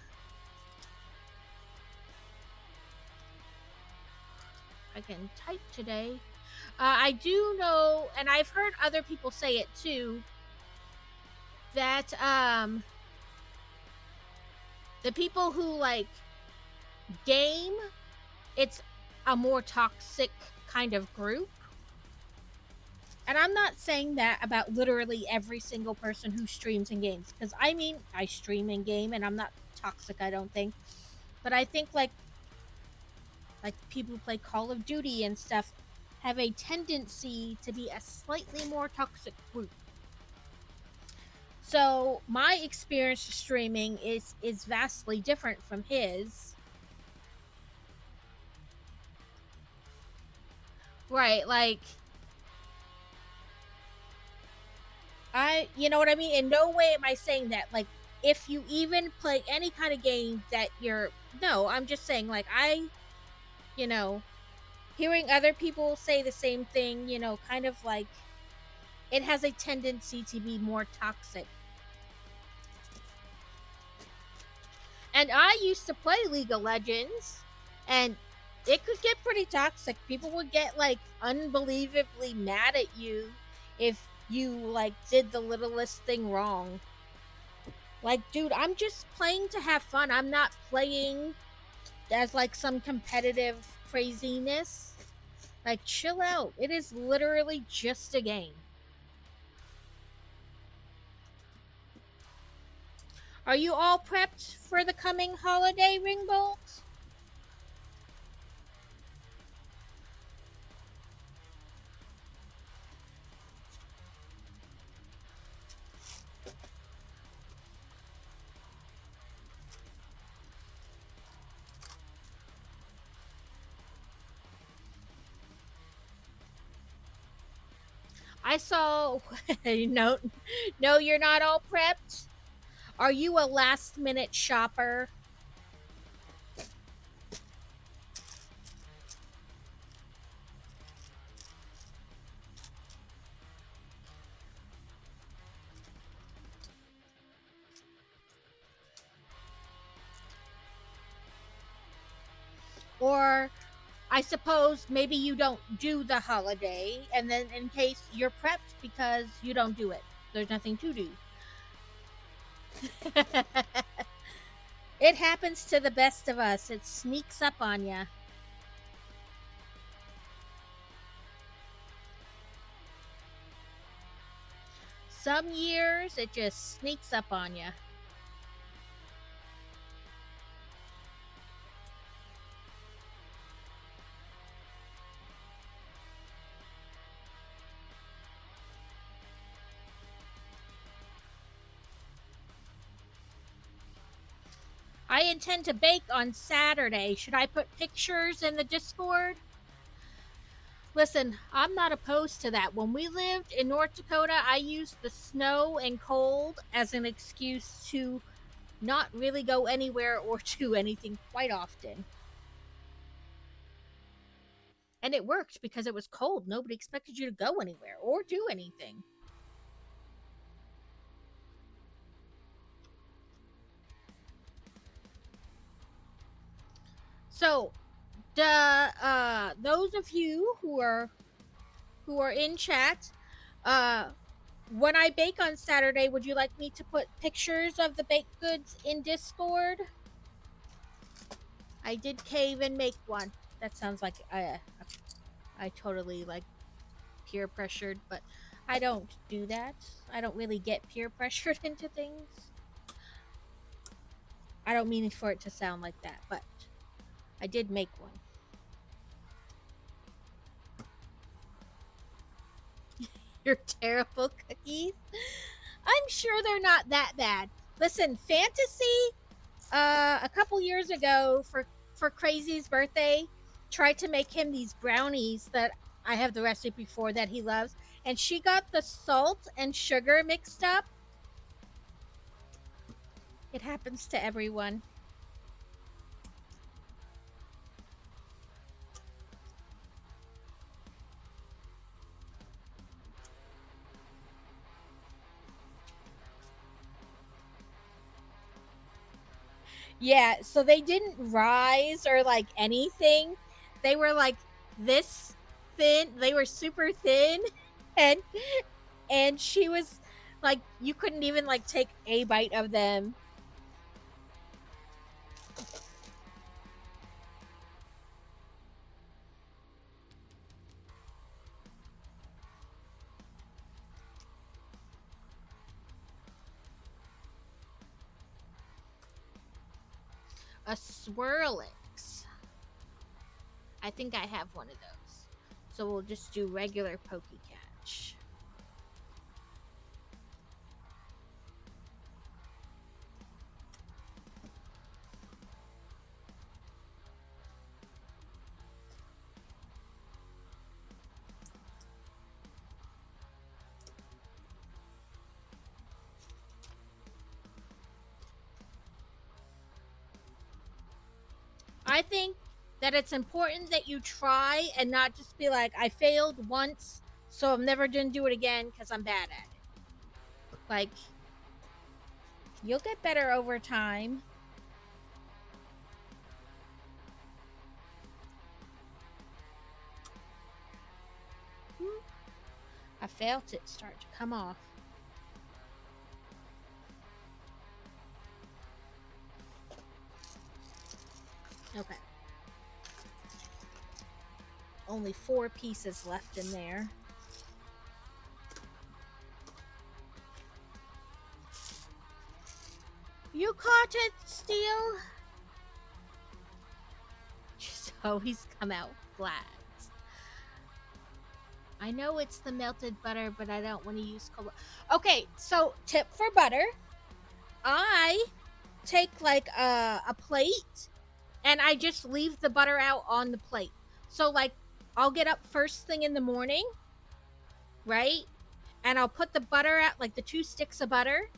I can type today. I do know, and I've heard other people say it too, that the people who like game, it's a more toxic kind of group. And I'm not saying that about literally every single person who streams and games, because I mean, I stream and game and I'm not toxic, I don't think. But I think like people who play Call of Duty and stuff have a tendency to be a slightly more toxic group. So my experience streaming is vastly different from his. Right, like, you know what I mean? In no way am I saying that, like, if you even play any kind of game that no, I'm just saying, like, you know, hearing other people say the same thing, you know, kind of like, it has a tendency to be more toxic. And I used to play League of Legends, and it could get pretty toxic. People would get, like, unbelievably mad at you if you, like, did the littlest thing wrong. Like, dude, I'm just playing to have fun. I'm not playing as, like, some competitive craziness. Like, chill out. It is literally just a game. Are you all prepped for the coming holiday, Ringbolt? I saw, no, you're not all prepped. Are you a last minute shopper? Or I suppose maybe you don't do the holiday, and then in case you're prepped because you don't do it. There's nothing to do. It happens to the best of us. It sneaks up on you. Some years, it just sneaks up on you. I intend to bake on Saturday. Should I put pictures in the Discord? Listen, I'm not opposed to that. When we lived in North Dakota, I used the snow and cold as an excuse to not really go anywhere or do anything quite often. And it worked because it was cold. Nobody expected you to go anywhere or do anything. So, those of you who are in chat, when I bake on Saturday, would you like me to put pictures of the baked goods in Discord? I did cave and make one. That sounds like I totally like peer pressured, but I don't do that. I don't really get peer pressured into things. I don't mean for it to sound like that, but I did make one. You're terrible cookies. I'm sure they're not that bad. Listen, Fantasy, a couple years ago for Crazy's birthday, tried to make him these brownies that I have the recipe for that he loves, and she got the salt and sugar mixed up. It happens to everyone. Yeah, so they didn't rise or like anything. They were like this thin. They were super thin, and she was like, you couldn't even like take a bite of them. A Swirlix. I think I have one of those. So we'll just do regular Pokecatch. I think that it's important that you try and not just be like, I failed once, so I'm never gonna do it again because I'm bad at it. Like, you'll get better over time. I felt it start to come off. Okay. Only 4 pieces left in there. You caught it, Steel? Just always come out flat. I know it's the melted butter, but I don't want to use cold. Okay, so tip for butter. I take like a plate and I just leave the butter out on the plate. So like I'll get up first thing in the morning, right? And I'll put the butter out, like the 2 sticks of butter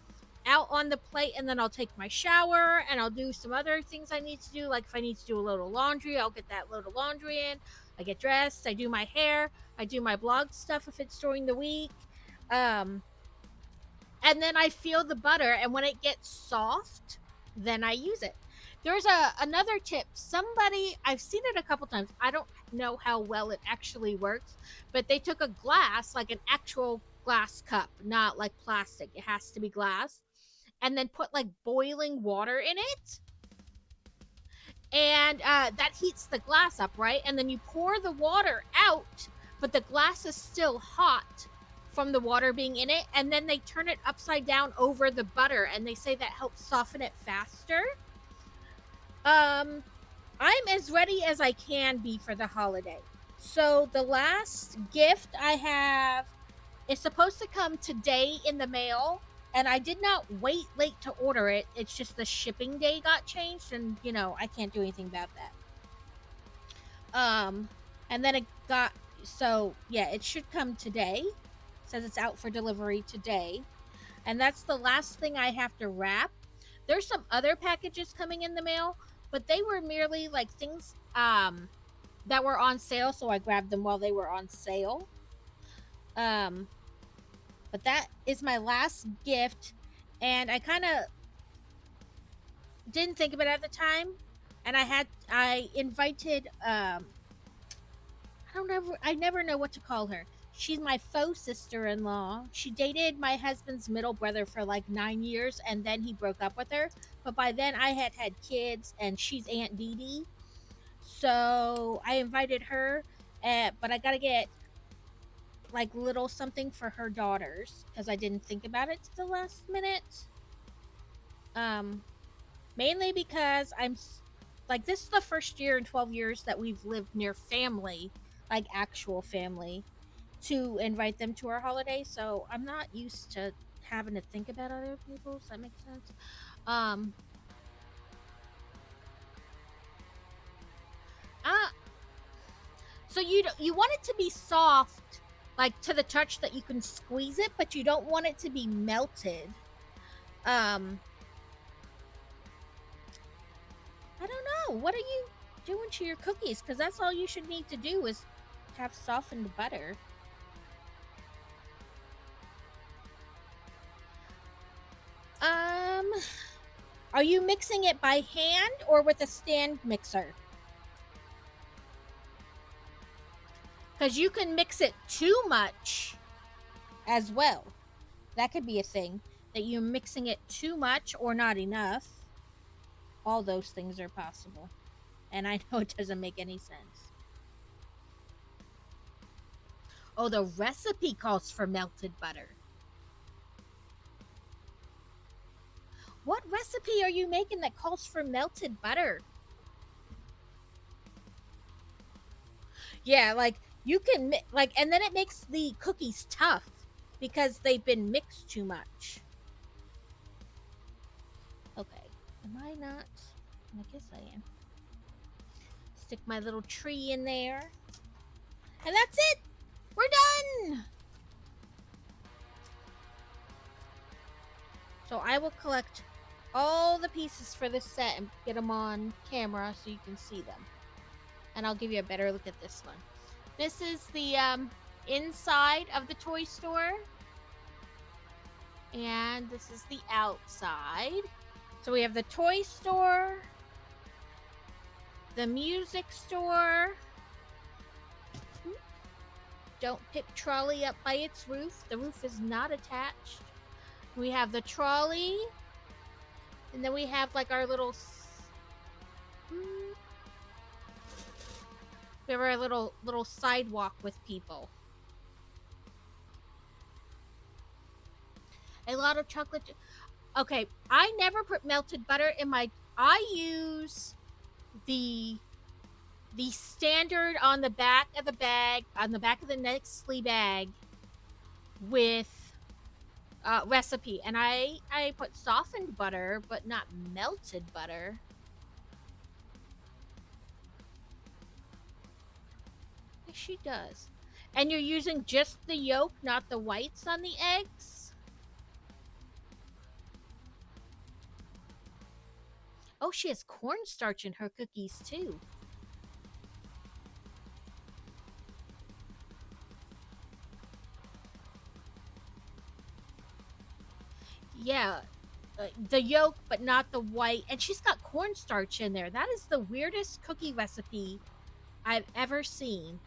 out on the plate, and then I'll take my shower and I'll do some other things I need to do. Like if I need to do a load of laundry, I'll get that load of laundry in. I get dressed, I do my hair, I do my blog stuff if it's during the week. And then I feel the butter, and when it gets soft, then I use it. There's another tip. Somebody, I've seen it a couple times. I don't know how well it actually works, but they took a glass, like an actual glass cup, not like plastic. It has to be glass. and then put like boiling water in it. And that heats the glass up, right? And then you pour the water out, but the glass is still hot from the water being in it. And then they turn it upside down over the butter, and they say that helps soften it faster. I'm as ready as I can be for the holiday. So the last gift I have is supposed to come today in the mail. And I did not wait late to order it. It's just the shipping day got changed, and you know, I can't do anything about that. And then it got, so yeah, it should come today. It says it's out for delivery today. And that's the last thing I have to wrap. There's some other packages coming in the mail, but they were merely like things that were on sale, so I grabbed them while they were on sale. But that is my last gift, and I kind of didn't think of it at the time, and I invited I never know what to call her. She's my faux sister-in-law. She dated my husband's middle brother for like 9 years, and then he broke up with her. But by then I had kids, and she's Aunt Dee Dee. So I invited her, but I gotta get like little something for her daughters because I didn't think about it to the last minute. Mainly because I'm like, this is the first year in 12 years that we've lived near family, like actual family, to invite them to our holiday. So I'm not used to having to think about other people. Does that make sense? So you want it to be soft, like to the touch that you can squeeze it, but you don't want it to be melted. I don't know. What are you doing to your cookies? Because that's all you should need to do is have softened butter. Are you mixing it by hand or with a stand mixer? Because you can mix it too much as well. That could be a thing. That you're mixing it too much or not enough. All those things are possible. And I know it doesn't make any sense. Oh, the recipe calls for melted butter. What recipe are you making that calls for melted butter? Yeah, like you can like, and then it makes the cookies tough because they've been mixed too much. Okay, am I not? I guess I am. Stick my little tree in there. And that's it! We're done! So I will collect all the pieces for this set and get them on camera so you can see them. And I'll give you a better look at this one. This is the inside of the toy store. And this is the outside. So we have the toy store, the music store. Don't pick trolley up by its roof. The roof is not attached. We have the trolley. And then we have like our little... We have our little sidewalk with people. A lot of chocolate... Okay, I never put melted butter in my... I use the standard on the back of the bag, on the back of the Nestle bag with recipe. And I put softened butter, but not melted butter. Yes, she does. And you're using just the yolk, not the whites on the eggs? Oh, she has cornstarch in her cookies, too. Yeah, the yolk, but not the white. And she's got cornstarch in there. That is the weirdest cookie recipe I've ever seen.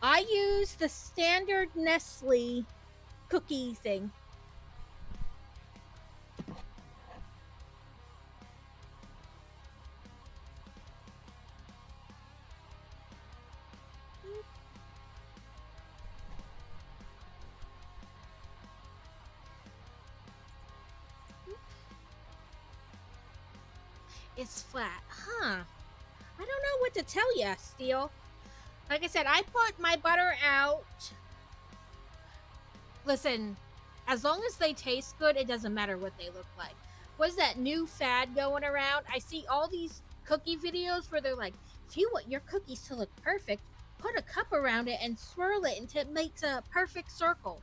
I use the standard Nestle cookie thing. It's flat. Huh. I don't know what to tell you, Steel. Like I said, I put my butter out. Listen, as long as they taste good, it doesn't matter what they look like. What's that new fad going around? I see all these cookie videos where they're like, if you want your cookies to look perfect, put a cup around it and swirl it until it makes a perfect circle.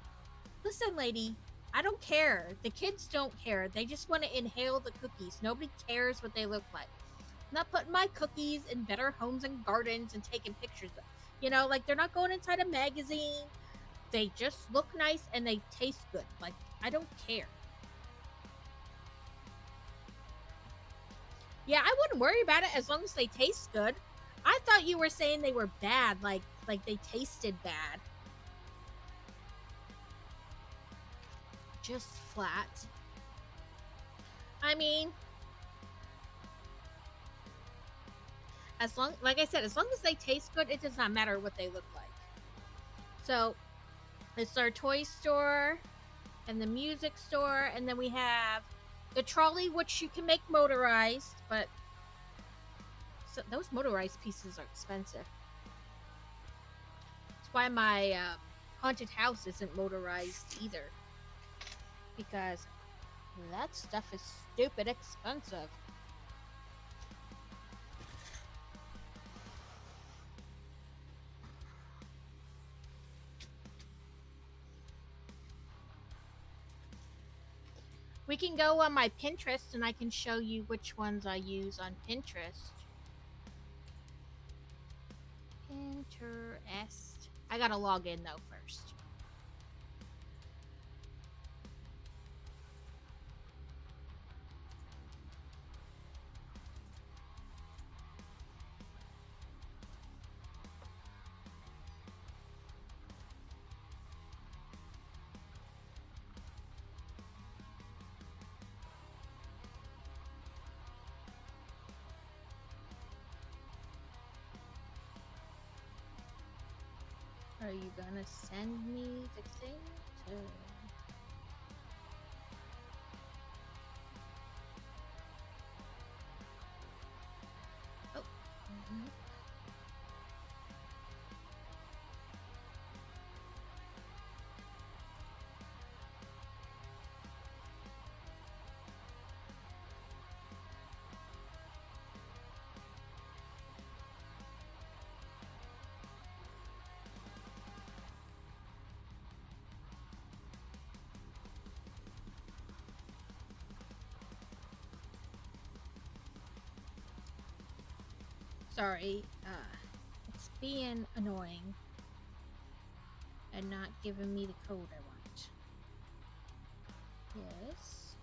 Listen, lady, I don't care. The kids don't care. They just want to inhale the cookies. Nobody cares what they look like. I'm not putting my cookies in Better Homes and Gardens and taking pictures of. You know, like they're not going inside a magazine. They just look nice and they taste good. Like, I don't care. Yeah, I wouldn't worry about it as long as they taste good. I thought you were saying they were bad, like they tasted bad. Just flat. I mean, as long, like I said, as long as they taste good, it does not matter what they look like. So, it's our toy store and the music store, and then we have the trolley, which you can make motorized, but so those motorized pieces are expensive. That's why my haunted house isn't motorized either, because that stuff is stupid expensive. We can go on my Pinterest and I can show you which ones I use on Pinterest. Pinterest. I gotta log in though first. Are you gonna send me the thing to... Oh. Sorry, it's being annoying and not giving me the code I want. Yes.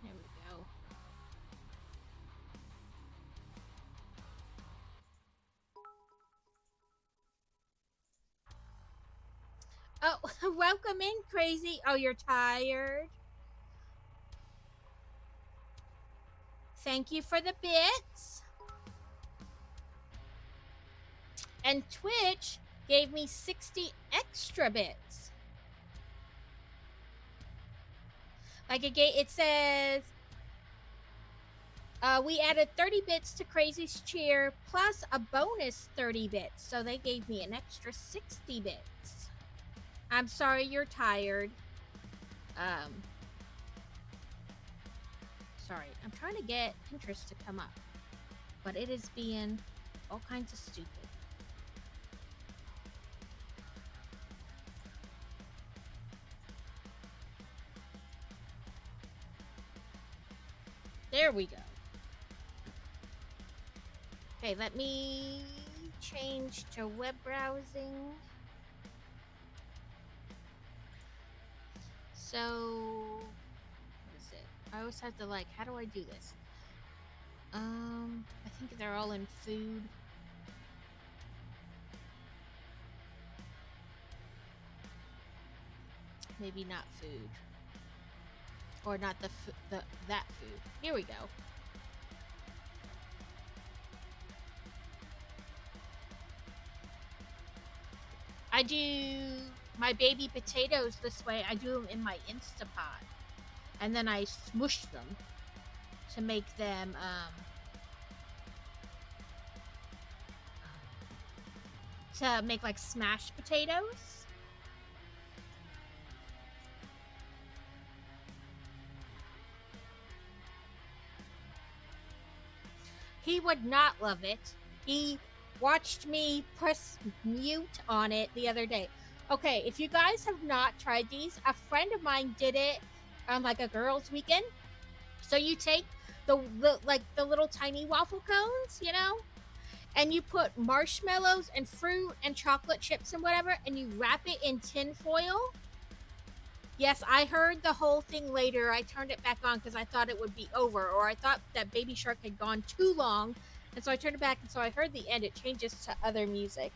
There we go. Oh, welcome in, Crazy. Oh, you're tired? Thank you for the bits. And Twitch gave me 60 extra bits. Like it says, we added 30 bits to Crazy's cheer plus a bonus 30 bits. So they gave me an extra 60 bits. I'm sorry you're tired. Sorry, I'm trying to get Pinterest to come up, but it is being all kinds of stupid. There we go. Okay, let me change to web browsing. So, what is it? I always have to like, how do I do this? I think they're all in food. Maybe not food. Or not that food. Here we go. I do my baby potatoes this way. I do them in my Instapot. And then I smush them to make them, to make like smashed potatoes. He would not love it. He watched me press mute on it the other day. Okay, if you guys have not tried these, a friend of mine did it on like a girls' weekend. So you take the little tiny waffle cones, you know, and you put marshmallows and fruit and chocolate chips and whatever, and you wrap it in tin foil. Yes, I heard the whole thing later. I turned it back on because I thought it would be over, or I thought that Baby Shark had gone too long, and so I turned it back, and so I heard the end. It changes to other music.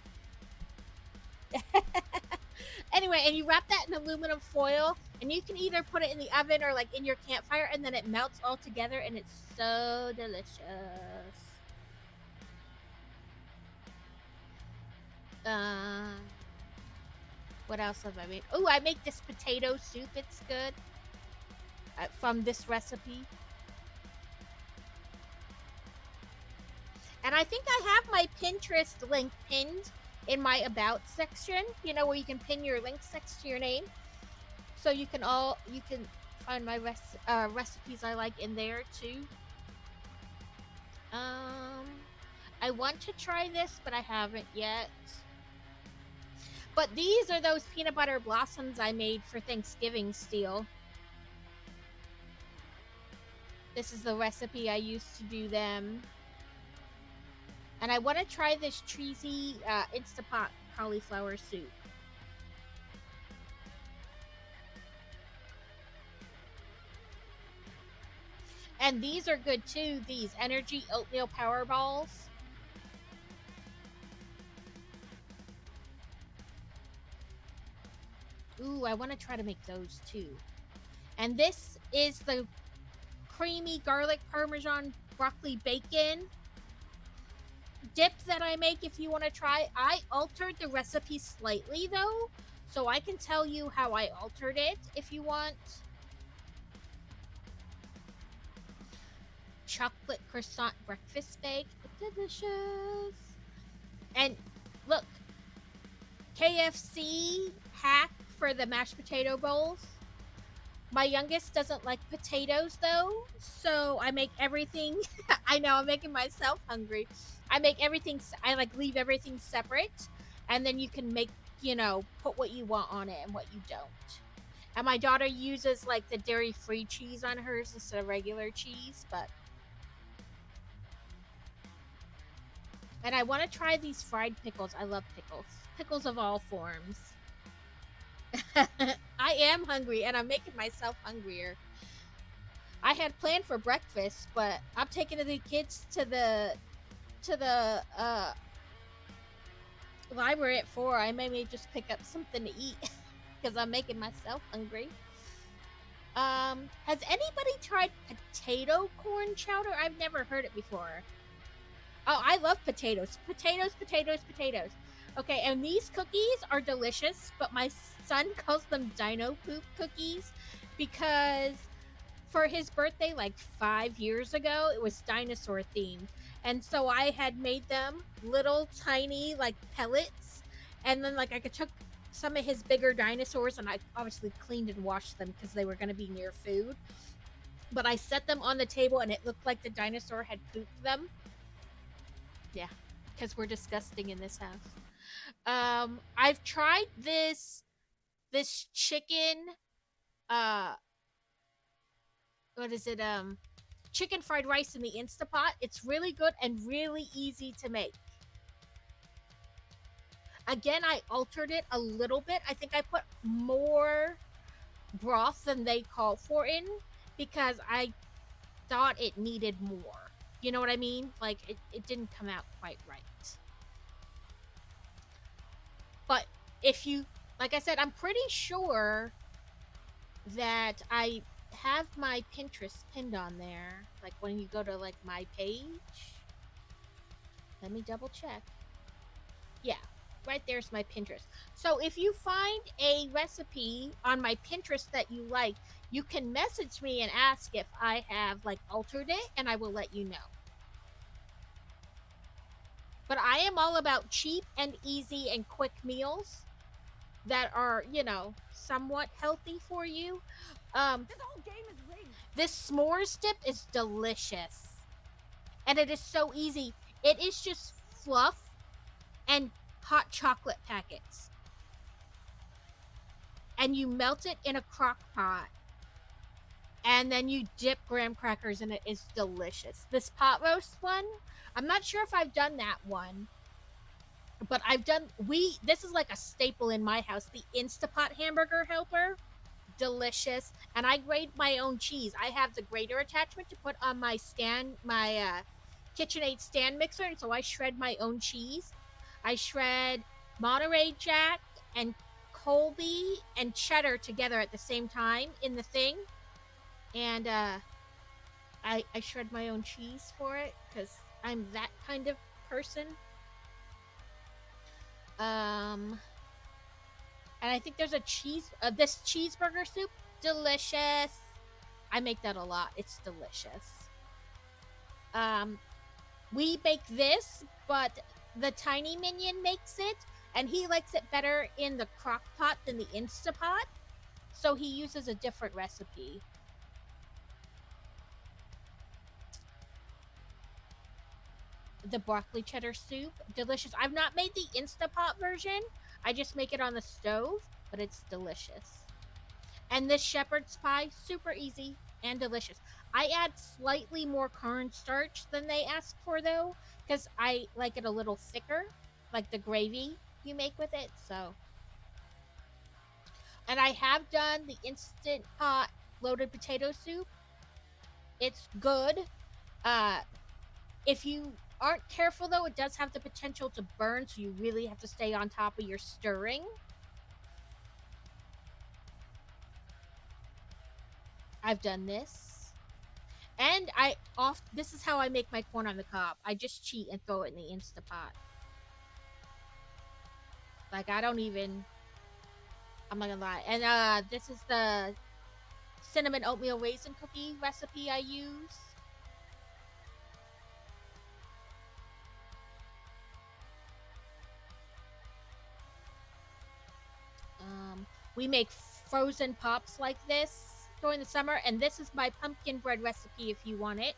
Anyway, and you wrap that in aluminum foil, and you can either put it in the oven or like in your campfire, and then it melts all together, and it's so delicious. What else have I made? Oh, I make this potato soup. It's good. From this recipe. And I think I have my Pinterest link pinned in my About section. You know, where you can pin your links next to your name. So you can find my recipes I like in there too. I want to try this, but I haven't yet. But these are those peanut butter blossoms I made for Thanksgiving steel. This is the recipe I used to do them. And I want to try this cheesy Instapot cauliflower soup. And these are good too, these Energy Oatmeal Power Balls. Ooh, I want to try to make those too. And this is the creamy garlic parmesan broccoli bacon dip that I make if you want to try. I altered the recipe slightly though, so I can tell you how I altered it if you want. Chocolate croissant breakfast bake. Delicious. And look, KFC hack for the mashed potato bowls. My youngest doesn't like potatoes though, so I make everything. I know, I'm making myself hungry. I make everything, I like leave everything separate, and then you can make, you know, put what you want on it and what you don't. And my daughter uses like the dairy-free cheese on hers instead of regular cheese, but. And I want to try these fried pickles. I love pickles. Pickles of all forms. I am hungry, and I'm making myself hungrier. I had planned for breakfast, but I'm taking the kids to the library at 4. I may just pick up something to eat because I'm making myself hungry. Has anybody tried potato corn chowder? I've never heard it before. Oh, I love potatoes. Potatoes. Okay, and these cookies are delicious, but my son calls them dino poop cookies because for his birthday like 5 years ago, it was dinosaur themed. And so I had made them little tiny like pellets, and then like I took some of his bigger dinosaurs and I obviously cleaned and washed them because they were going to be near food. But I set them on the table and it looked like the dinosaur had pooped them. Yeah, because we're disgusting in this house. I've tried this chicken, what is it? Chicken fried rice in the Instapot. It's really good and really easy to make. Again, I altered it a little bit. I think I put more broth than they call for in, because I thought it needed more. You know what I mean? Like, it didn't come out quite right. But if you, like I said, I'm pretty sure that I have my Pinterest pinned on there. Like, when you go to, like, my page. Let me double check. Yeah, right there's my Pinterest. So if you find a recipe on my Pinterest that you like, you can message me and ask if I have, like, altered it, and I will let you know. But I am all about cheap and easy and quick meals that are, you know, somewhat healthy for you. This whole game is rigged. This s'mores dip is delicious. And it is so easy. It is just fluff and hot chocolate packets. And you melt it in a crock pot. And then you dip graham crackers in it. It's delicious. This pot roast one, I'm not sure if I've done that one. But I've done, this is like a staple in my house. The Instapot hamburger helper. Delicious. And I grate my own cheese. I have the grater attachment to put on my stand, my KitchenAid stand mixer, and so I shred my own cheese. I shred Monterey Jack and Colby and cheddar together at the same time in the thing, and I shred my own cheese for it because I'm that kind of person. And I think there's a this cheeseburger soup, delicious. I make that a lot. It's delicious. We make this, but the tiny minion makes it, and he likes it better in the crock pot than the Instapot, so he uses a different recipe. The broccoli cheddar soup, delicious. I've not made the Instapot version. I just make it on the stove, but it's delicious. And this shepherd's pie, super easy and delicious. I add slightly more cornstarch than they ask for, though, because I like it a little thicker, like the gravy you make with it. So, and I have done the Instant Pot loaded potato soup. It's good. If you aren't careful, though, it does have the potential to burn, so you really have to stay on top of your stirring. I've done this. And this is how I make my corn on the cob. I just cheat and throw it in the Instapot. Like, I'm not gonna lie. And this is the cinnamon oatmeal raisin cookie recipe I use. We make frozen pops like this during the summer, and this is my pumpkin bread recipe if you want it.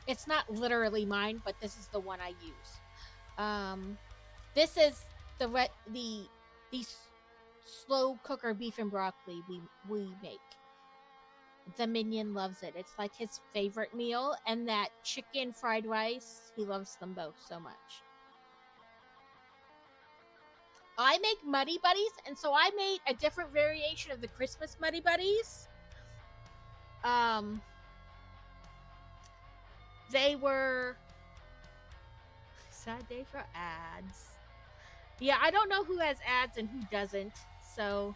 It's not literally mine, but this is the one I use. This is the slow cooker beef and broccoli we make. The minion loves it. It's like his favorite meal, and that chicken fried rice, he loves them both so much. I make Muddy Buddies, and so I made a different variation of the Christmas Muddy Buddies. They were... Sad day for ads. Yeah, I don't know who has ads and who doesn't, so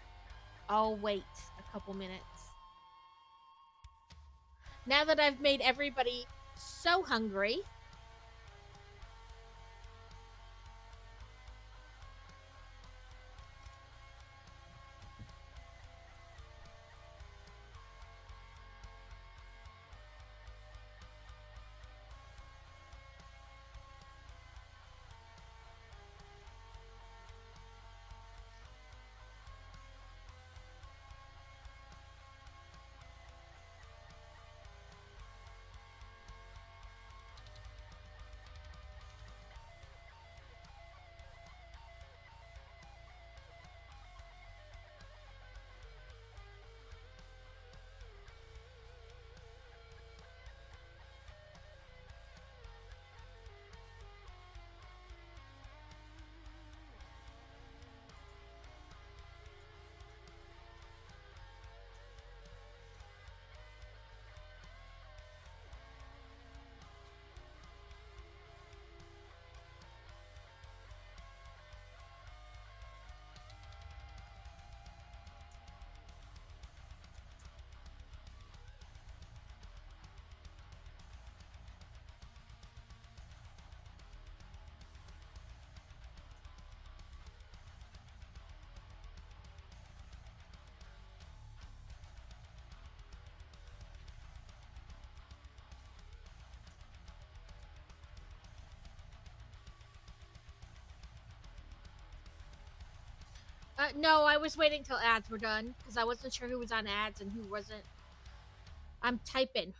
I'll wait a couple minutes. Now that I've made everybody so hungry... No, I was waiting till ads were done because I wasn't sure who was on ads and who wasn't. I'm typing.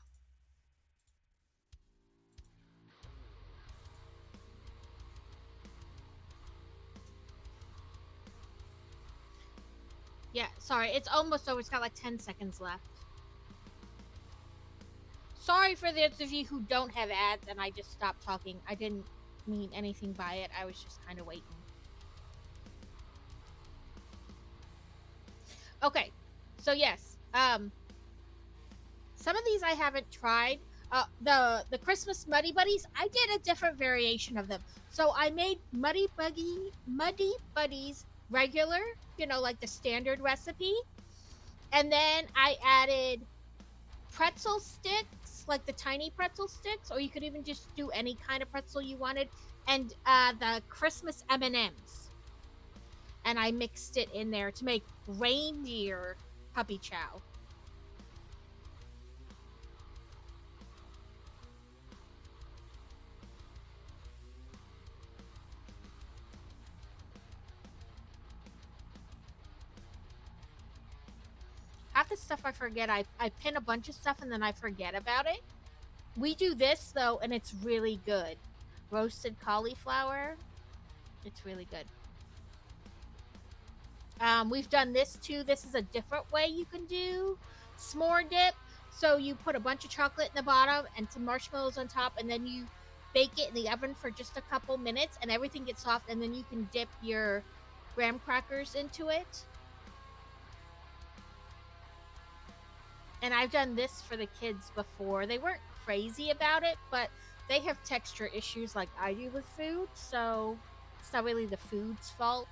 Yeah, sorry, it's almost over. It's got like 10 seconds left. Sorry for those of you who don't have ads and I just stopped talking. I didn't mean anything by it. I was just kind of waiting. Okay, so yes, some of these I haven't tried. The Christmas Muddy Buddies, I did a different variation of them. So I made Muddy Buddies regular, you know, like the standard recipe. And then I added pretzel sticks, like the tiny pretzel sticks, or you could even just do any kind of pretzel you wanted, and the Christmas M&Ms. And I mixed it in there to make reindeer puppy chow. Half the stuff I forget. I pin a bunch of stuff and then I forget about it. We do this though, and it's really good. Roasted cauliflower. It's really good. We've done this too. This is a different way you can do s'more dip. So you put a bunch of chocolate in the bottom and some marshmallows on top, and then you bake it in the oven for just a couple minutes, and everything gets soft, and then you can dip your graham crackers into it. And I've done this for the kids before. They weren't crazy about it, but they have texture issues like I do with food, so it's not really the food's fault.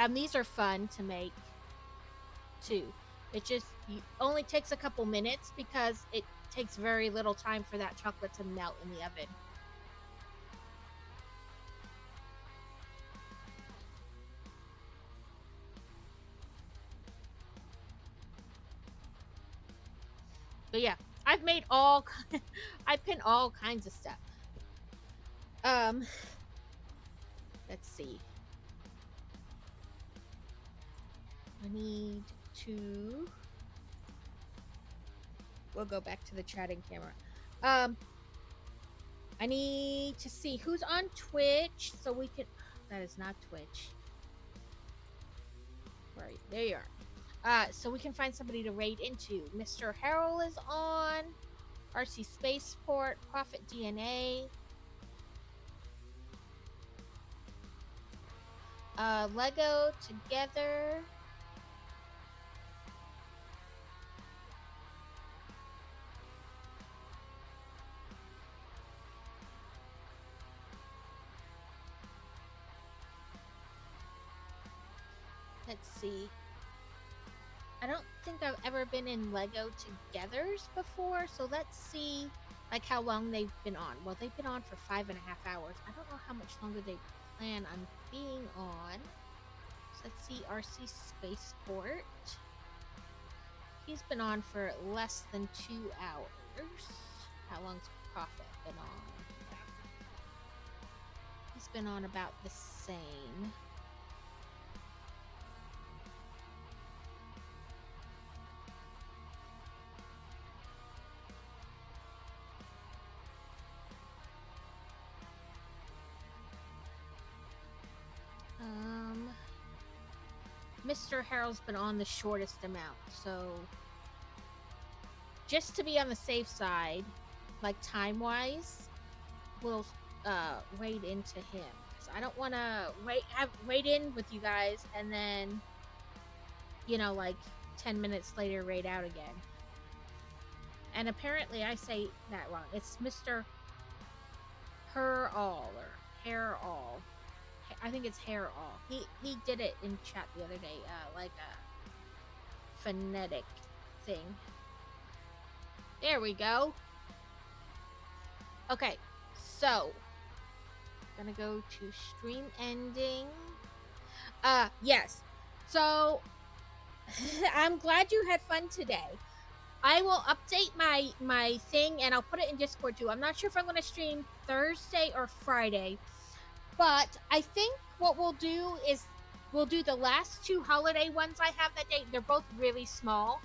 These are fun to make too. It just only takes a couple minutes because it takes very little time for that chocolate to melt in the oven. But yeah, I've made I pin all kinds of stuff. Let's see. I need to. We'll go back to the chatting camera. I need to see who's on Twitch so we can. That is not Twitch. Right, there you are. So we can find somebody to raid into. Mr. Harold is on. RC Spaceport, Prophet DNA. Lego Together. Let's see. I don't think I've ever been in Lego Togethers before, so let's see like how long they've been on. Well, they've been on for 5.5 hours. I don't know how much longer they plan on being on. So let's see, RC Spaceport. He's been on for less than 2 hours. How long's Prophet been on? He's been on about the same. Mr. Harold's been on the shortest amount, so just to be on the safe side, like time-wise, we'll raid into him. So I don't want to raid in with you guys and then, you know, like 10 minutes later raid out again. And apparently I say that wrong. It's Mr. Herall or Hairall. I think it's Hair All. He did it in chat the other day, like a phonetic thing. There we go. Okay, so gonna go to stream ending. Yes. So I'm glad you had fun today. I will update my thing and I'll put it in Discord too. I'm not sure if I'm gonna stream Thursday or Friday. But I think what we'll do is we'll do the last 2 holiday ones I have that day. They're both really small.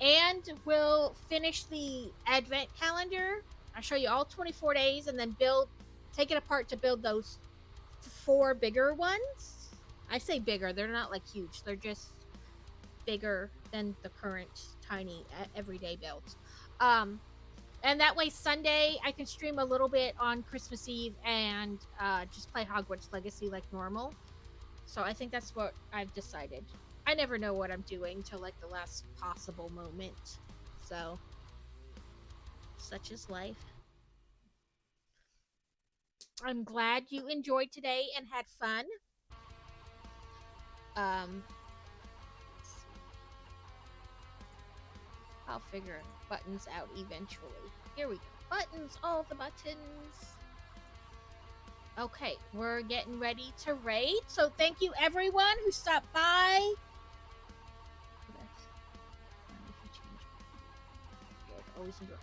And we'll finish the advent calendar. I'll show you all 24 days and then take it apart to build those 4 bigger ones. I say bigger, they're not like huge. They're just bigger than the current tiny everyday builds. And that way Sunday I can stream a little bit on Christmas Eve and just play Hogwarts Legacy like normal. So I think that's what I've decided. I never know what I'm doing till like the last possible moment. So such is life. I'm glad you enjoyed today and had fun. I'll figure buttons out eventually. Here we go. Buttons, all the buttons. Okay, we're getting ready to raid. So thank you everyone who stopped by. Always enjoy.